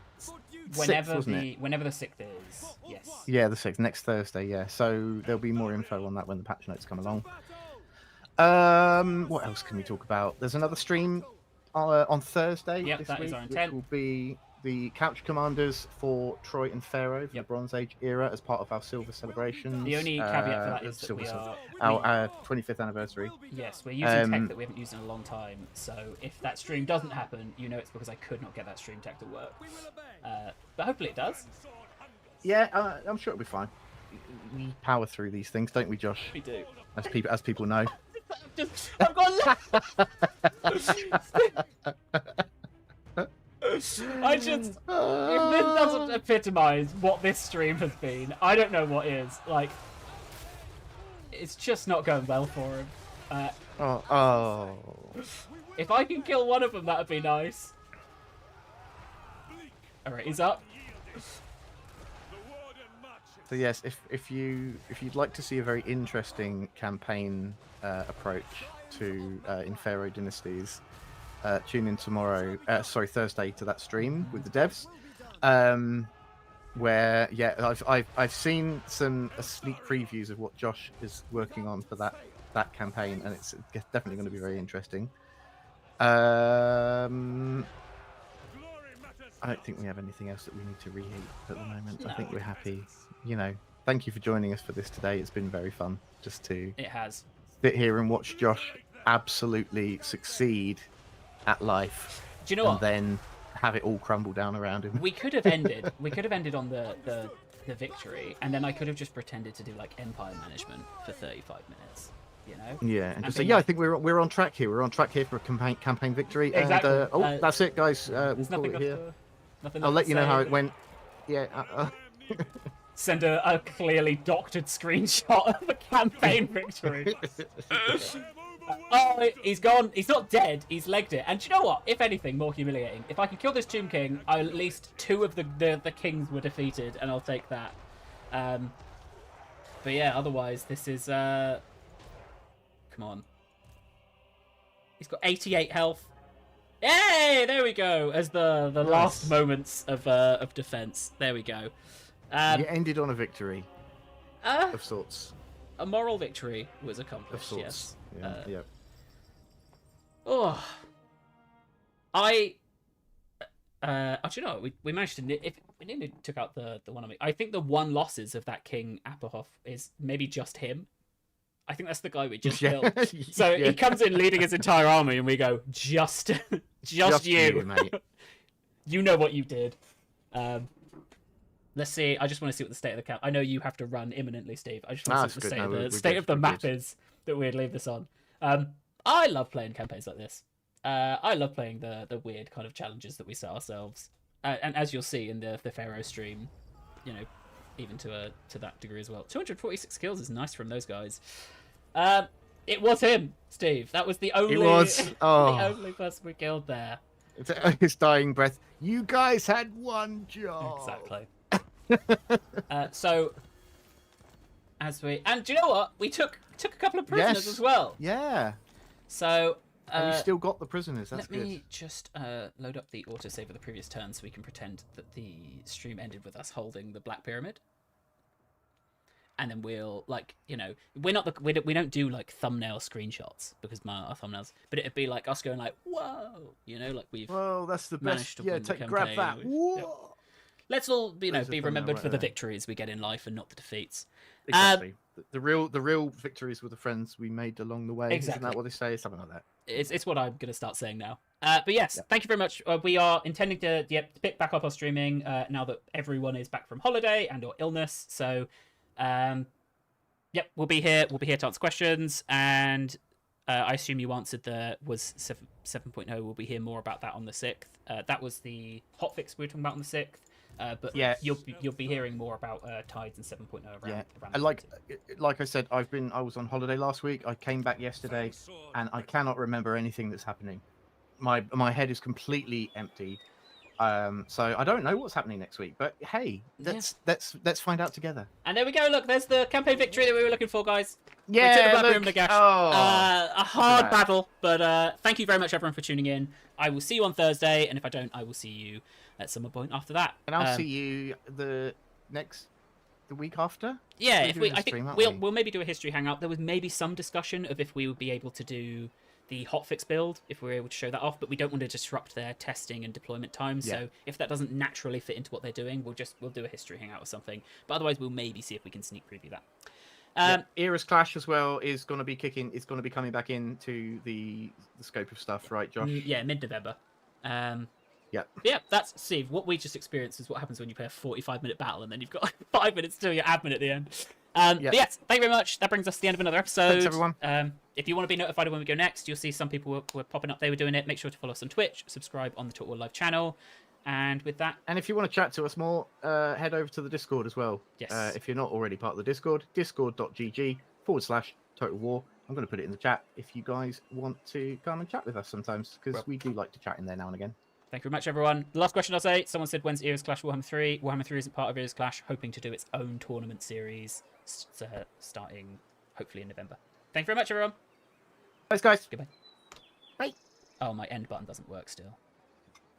Whenever
6th,
whenever the 6th is, yes.
Yeah, the 6th, next Thursday, yeah. So there'll be more info on that when the patch notes come along. What else can we talk about? There's another stream on Thursday
Yep, that
this
is
week,
our
which
intent.
will be the Couch Commanders for Troy and Pharaoh for the
Yep.
Bronze Age era as part of our Silver celebrations.
The only caveat for that is that we are...
Our 25th anniversary.
Yes, we're using tech that we haven't used in a long time, so if that stream doesn't happen, you know it's because I could not get that stream tech to work. But hopefully it does.
Yeah, I'm sure it'll be fine. We power through these things, don't we, Josh?
We do.
As people know.
I've got I just... If this doesn't epitomise what this stream has been, I don't know what is. Like, it's just not going well for him. If I can kill one of them, that would be nice. Alright, he's up.
So yes, if you'd like to see a very interesting campaign approach to in Pharaoh Dynasties, tune in Thursday to that stream with the devs, where I've seen some sneak previews of what Josh is working on for that campaign, and it's definitely going to be very interesting. I don't think we have anything else that we need to reheat at the moment.
No.
I think we're happy. You know, thank you for joining us for this today. It's been very fun just to
It has.
sit here and watch Josh absolutely succeed at life.
Do you know what?
Then have it all crumble down around him.
We could have ended. We could have ended on the victory, and then I could have just pretended to do like empire management for 35 minutes. You know?
Yeah, and just say,
being
yeah, I
like-
think we're on track here. We're on track here for a campaign victory.
Exactly.
And that's it, guys. We'll
There's
call
nothing
it
else
here.
nothing
I'll
else
let
to
you know how
say.
it went. Yeah.
Send a clearly doctored screenshot of a campaign victory. Oh, he's gone. He's not dead. He's legged it. And do you know what? If anything, more humiliating. If I can kill this Tomb King, at least 2 of the kings were defeated, and I'll take that. But yeah, otherwise, this is... Come on. He's got 88 health. Hey, there we go. As the
Nice.
last moments of defense. There we go.
You ended on a victory of sorts.
A moral victory was
Of
accomplished.
sorts.
Yes.
Yeah.
Oh, do you know what? We managed to. If we nearly took out the one on me. I think the one losses of that King Aperhoff is maybe just him. I think that's the guy we just
Yeah.
killed. So
Yeah.
he comes in leading his entire army, and we go, just you.
mate.
You know what you did. Let's see. I just want to see what the state of the camp. I know you have to run imminently, Steve. I just want to see what the state of the map is that we'd leave this on. I love playing campaigns like this. I love playing the weird kind of challenges that we set ourselves. And as you'll see in the Pharaoh stream, you know, even to that degree as well. 246 kills is nice from those guys. It was him, Steve. That was the only, the only person we killed there.
His dying breath. You guys had one job.
Exactly. So, do you know what? We took a couple of prisoners as well.
Yeah.
So,
And you still got the prisoners. That's
let
good.
me just load up the autosave of the previous turn so we can pretend that the stream ended with us holding the Black Pyramid. And then we'll, like, you know, we don't do like thumbnail screenshots because our thumbnails, but it'd be like us going like, whoa, you know, like we've
Well, that's the
managed
best.
to
Yeah,
win the
grab
campaign.
that. Whoa.
Yeah. Let's all, you know,
There's a
be
thumbnail
remembered
right
for the
there.
victories we get in life and not the defeats.
Exactly. The real victories were the friends we made along the way.
Exactly.
Isn't that what they say? Something like that.
It's what I'm going to start saying now. But yes, Thank you very much. We are intending to pick back up our streaming now that everyone is back from holiday and or illness. So, we'll be here. We'll be here to answer questions. And I assume you answered was 7.0. We'll be hearing more about that on the 6th. That was the hotfix we were talking about on the 6th. But
Yeah.
you'll be hearing more about Tides and 7.0 around.
And like I said, I was on holiday last week. I came back yesterday, and I cannot remember anything that's happening. My head is completely empty. So I don't know what's happening next week. But hey, let's find out together.
And there we go. Look, there's the campaign victory that we were looking for, guys.
Yeah,
we took the Black
look.
Room Nagash.
Oh,
A hard battle, but thank you very much, everyone, for tuning in. I will see you on Thursday, and if I don't, I will see you at some point after that.
And I'll see you the week after.
Yeah,
We're
if
doing
I
a
think
stream, aren't
we'll maybe do a history hangout. There was maybe some discussion of if we would be able to do the hotfix build, if we were able to show that off, but we don't want to disrupt their testing and deployment time.
Yeah.
So if that doesn't naturally fit into what they're doing, we'll do a history hangout or something. But otherwise, we'll maybe see if we can sneak preview that.
Era's Clash as well is going to be kicking. It's going to be coming back into the scope of stuff, right, Josh?
Yeah, mid-November.
Yeah.
That's Steve. What we just experienced is what happens when you play a 45-minute battle and then you've got like 5 minutes to do your admin at the end. But yes, thank you very much. That brings us to the end of another episode.
Thanks, everyone.
If you want to be notified of when we go next, you'll see some people were popping up. They were doing it. Make sure to follow us on Twitch, subscribe on the Talk World Live channel. And with that...
And if you want to chat to us more, head over to the Discord as well.
Yes.
If you're not already part of the Discord, discord.gg/Total War. I'm going to put it in the chat if you guys want to come and chat with us sometimes, because we do like to chat in there now and again.
Thank you very much, everyone. The last question I'll say, someone said, when's Era's Clash Warhammer 3? Warhammer 3 isn't part of Era's Clash, hoping to do its own tournament series starting hopefully in November. Thank you very much, everyone.
Thanks, guys.
Goodbye.
Bye.
Oh, my end button doesn't work still.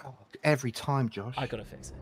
Oh, every time, Josh.
I gotta fix it.